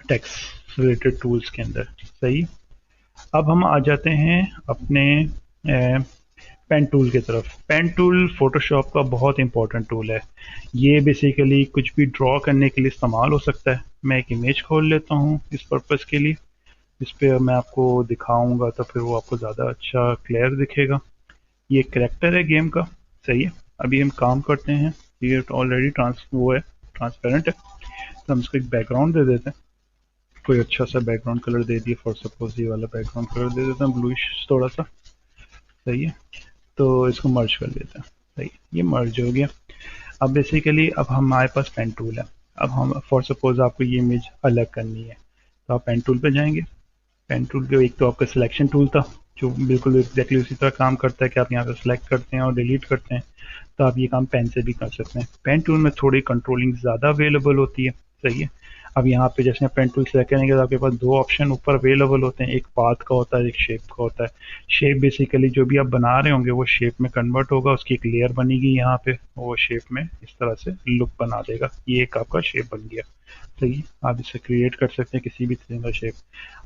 टेक्स्ट रिलेटेड टूल्स के अंदर। सही, अब हम आ जाते हैं अपने पेन टूल की तरफ। पेन टूल फोटोशॉप का बहुत इंपॉर्टेंट टूल है। ये बेसिकली कुछ भी ड्रॉ करने के लिए इस्तेमाल हो सकता है। मैं एक इमेज खोल लेता हूँ इस पर्पज़ के लिए, इस पर मैं आपको दिखाऊंगा तो फिर वो आपको ज़्यादा अच्छा क्लियर दिखेगा। ये करेक्टर है गेम का। सही है, अभी हम काम करते हैं, ये ऑलरेडी वो है, ट्रांसपेरेंट है। तो हम इसको एक बैकग्राउंड दे देते हैं, कोई अच्छा सा बैकग्राउंड कलर दे दिए, फॉर सपोज ये वाला बैकग्राउंड कलर दे देते हैं, ब्लूइश थोड़ा सा। सही है, तो इसको मर्ज कर देते हैं। सही, ये मर्ज हो गया। अब बेसिकली अब हमारे पास पेन टूल है। अब हम फॉर सपोज आपको ये इमेज अलग करनी है तो आप पेन टूल पे जाएंगे। पेन टूल के एक तो आपका सिलेक्शन टूल था जो बिल्कुल एग्जैक्टली उसी तरह काम करता है कि आप यहाँ पे सिलेक्ट करते हैं और डिलीट करते हैं। तो आप ये काम पेन से भी कर सकते हैं। पेन टूल में थोड़ी कंट्रोलिंग ज़्यादा अवेलेबल होती है। सही है, अब यहाँ पे जैसे पेन टूल सेलेक्ट करेंगे तो आपके पास दो ऑप्शन ऊपर अवेलेबल होते हैं, एक पाथ का होता है, एक शेप का होता है। शेप बेसिकली जो भी आप बना रहे होंगे वो शेप में कन्वर्ट होगा, उसकी एक लेयर बनेगी यहाँ पे, वो शेप में इस तरह से लुक बना देगा। ये एक आपका शेप बन गया। सही, आप इसे क्रिएट कर सकते हैं किसी भी तरह का शेप।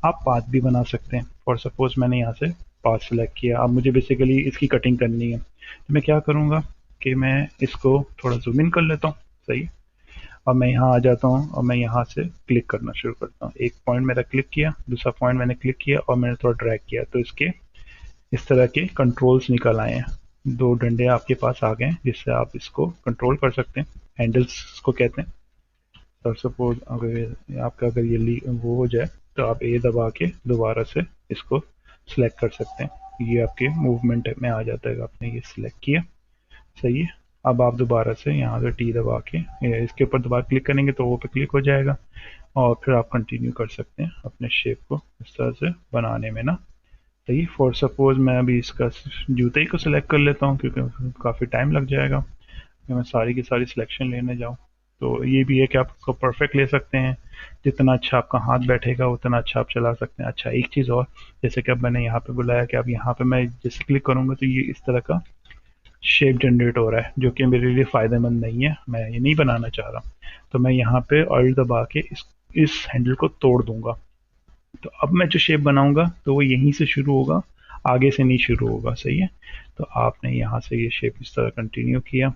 आप पाथ भी बना सकते हैं। फॉर सपोज मैंने यहाँ से पाथ सेलेक्ट किया, अब मुझे बेसिकली इसकी कटिंग करनी है तो मैं क्या करूँगा कि मैं इसको थोड़ा जूम इन कर लेता हूँ। सही, और मैं यहाँ आ जाता हूँ और मैं यहाँ से क्लिक करना शुरू करता हूँ। एक पॉइंट मेरा क्लिक किया, दूसरा पॉइंट मैंने क्लिक किया और मैंने थोड़ा ड्रैग किया, तो इसके इस तरह के कंट्रोल्स निकल आए हैं। दो डंडे आपके पास आ गए हैं जिससे आप इसको कंट्रोल कर सकते हैं, हैंडल्स को कहते हैं। तो सपोज अगर आपका अगर ये वो हो जाए तो आप ए दबा के दोबारा से इसको सिलेक्ट कर सकते हैं, ये आपके मूवमेंट में आ जाता है। आपने ये सिलेक्ट किया। सही है, अब आप दोबारा से यहाँ से टी दबा के इसके ऊपर दोबारा क्लिक करेंगे तो वो पे क्लिक हो जाएगा और फिर आप कंटिन्यू कर सकते हैं अपने शेप को इस तरह से बनाने में ना। सही। फॉर सपोज मैं अभी इसका जूते ही को सिलेक्ट कर लेता हूँ क्योंकि काफ़ी टाइम लग जाएगा कि मैं सारी की सारी सिलेक्शन लेने जाऊँ। तो ये भी है कि आप इसको परफेक्ट ले सकते हैं, जितना अच्छा आपका हाथ बैठेगा उतना अच्छा आप चला सकते हैं। अच्छा, एक चीज़ और, जैसे कि अब मैंने यहाँ पे बुलाया कि अब यहाँ पे मैं जैसे क्लिक करूँगा तो ये इस तरह का शेप जनरेट हो रहा है, जो कि मेरे लिए फ़ायदेमंद नहीं है, मैं ये नहीं बनाना चाह रहा। तो मैं यहाँ पे ऑल्ट दबा के इस हैंडल को तोड़ दूंगा। तो अब मैं जो शेप बनाऊंगा तो वो यहीं से शुरू होगा, आगे से नहीं शुरू होगा। सही है। तो आपने यहाँ से ये शेप इस तरह कंटिन्यू किया,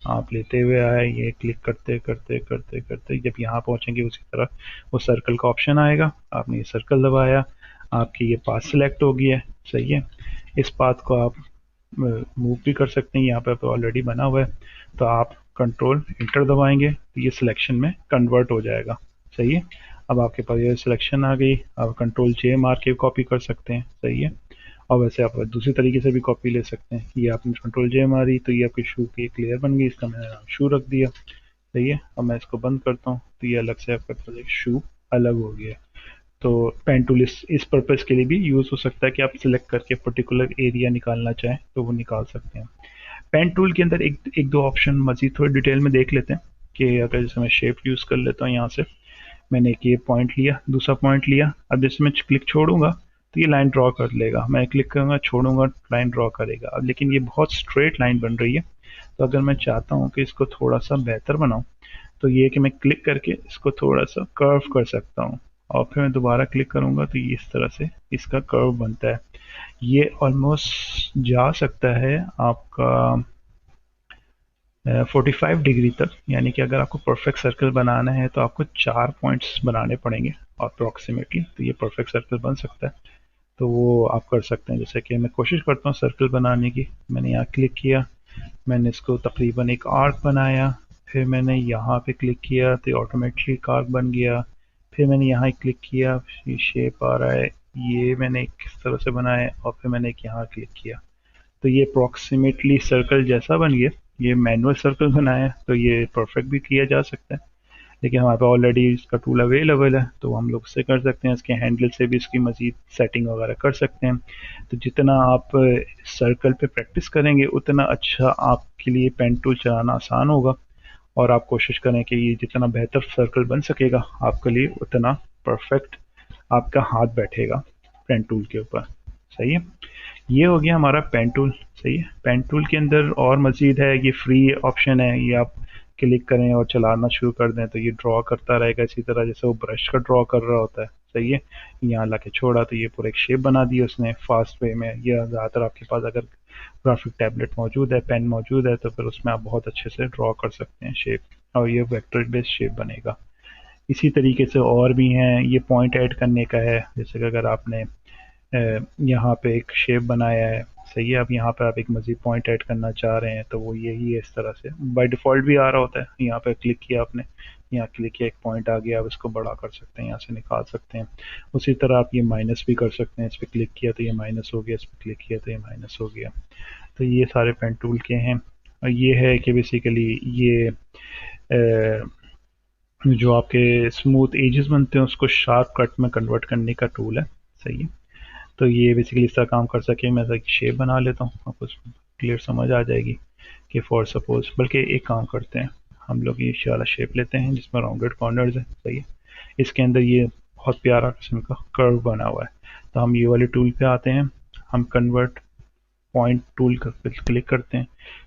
आप लेते हुए आए, ये क्लिक करते करते करते करते जब यहाँ पहुँचेंगे उसी तरह वो सर्कल का ऑप्शन आएगा, आपने ये सर्कल दबाया, आपकी ये पाथ सिलेक्ट हो गया है। सही है। इस पाथ को आप मूव भी कर सकते हैं, यहाँ पे तो ऑलरेडी बना हुआ है। तो आप कंट्रोल इंटर दबाएंगे तो ये सिलेक्शन में कन्वर्ट हो जाएगा। सही है। अब आपके पास ये सिलेक्शन आ गई, आप कंट्रोल जे मार के कॉपी कर सकते हैं। सही है। और वैसे आप दूसरी तरीके से भी कॉपी ले सकते हैं। ये आपने कंट्रोल जे मारी तो ये आपकी शू की एक लेयर बन गई, इसका मैंने नाम शू रख दिया। सही है। अब मैं इसको बंद करता हूँ तो ये अलग से आपका प्रोजेक्ट शू अलग हो गया। तो पेन टूल इस पर्पज़ के लिए भी यूज़ हो सकता है कि आप सिलेक्ट करके पर्टिकुलर एरिया निकालना चाहें तो वो निकाल सकते हैं। पेन टूल के अंदर एक एक दो ऑप्शन मजीद थोड़ी डिटेल में देख लेते हैं कि अगर जैसे मैं शेप यूज़ कर लेता हूँ, यहाँ से मैंने एक ये पॉइंट लिया, दूसरा पॉइंट लिया, अब जैसे मैं क्लिक छोड़ूंगा तो ये लाइन ड्रॉ कर लेगा, मैं क्लिक करूँगा छोड़ूंगा लाइन ड्रॉ करेगा। अब लेकिन ये बहुत स्ट्रेट लाइन बन रही है, तो अगर मैं चाहता हूँ कि इसको थोड़ा सा बेहतर बनाऊँ तो ये कि मैं क्लिक करके इसको थोड़ा सा कर्व कर सकता हूँ, और फिर मैं दोबारा क्लिक करूँगा तो ये इस तरह से इसका कर्व बनता है। ये ऑलमोस्ट जा सकता है आपका 45 डिग्री तक, यानी कि अगर आपको परफेक्ट सर्कल बनाना है तो आपको 4 पॉइंट्स बनाने पड़ेंगे अप्रॉक्सीमेटली, तो ये परफेक्ट सर्कल बन सकता है। तो वो आप कर सकते हैं। जैसे कि मैं कोशिश करता हूँ सर्कल बनाने की, मैंने यहाँ क्लिक किया, मैंने इसको तकरीबन एक आर्क बनाया, फिर मैंने यहाँ पे क्लिक किया तो ऑटोमेटिक आर्क बन गया, फिर मैंने यहाँ क्लिक किया, ये शेप आ रहा है, ये मैंने किस तरह से बनाया, और फिर मैंने एक यहाँ क्लिक किया तो ये अप्रॉक्सीमेटली सर्कल जैसा बन गया। ये मैनुअल सर्कल बनाया है तो ये परफेक्ट भी किया जा सकता है, लेकिन हमारे पास ऑलरेडी इसका टूल अवेलेबल है तो हम लोग उससे कर सकते हैं। इसके हैंडल से भी इसकी मजीद सेटिंग वगैरह कर सकते हैं। तो जितना आप सर्कल पे प्रैक्टिस करेंगे उतना अच्छा आपके लिए पेन टूल चलाना आसान होगा, और आप कोशिश करें कि ये जितना बेहतर सर्कल बन सकेगा आपके लिए उतना परफेक्ट आपका हाथ बैठेगा पेन टूल के ऊपर। सही है। ये हो गया हमारा पेन टूल। सही है। पेन टूल के अंदर और मज़ीद है, ये फ्री ऑप्शन है, ये आप क्लिक करें और चलाना शुरू कर दें तो ये ड्रॉ करता रहेगा इसी तरह जैसे वो ब्रश का ड्रॉ कर रहा होता है। सही है। यहाँ ला के छोड़ा तो ये पूरा एक शेप बना दी उसने फास्ट वे में। ये ज़्यादातर आपके पास अगर ग्राफिक टैबलेट मौजूद है, पेन मौजूद है, तो फिर उसमें आप बहुत अच्छे से ड्रॉ कर सकते हैं शेप, और ये वेक्टर बेस्ड शेप बनेगा। इसी तरीके से और भी हैं, ये पॉइंट ऐड करने का है, जैसे कि अगर आपने यहाँ पे एक शेप बनाया है। सही है। अब यहाँ पे आप एक मज़ीद पॉइंट ऐड करना चाह रहे हैं तो वो यही है, इस तरह से बाय डिफ़ॉल्ट भी आ रहा होता है। यहाँ पे क्लिक किया आपने, यहाँ क्लिक किया, एक पॉइंट आ गया, आप इसको बड़ा कर सकते हैं, यहाँ से निकाल सकते हैं। उसी तरह आप ये माइनस भी कर सकते हैं, इस पर क्लिक किया तो ये माइनस हो गया, इस पर क्लिक किया तो ये माइनस हो गया। तो ये सारे पेन टूल के हैं। और ये है कि बेसिकली ये जो आपके स्मूथ एजेस बनते हैं उसको शार्प कट में कन्वर्ट करने का टूल है। सही है। तो ये बेसिकली इस तरह काम कर सके। मैं एक शेप बना लेता हूँ, आपको क्लियर समझ आ जाएगी कि फॉर सपोज, बल्कि एक काम करते हैं, हम लोग ये वाला शेप लेते हैं जिसमें राउंडेड कॉर्नर्स है। सही है। इसके अंदर ये बहुत प्यारा किस्म का कर्व बना हुआ है, तो हम ये वाले टूल पे आते हैं, हम कन्वर्ट पॉइंट टूल पर क्लिक करते हैं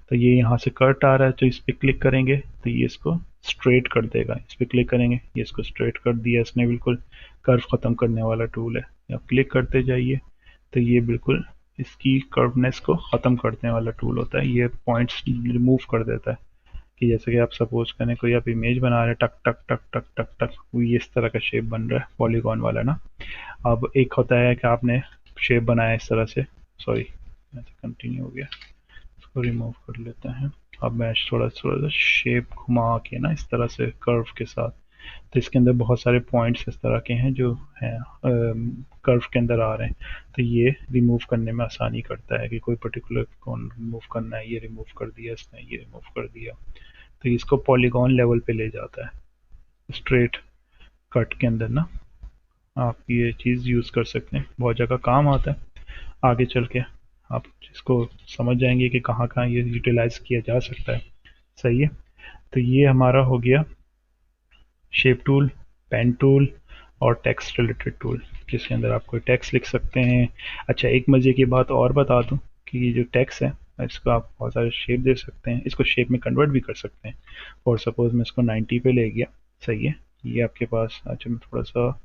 तो ये यहाँ से कट आ रहा है, तो इस पर क्लिक करेंगे तो ये इसको स्ट्रेट कर देगा। इस पर क्लिक करेंगे, ये इसको स्ट्रेट कर दिया इसने, बिल्कुल कर्व ख़त्म करने वाला टूल है। आप क्लिक करते जाइए तो ये बिल्कुल इसकी कर्वनेस को ख़त्म करने वाला टूल होता है। ये पॉइंट्स रिमूव कर देता है कि जैसे कि आप सपोज करें कोई आप इमेज बना रहे हैं, टक टक टक टक टक टक, वो ये इस तरह का शेप बन रहा है पॉलीगॉन वाला ना। अब एक होता है कि आपने शेप बनाया इस तरह से, सॉरी कंटिन्यू हो गया, इसको रिमूव कर लेते हैं। अब मैं थोड़ा थोड़ा सा शेप घुमा के ना इस तरह से कर्व के साथ, तो इसके अंदर बहुत सारे पॉइंट्स इस तरह के हैं जो हैं कर्व के अंदर आ रहे हैं, तो ये रिमूव करने में आसानी करता है कि कोई पर्टिकुलर कौन रिमूव करना है। ये रिमूव कर दिया इसने, ये रिमूव कर दिया, तो इसको पॉलीगॉन लेवल पे ले जाता है। स्ट्रेट कट के अंदर ना आप ये चीज़ यूज़ कर सकते हैं, बहुत जगह काम आता है। आगे चल के आप इसको समझ जाएंगे कि कहाँ कहाँ ये यूटिलाइज किया जा सकता है। सही है। तो ये हमारा हो गया शेप टूल, पेन टूल और टेक्स्ट रिलेटेड टूल, जिसके अंदर आप कोई टेक्स्ट लिख सकते हैं। अच्छा, एक मज़े की बात और बता दूं कि ये जो टेक्स्ट है इसको आप बहुत सारे शेप दे सकते हैं, इसको शेप में कन्वर्ट भी कर सकते हैं। और सपोज मैं इसको 90 पे ले गया। सही है। ये आपके पास, अच्छा मैं थोड़ा सा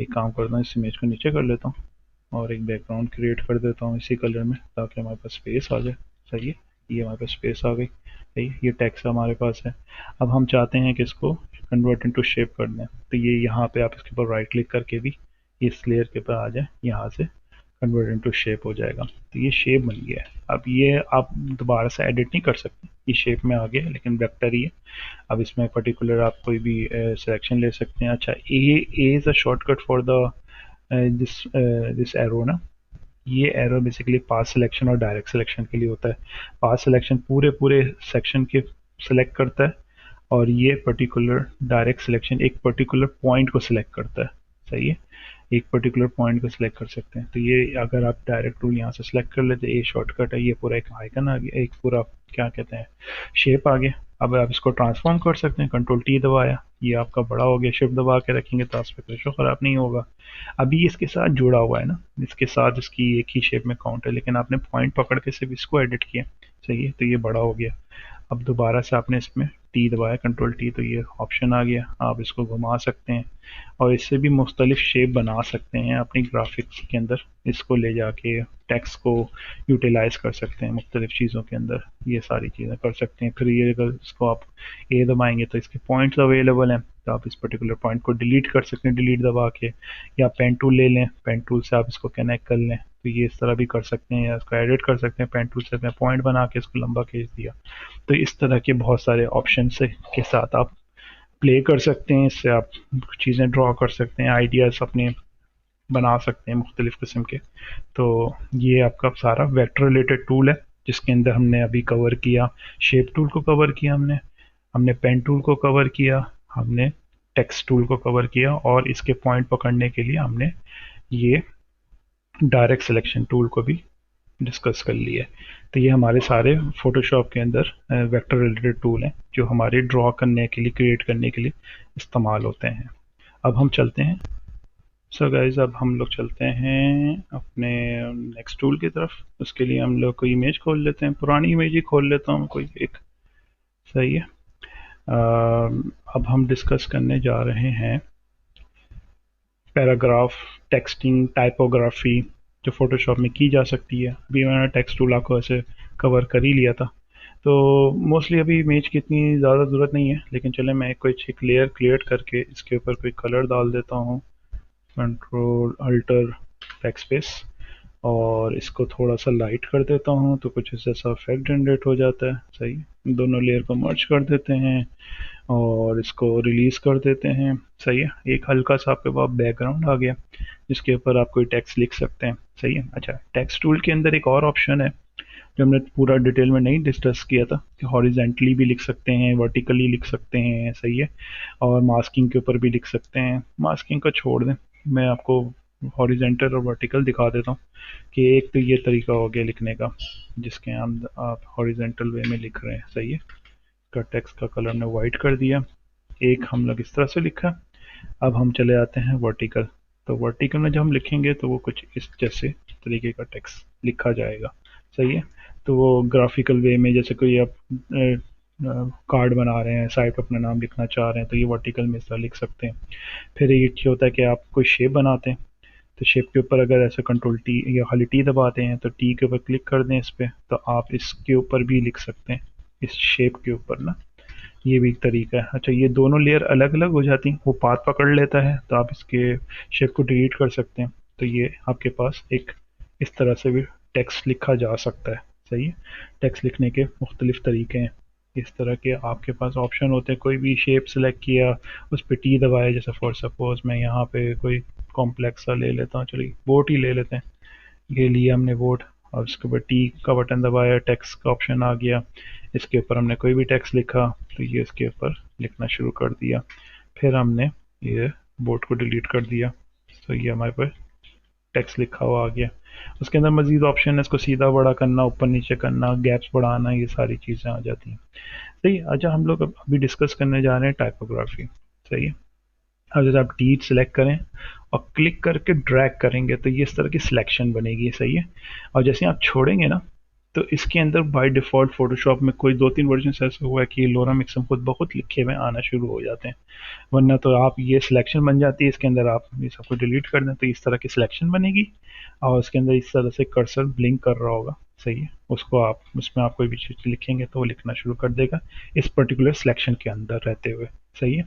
एक काम करता हूँ, इस इमेज को नीचे कर लेता हूँ और एक बैकग्राउंड क्रिएट कर देता हूँ इसी कलर में, ताकि हमारे पास स्पेस आ जाए। सही है। ये हमारे पास स्पेस आ गई। सही है, ये टेक्स्ट हमारे पास है। अब हम चाहते हैं कि इसको कन्वर्ट इनटू शेप कर दें, तो ये यहाँ पे आप इसके ऊपर राइट क्लिक करके भी इस लेयर के ऊपर आ जाए, यहाँ से कन्वर्ट इनटू शेप हो जाएगा। तो ये शेप बन गया है। अब ये आप दोबारा से एडिट नहीं कर सकते, ये शेप में आ गया, लेकिन वेक्टर ही है। अब इसमें पर्टिकुलर आप कोई भी सिलेक्शन ले सकते हैं। अच्छा, A is a shortcut for the this arrow ना। ये एरो बेसिकली पास सिलेक्शन और डायरेक्ट सिलेक्शन के लिए होता है। पास सिलेक्शन पूरे पूरे सेक्शन के सिलेक्ट करता है, और ये पर्टिकुलर डायरेक्ट सिलेक्शन एक पर्टिकुलर पॉइंट को सिलेक्ट करता है। सही है। एक पर्टिकुलर पॉइंट को सिलेक्ट कर सकते हैं। तो ये अगर आप डायरेक्ट टूल यहाँ से सिलेक्ट कर लेते, ये शॉर्टकट है, ये पूरा एक आइकन आ गया, एक पूरा क्या कहते हैं शेप आ गया। अब आप इसको ट्रांसफॉर्म कर सकते हैं, कंट्रोल टी दबाया, ये आपका बड़ा हो गया। शिफ्ट दबा के रखेंगे तो आस्पेक्ट रेशो ख़राब नहीं होगा। अभी इसके साथ जुड़ा हुआ है ना, इसके साथ इसकी एक ही शेप में काउंट है, लेकिन आपने पॉइंट पकड़ के सिर्फ इसको एडिट किया। सही है। तो ये बड़ा हो गया। अब दोबारा से आपने इसमें टी दबाया, कंट्रोल टी, तो ये ऑप्शन आ गया। आप इसको घुमा सकते हैं और इससे भी मुख्तलिफ शेप बना सकते हैं अपनी ग्राफिक्स के अंदर। इसको ले जाके टेक्स्ट को यूटिलाइज कर सकते हैं मुख्तलिफ चीज़ों के अंदर, ये सारी चीज़ें कर सकते हैं। फिर ये अगर इसको आप ए दबाएंगे तो इसके पॉइंट्स अवेलेबल हैं, तो आप इस पर्टिकुलर पॉइंट को डिलीट कर सकते हैं डिलीट दबा के, या पेन टूल ले लें, पेन टूल से आप इसको कनेक्ट कर लें, तो ये इस तरह भी कर सकते हैं, या इसको एडिट कर सकते हैं। पेन टूल से मैं पॉइंट बना के इसको लंबा खींच दिया। तो इस तरह के बहुत सारे ऑप्शन से के साथ आप प्ले कर सकते हैं, इससे आप चीज़ें ड्रॉ कर सकते हैं, आइडियाज़ अपने बना सकते हैं मुख्तलिफ़ किस्म के। तो ये आपका सारा वेक्टर रिलेटेड टूल है, जिसके अंदर हमने अभी कवर किया शेप टूल को कवर किया, हमने हमने पेन टूल को कवर किया, हमने टेक्स्ट टूल को कवर किया, और इसके पॉइंट पकड़ने के लिए हमने ये डायरेक्ट सिलेक्शन टूल को भी डिस्कस कर लिया है। तो ये हमारे सारे फोटोशॉप के अंदर वेक्टर रिलेटेड टूल हैं, जो हमारे ड्रॉ करने के लिए, क्रिएट करने के लिए इस्तेमाल होते हैं। अब हम चलते हैं, सो गाइज अब हम लोग चलते हैं अपने नेक्स्ट टूल की तरफ। उसके लिए हम लोग कोई इमेज खोल लेते हैं, पुरानी इमेज ही खोल लेता हूँ कोई एक। सही है। अब हम डिस्कस करने जा रहे हैं पैराग्राफ, टेक्सटिंग, टाइपोग्राफी, जो फोटोशॉप में की जा सकती है। अभी मैंने टेक्स्ट टूल आपको ऐसे कवर कर ही लिया था, तो मोस्टली अभी इमेज की इतनी ज़्यादा ज़रूरत नहीं है, लेकिन चले मैं कुछ एक लेयर क्रिएट करके इसके ऊपर कोई कलर डाल देता हूँ। कंट्रोल अल्टर बैकस्पेस, और इसको थोड़ा सा लाइट कर देता हूँ, तो कुछ इस जैसा इफेक्ट जनरेट हो जाता है। सही। दोनों लेयर को मर्ज कर देते हैं और इसको रिलीज़ कर देते हैं। सही है। एक हल्का सा आपके पास बैकग्राउंड आ गया, जिसके ऊपर आप कोई टेक्स्ट लिख सकते हैं। सही है। अच्छा, टेक्स्ट टूल के अंदर एक और ऑप्शन है जो हमने पूरा डिटेल में नहीं डिस्कस किया था, कि हॉरिजेंटली भी लिख सकते हैं, वर्टिकली लिख सकते हैं। सही है। और मास्किंग के ऊपर भी लिख सकते हैं। मास्किंग को छोड़ दें, मैं आपको हॉरिजेंटल और वर्टिकल दिखा देता हूँ कि एक तो ये तरीका हो गया लिखने का, जिसके अंदर आप हॉरिजेंटल वे में लिख रहे हैं। सही है। का टेक्स्ट का कलर ने वाइट कर दिया। एक हम लोग इस तरह से लिखा। अब हम चले आते हैं वर्टिकल। तो वर्टिकल में जब हम लिखेंगे तो वो कुछ इस जैसे तरीके का टेक्स्ट लिखा जाएगा। सही है। तो वो ग्राफिकल वे में, जैसे कोई आप कार्ड बना रहे हैं, साइट पर अपना नाम लिखना चाह रहे हैं, तो ये वर्टिकल में इस तरह लिख सकते हैं। फिर ये होता है कि आप कोई शेप बनाते हैं, तो शेप के ऊपर अगर ऐसे कंट्रोल टी या खाली टी दबाते हैं, तो टी के ऊपर क्लिक कर दें इस पर, तो आप इसके ऊपर भी लिख सकते हैं, इस शेप के ऊपर ना। ये भी एक तरीका है। अच्छा, ये दोनों लेयर अलग अलग हो जाती हैं, वो पाथ पकड़ लेता है, तो आप इसके शेप को डिलीट कर सकते हैं। तो ये आपके पास एक इस तरह से भी टेक्स्ट लिखा जा सकता है। सही है। टेक्स्ट लिखने के मुख्तलिफ तरीके हैं। इस तरह के आपके पास ऑप्शन होते हैं। कोई भी शेप सेलेक्ट किया, उस पर टी दबाया, जैसे फॉर सपोज मैं यहाँ पे कोई कॉम्प्लेक्स सा ले लेता हूँ, चलिए बोट ही ले लेते हैं। ये लिया हमने बोट, और उसके ऊपर टी का बटन दबाया, टेक्स्ट का ऑप्शन आ गया। इसके ऊपर हमने कोई भी टेक्स्ट लिखा, तो ये इसके ऊपर लिखना शुरू कर दिया। फिर हमने ये बोट को डिलीट कर दिया, तो ये हमारे पास टेक्स्ट लिखा हुआ आ गया। उसके अंदर मजीद ऑप्शन है, इसको सीधा बड़ा करना, ऊपर नीचे करना, गैप्स बढ़ाना, ये सारी चीज़ें आ जाती हैं। सही है। अच्छा, हम लोग अभी डिस्कस करने जा रहे हैं टाइपोग्राफी। सही है। अब जैसे आप टी सेलेक्ट करें और क्लिक करके ड्रैग करेंगे तो ये इस तरह की सिलेक्शन बनेगी। सही है। और जैसे आप छोड़ेंगे ना, तो इसके अंदर बाय डिफ़ॉल्ट फ़ोटोशॉप में कोई 2-3 वर्जन ऐसा हुआ है कि लोरम मिक्सम खुद ब खुद लिखे हुए आना शुरू हो जाते हैं। वरना तो आप ये सिलेक्शन बन जाती है, इसके अंदर आप ये सब कुछ डिलीट कर दें तो इस तरह की सिलेक्शन बनेगी और उसके अंदर इस तरह से कर्सर ब्लिंक कर रहा होगा। सही है। उसको आप उसमें आप कोई भी चीज़ लिखेंगे तो वो लिखना शुरू कर देगा इस पर्टिकुलर सिलेक्शन के अंदर रहते हुए। सही है।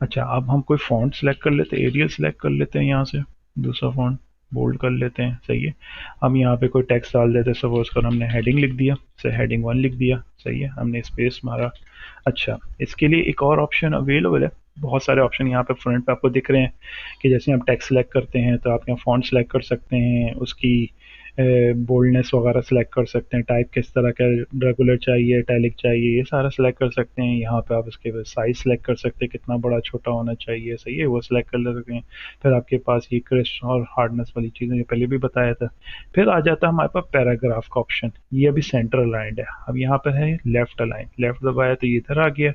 अच्छा, अब हम कोई फ़ॉन्ट सेलेक्ट कर लेते हैं, एरियल सेलेक्ट कर लेते हैं, यहाँ से दूसरा फ़ॉन्ट बोल्ड कर लेते हैं। सही है। हम यहाँ पे कोई टेक्स्ट डाल देते हैं, सपोज कर हमने हेडिंग लिख दिया, से हेडिंग 1 लिख दिया। सही है। हमने स्पेस मारा। अच्छा, इसके लिए एक और ऑप्शन अवेलेबल है। बहुत सारे ऑप्शन यहाँ पे फ्रंट पे आपको दिख रहे हैं कि जैसे हम टेक्स्ट सेलेक्ट करते हैं तो आप यहाँ फ़ॉन्ट सेलेक्ट कर सकते हैं, उसकी बोल्डनेस वगैरह सेलेक्ट कर सकते हैं, टाइप किस तरह का रेगुलर चाहिए, इटैलिक चाहिए, ये सारा सेलेक्ट कर सकते हैं। यहाँ पे आप इसके साइज सेलेक्ट कर सकते हैं, कितना बड़ा छोटा होना चाहिए। सही है, वो सेलेक्ट कर ले सकते हैं। फिर आपके पास ये क्रिस्प और हार्डनेस वाली चीज़ें जो पहले भी बताया था। फिर आ जाता है हमारे पास पैराग्राफ का ऑप्शन। ये अभी सेंटर अलाइंड है। अब यहाँ पर है लेफ्ट अलाइन, लेफ्ट दबाया तो ये इधर आ गया,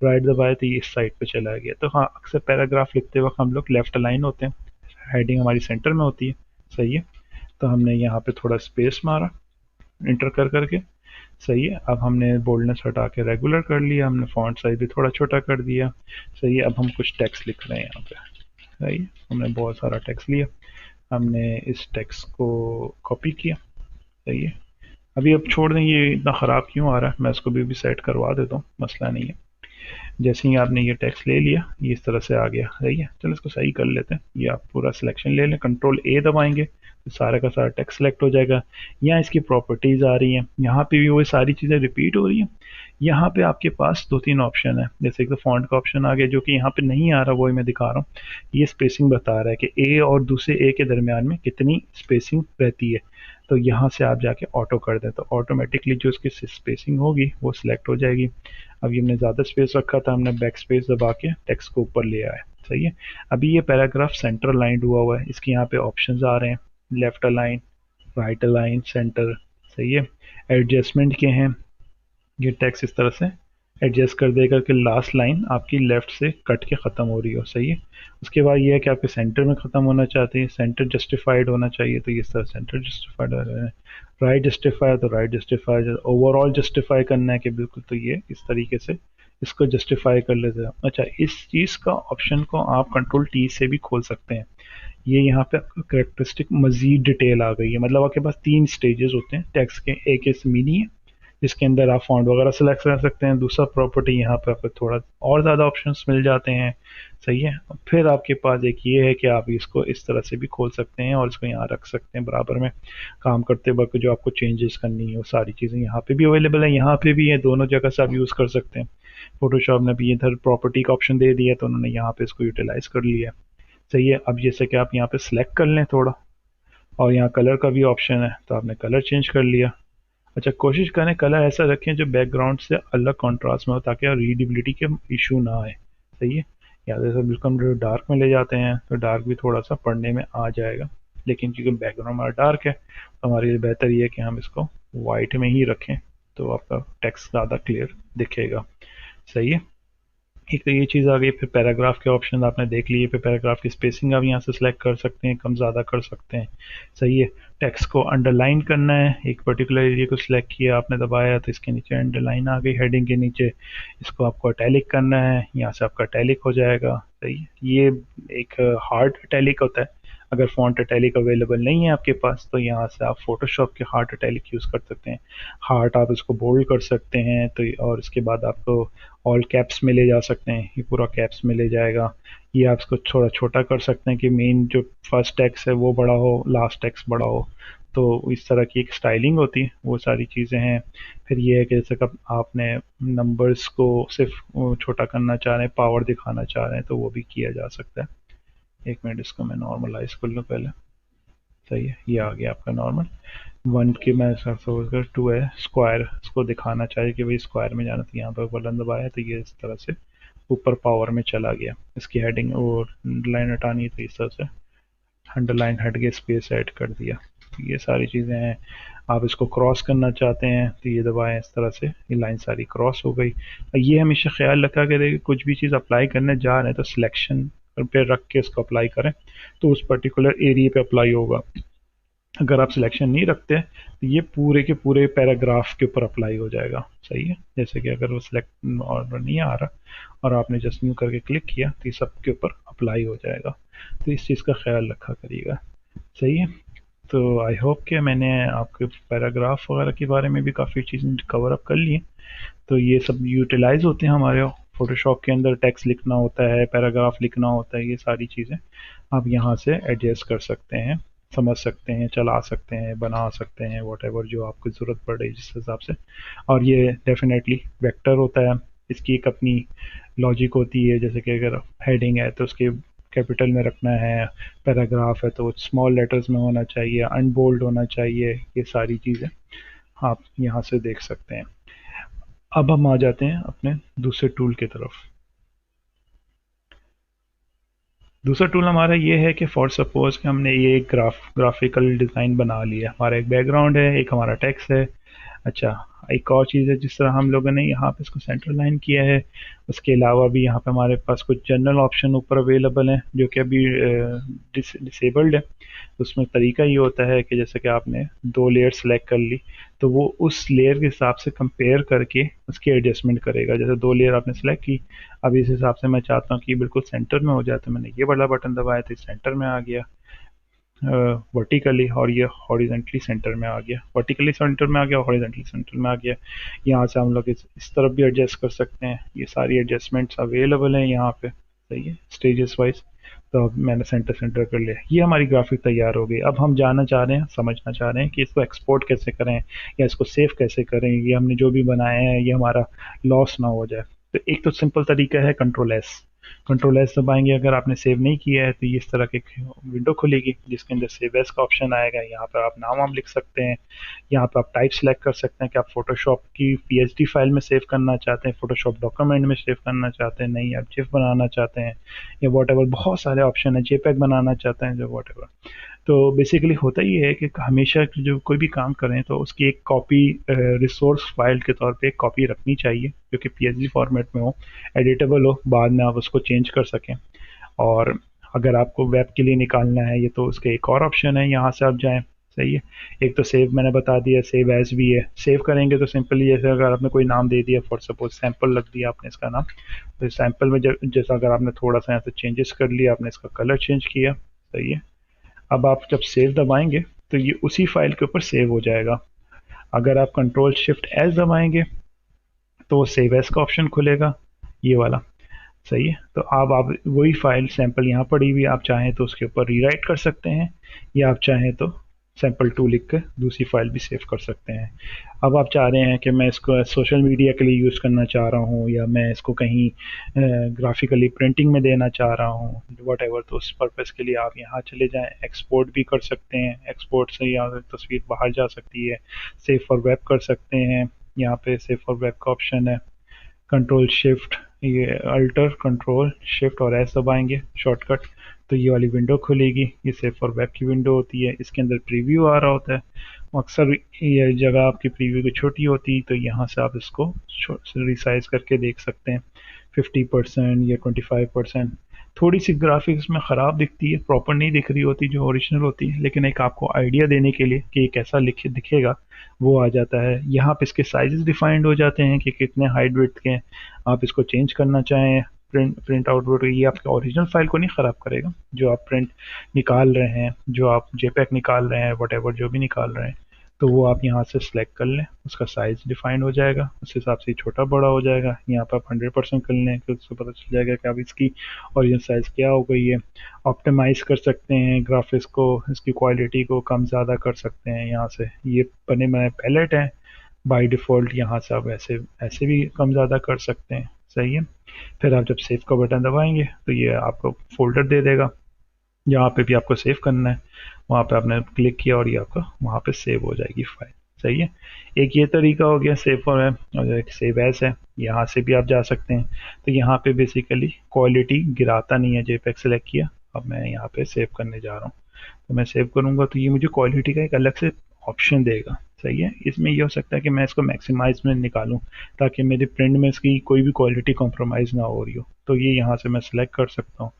राइट दबाया तो ये इस साइड पे चला गया। तो हाँ, अक्सर पैराग्राफ लिखते वक्त हम लोग लेफ्ट अलाइन होते हैं, हेडिंग हमारी सेंटर में होती है। सही है। तो हमने यहाँ पे थोड़ा स्पेस मारा इंटर कर करके। सही है। अब हमने बोल्डनेस हटा के रेगुलर कर लिया, हमने फॉन्ट साइज भी थोड़ा छोटा कर दिया। सही है। अब हम कुछ टेक्स्ट लिख रहे हैं यहाँ पे। सही है। हमने बहुत सारा टेक्स्ट लिया, हमने इस टेक्स्ट को कॉपी किया। सही है। अभी अब छोड़ दें, ये इतना ख़राब क्यों आ रहा है, मैं इसको भी सेट करवा देता हूँ, मसला नहीं है। जैसे ही आपने ये टेक्स्ट ले लिया, ये इस तरह से आ गया। सही है। चलो इसको सही कर लेते हैं। ये आप पूरा सिलेक्शन ले लें, कंट्रोल ए दबाएंगे तो सारा का सारा टेक्स्ट सेलेक्ट हो जाएगा। यहाँ इसकी प्रॉपर्टीज़ आ रही हैं, यहाँ पे भी वो सारी चीज़ें रिपीट हो रही हैं। यहाँ पे आपके पास 2-3 ऑप्शन है, जैसे एक तो फॉन्ट का ऑप्शन आ गया जो कि यहाँ पे नहीं आ रहा, वो मैं दिखा रहा हूँ। ये स्पेसिंग बता रहा है कि ए और दूसरे ए के दरमियान में कितनी स्पेसिंग रहती है। तो यहाँ से आप जाके ऑटो कर दें तो ऑटोमेटिकली जो उसकी स्पेसिंग होगी वो सिलेक्ट हो जाएगी। अब ये हमने ज़्यादा स्पेस रखा था, हमने बैक स्पेस दबा के टेक्स्ट को ऊपर ले आया। सही है। अभी ये पैराग्राफ सेंटर अलाइंड हुआ हुआ है, इसके यहाँ पे ऑप्शंस आ रहे हैं, left align, right align, centre. सही है। एडजस्टमेंट के हैं, ये टेक्स्ट इस तरह से एडजस्ट कर देगा कि लास्ट लाइन आपकी लेफ्ट से कट के ख़त्म हो रही हो। सही है। उसके बाद ये है कि आपके सेंटर में ख़त्म होना चाहते हैं, सेंटर जस्टिफाइड होना चाहिए तो इस तरह सेंटर जस्टिफाइड हो रहा है। राइट जस्टिफाई तो राइट जस्टिफाई, ओवरऑल जस्टिफाई करना है कि बिल्कुल, तो ये इस तरीके से इसको जस्टिफाई कर लेते हैं। अच्छा, इस चीज़ का ऑप्शन को आप कंट्रोल टी से भी खोल सकते हैं। ये यहाँ पे करेक्टरिस्टिक मजीद डिटेल आ गई है, मतलब आपके पास 3 स्टेजेस होते हैं टेक्स्ट के। एक इस मिनी है जिसके अंदर आप फॉन्ट वगैरह सेलेक्ट कर सकते हैं। दूसरा प्रॉपर्टी, यहाँ पे आपको थोड़ा और ज़्यादा ऑप्शंस मिल जाते हैं। सही है। फिर आपके पास एक ये है कि आप इसको इस तरह से भी खोल सकते हैं और इसको यहाँ रख सकते हैं बराबर में। काम करते वक्त जो आपको चेंजेस करनी है वो सारी चीज़ें यहाँ पे भी अवेलेबल है, यहाँ पे भी है, दोनों जगह से आप यूज़ कर सकते हैं। फोटोशॉप ने भी इधर प्रॉपर्टी का ऑप्शन दे दिया तो उन्होंने यहाँ पे इसको यूटिलाइज कर लिया। सही है। अब जैसे कि आप यहाँ पे सिलेक्ट कर लें थोड़ा, और यहाँ कलर का भी ऑप्शन है तो आपने कलर चेंज कर लिया। अच्छा, कोशिश करें कलर ऐसा रखें जो बैकग्राउंड से अलग कंट्रास्ट में हो ताकि रीडेबिलिटी के इशू ना आए। सही है। या जैसे बिल्कुल हम डार्क में ले जाते हैं तो डार्क भी थोड़ा सा पढ़ने में आ जाएगा, लेकिन क्योंकि बैकग्राउंड हमारा डार्क है तो हमारे लिए बेहतर ये है कि हम इसको वाइट में ही रखें तो आपका टेक्स्ट ज़्यादा क्लियर दिखेगा। सही है। एक तो ये चीज़ आ गई। फिर पैराग्राफ के ऑप्शन आपने देख लिए, फिर पैराग्राफ की स्पेसिंग आप यहाँ से सिलेक्ट कर सकते हैं, कम ज़्यादा कर सकते हैं। सही है। टेक्स्ट को अंडरलाइन करना है, एक पर्टिकुलर एरिया को सिलेक्ट किया आपने, दबाया तो इसके नीचे अंडरलाइन आ गई हेडिंग के नीचे। इसको आपको अटैलिक करना है, यहाँ से आपका अटैलिक हो जाएगा। सही है। ये एक हार्ड अटैलिक होता है। अगर फॉन्ट अटैलिक अवेलेबल नहीं है आपके पास तो यहाँ से आप फोटोशॉप के हार्ड अटैलिक यूज़ कर सकते हैं। हार्ट आप इसको बोल्ड कर सकते हैं तो, और इसके बाद आपको ऑल कैप्स में ले जा सकते हैं, ये पूरा कैप्स में ले जाएगा। ये आप इसको थोड़ा छोटा कर सकते हैं कि मेन जो फर्स्ट टेक्स्ट है वो बड़ा हो, लास्ट टेक्स्ट बड़ा हो। तो इस तरह की एक स्टाइलिंग होती है, वो सारी चीज़ें हैं। फिर ये है कि जैसे कब आपने नंबर्स को सिर्फ छोटा करना चाह रहे हैं, पावर दिखाना चाह रहे हैं तो वो भी किया जा सकता है। एक मिनट, इसको मैं नॉर्मलाइज कर लूँ पहले। सही है। ये आ गया आपका नॉर्मल। 1 की मैं सपोज कर 2 है स्क्वायर, इसको दिखाना चाहिए कि भाई स्क्वायर में जाना, तो यहाँ पर बटन दबाया तो ये इस तरह से ऊपर पावर में चला गया। इसकी हेडिंग और लाइन हटानी है तो इस तरह से अंडरलाइन हट के स्पेस ऐड कर दिया। ये सारी चीज़ें हैं। आप इसको क्रॉस करना चाहते हैं तो ये दबाएं, इस तरह से ये लाइन सारी क्रॉस हो गई। ये हमेशा ख्याल रखा करें कि कुछ भी चीज़ अप्लाई करने जा रहे हैं तो सिलेक्शन पे रख के इसको अप्लाई करें, तो उस पर्टिकुलर एरिया पे अप्लाई होगा। अगर आप सिलेक्शन नहीं रखते तो ये पूरे के पूरे पैराग्राफ के ऊपर अप्लाई हो जाएगा। सही है, जैसे कि अगर वो सिलेक्ट ऑर्डर नहीं आ रहा और आपने जस्ट न्यू करके क्लिक किया तो ये सब के ऊपर अप्लाई हो जाएगा। तो इस चीज़ का ख्याल रखा करिएगा। सही है। तो आई होप कि मैंने आपके पैराग्राफ वगैरह के बारे में भी काफ़ी चीज़ें कवर अप कर ली हैं। तो ये सब यूटिलाइज होते हैं हमारे फोटोशॉप के अंदर। टेक्स्ट लिखना होता है, पैराग्राफ लिखना होता है, ये सारी चीज़ें आप यहाँ से एडजस्ट कर सकते हैं, समझ सकते हैं, चला सकते हैं, बना सकते हैं, वॉट एवर जो आपको ज़रूरत पड़े जिस हिसाब से। और ये डेफिनेटली वेक्टर होता है, इसकी एक अपनी लॉजिक होती है। जैसे कि अगर हेडिंग है तो उसके कैपिटल में रखना है, पैराग्राफ है तो स्मॉल लेटर्स में होना चाहिए, अनबोल्ड होना चाहिए, ये सारी चीज़ें आप यहाँ से देख सकते हैं। अब हम आ जाते हैं अपने दूसरे टूल की तरफ। दूसरा टूल हमारा ये है कि फॉर सपोज कि हमने ये एक ग्राफिकल डिज़ाइन बना लिया, हमारा एक बैकग्राउंड है, एक हमारा टेक्स्ट है। अच्छा, एक और चीज़ है, जिस तरह हम लोगों ने यहाँ पे इसको सेंटर लाइन किया है, उसके अलावा भी यहाँ पे हमारे पास कुछ जनरल ऑप्शन ऊपर अवेलेबल हैं जो कि अभी डिसेबल्ड है। उसमें तरीका ये होता है कि जैसे कि आपने दो लेयर सेलेक्ट कर ली तो वो उस लेयर के हिसाब से कंपेयर करके उसकी एडजस्टमेंट करेगा। जैसे दो लेयर आपने सेलेक्ट की, अब इस हिसाब से मैं चाहता हूँ कि बिल्कुल सेंटर में हो जाए, तो मैंने ये वाला बटन दबाया तो सेंटर में आ गया वर्टिकली, और ये हॉरिजेंटली सेंटर में आ गया, वर्टिकली सेंटर में आ गया, हॉरिजेंटली सेंटर में आ गया। यहाँ से हम लोग इस तरफ भी एडजस्ट कर सकते हैं। ये सारी एडजस्टमेंट्स अवेलेबल हैं यहाँ पे। सही है, स्टेजेस वाइज। तो अब मैंने सेंटर कर लिया, ये हमारी ग्राफिक तैयार हो गई। अब हम जानना चाह रहे हैं, समझना चाह रहे हैं कि इसको एक्सपोर्ट कैसे करें या इसको सेव कैसे करें, ये हमने जो भी बनाया है ये हमारा लॉस ना हो जाए। तो एक तो सिंपल तरीका है कंट्रोल एस। कंट्रोल एस दबाएंगे, अगर आपने सेव नहीं किया है तो ये इस तरह की विंडो खुलेगी जिसके अंदर सेव एस का ऑप्शन आएगा। यहाँ पर आप नाम वाम लिख सकते हैं, यहाँ पर आप टाइप सेलेक्ट कर सकते हैं कि आप फोटोशॉप की पीएचडी फाइल में सेव करना चाहते हैं, फोटोशॉप डॉक्यूमेंट में सेव करना चाहते हैं, नहीं आप जिफ बनाना चाहते हैं या वॉट एवर, बहुत सारे ऑप्शन है, जेपैग बनाना चाहते हैं, जो वॉट एवर। तो बेसिकली होता ही है कि हमेशा जो कोई भी काम करें तो उसकी एक कॉपी रिसोर्स फाइल के तौर पे एक कॉपी रखनी चाहिए जो कि पीएचडी फॉर्मेट में हो, एडिटेबल हो, बाद में आप उसको चेंज कर सकें। और अगर आपको वेब के लिए निकालना है ये, तो उसके एक और ऑप्शन है, यहाँ से आप जाएं। सही है, एक तो सेव मैंने बता दिया, सेव एज भी है। सेव करेंगे तो सिंपली जैसे अगर आपने कोई नाम दे दिया, फॉर सपोज सैम्पल रख दिया आपने इसका नाम, तो सैम्पल में जैसा अगर आपने थोड़ा सा यहाँ से चेंजेस कर लिया, आपने इसका कलर चेंज किया। सही है, अब आप जब सेव दबाएंगे तो ये उसी फाइल के ऊपर सेव हो जाएगा। अगर आप कंट्रोल शिफ्ट एस दबाएंगे तो सेव एस का ऑप्शन खुलेगा, ये वाला। सही है, तो अब आप वही फाइल सैंपल यहाँ पड़ी हुई, आप चाहें तो उसके ऊपर रीराइट कर सकते हैं या आप चाहें तो सैंपल 2 लिख कर दूसरी फाइल भी सेव कर सकते हैं। अब आप चाह रहे हैं कि मैं इसको सोशल मीडिया के लिए यूज़ करना चाह रहा हूँ या मैं इसको कहीं ग्राफिकली प्रिंटिंग में देना चाह रहा हूँ, वट एवर, तो उस पर्पज़ के लिए आप यहाँ चले जाएँ, एक्सपोर्ट भी कर सकते हैं। एक्सपोर्ट से यहाँ तस्वीर बाहर जा सकती है, सेव फॉर वेब कर सकते हैं, यहाँ पे सेव फॉर वेब का ऑप्शन है। कंट्रोल शिफ्ट, ये अल्टर कंट्रोल शिफ्ट और एस दबाएंगे शॉर्टकट, तो ये वाली विंडो खुलेगी। ये सेव फॉर वेब की विंडो होती है, इसके अंदर प्रीव्यू आ रहा होता है। अक्सर ये जगह आपकी प्रीव्यू की छोटी होती है, तो यहाँ से आप इसको रिसाइज करके देख सकते हैं 50% या 25%। थोड़ी सी ग्राफिक्स में ख़राब दिखती है, प्रॉपर नहीं दिख रही होती जो ओरिजिनल होती है, लेकिन एक आपको आइडिया देने के लिए कि ये कैसा दिखेगा वो आ जाता है। यहाँ पे इसके साइजेस डिफाइंड हो जाते हैं कि कितने हाइट विड्थ के हैं। आप इसको चेंज करना चाहें, प्रिंट आउटपुट, ये आपके ओरिजिनल फाइल को नहीं ख़राब करेगा। जो आप प्रिंट निकाल रहे हैं, जो आप जेपैक निकाल रहे हैं, वट एवर जो भी निकाल रहे हैं, तो वो आप यहाँ से सिलेक्ट कर लें, उसका साइज़ डिफाइंड हो जाएगा, उस हिसाब से छोटा बड़ा हो जाएगा। यहाँ पर आप 100% कर लें तो उसको पता चल जाएगा कि अब इसकी ओरिजिनल साइज़ क्या हो गई है। ऑप्टिमाइज़ कर सकते हैं ग्राफिक्स को, इसकी क्वालिटी को कम ज़्यादा कर सकते हैं। यहाँ से ये बने बनाए पैलेट हैं बाय डिफ़ॉल्ट, यहाँ से आप ऐसे ऐसे भी कम ज़्यादा कर सकते हैं। सही है, फिर आप जब सेव का बटन दबाएंगे तो ये आपको फोल्डर दे देगा जहाँ पे भी आपको सेव करना है, वहाँ पे आपने क्लिक किया और ये आपका वहाँ पे सेव हो जाएगी फाइल। सही है, एक ये तरीका हो गया सेव फॉर है, और एक सेव एज है, यहाँ से भी आप जा सकते हैं। तो यहाँ पे बेसिकली क्वालिटी गिराता नहीं है, जेपैग सेलेक्ट किया, अब मैं यहाँ पे सेव करने जा रहा हूँ। तो मैं सेव करूँगा तो ये मुझे क्वालिटी का एक अलग से ऑप्शन देगा। सही है, इसमें ये हो सकता है कि मैं इसको मैक्सिमाइज में निकालूं ताकि मेरे प्रिंट में इसकी कोई भी क्वालिटी कॉम्प्रोमाइज़ ना हो रही हो। तो ये यहाँ से मैं सेलेक्ट कर सकता हूँ।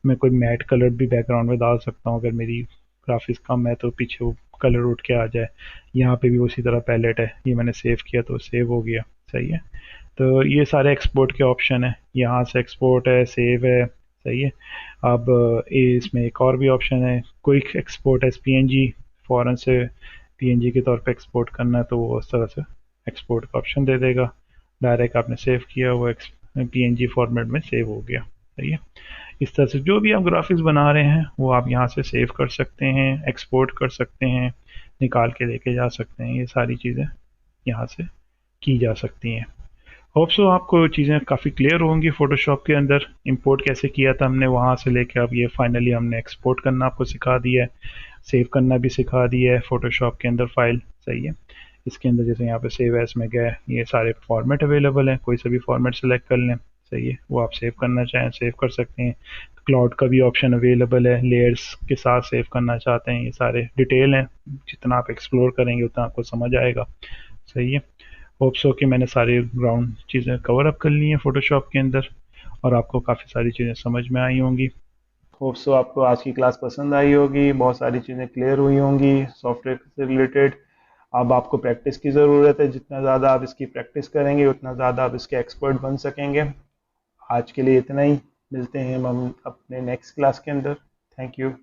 मैं कोई मैट कलर भी बैकग्राउंड में डाल सकता हूँ, अगर मेरी ग्राफिक्स कम है तो पीछे वो कलर उठ के आ जाए। यहाँ पे भी उसी तरह पैलेट है, ये मैंने सेव किया तो सेव हो गया। सही है, तो ये सारे एक्सपोर्ट के ऑप्शन है, यहाँ से एक्सपोर्ट है, सेव है। सही है। अब इसमें एक और भी ऑप्शन है, quick export as P N G, फ़ौरन से पीएनजी के तौर पे एक्सपोर्ट करना है तो वो उस तरह से एक्सपोर्ट का ऑप्शन दे देगा। डायरेक्ट आपने सेव किया वो पीएनजी फॉर्मेट में सेव हो गया। सही है, इस तरह से जो भी आप ग्राफिक्स बना रहे हैं वो आप यहाँ से सेव कर सकते हैं, एक्सपोर्ट कर सकते हैं, निकाल के लेके जा सकते हैं। ये सारी चीज़ें यहाँ से की जा सकती हैं। होप सो आपको चीज़ें काफ़ी क्लियर होंगी। फ़ोटोशॉप के अंदर इंपोर्ट कैसे किया था हमने, वहाँ से लेके अब ये फाइनली हमने एक्सपोर्ट करना आपको सिखा दिया है, सेव करना भी सिखा दिया है फ़ोटोशॉप के अंदर फाइल। सही है, इसके अंदर जैसे यहाँ पे सेव एज में गए, ये सारे फॉर्मेट अवेलेबल हैं, कोई सा भी फॉर्मेट सेलेक्ट कर लें। सही है, वो आप सेव करना चाहें सेव कर सकते हैं। क्लाउड का भी ऑप्शन अवेलेबल है, लेयर्स के साथ सेव करना चाहते हैं, ये सारे डिटेल हैं, जितना आप एक्सप्लोर करेंगे उतना आपको समझ आएगा। सही है, होप्स हो कि मैंने सारी ग्राउंड चीज़ें कवर अप कर ली हैं फ़ोटोशॉप के अंदर और आपको काफ़ी सारी चीज़ें समझ में आई होंगी। होप सो आपको आज की क्लास पसंद आई होगी, बहुत सारी चीज़ें क्लियर हुई होंगी सॉफ्टवेयर से रिलेटेड। अब आपको प्रैक्टिस की ज़रूरत है, जितना ज़्यादा आप इसकी प्रैक्टिस करेंगे उतना ज़्यादा आप इसके एक्सपर्ट बन सकेंगे। आज के लिए इतना ही, मिलते हैं हम अपने नेक्स्ट क्लास के अंदर। Thank you.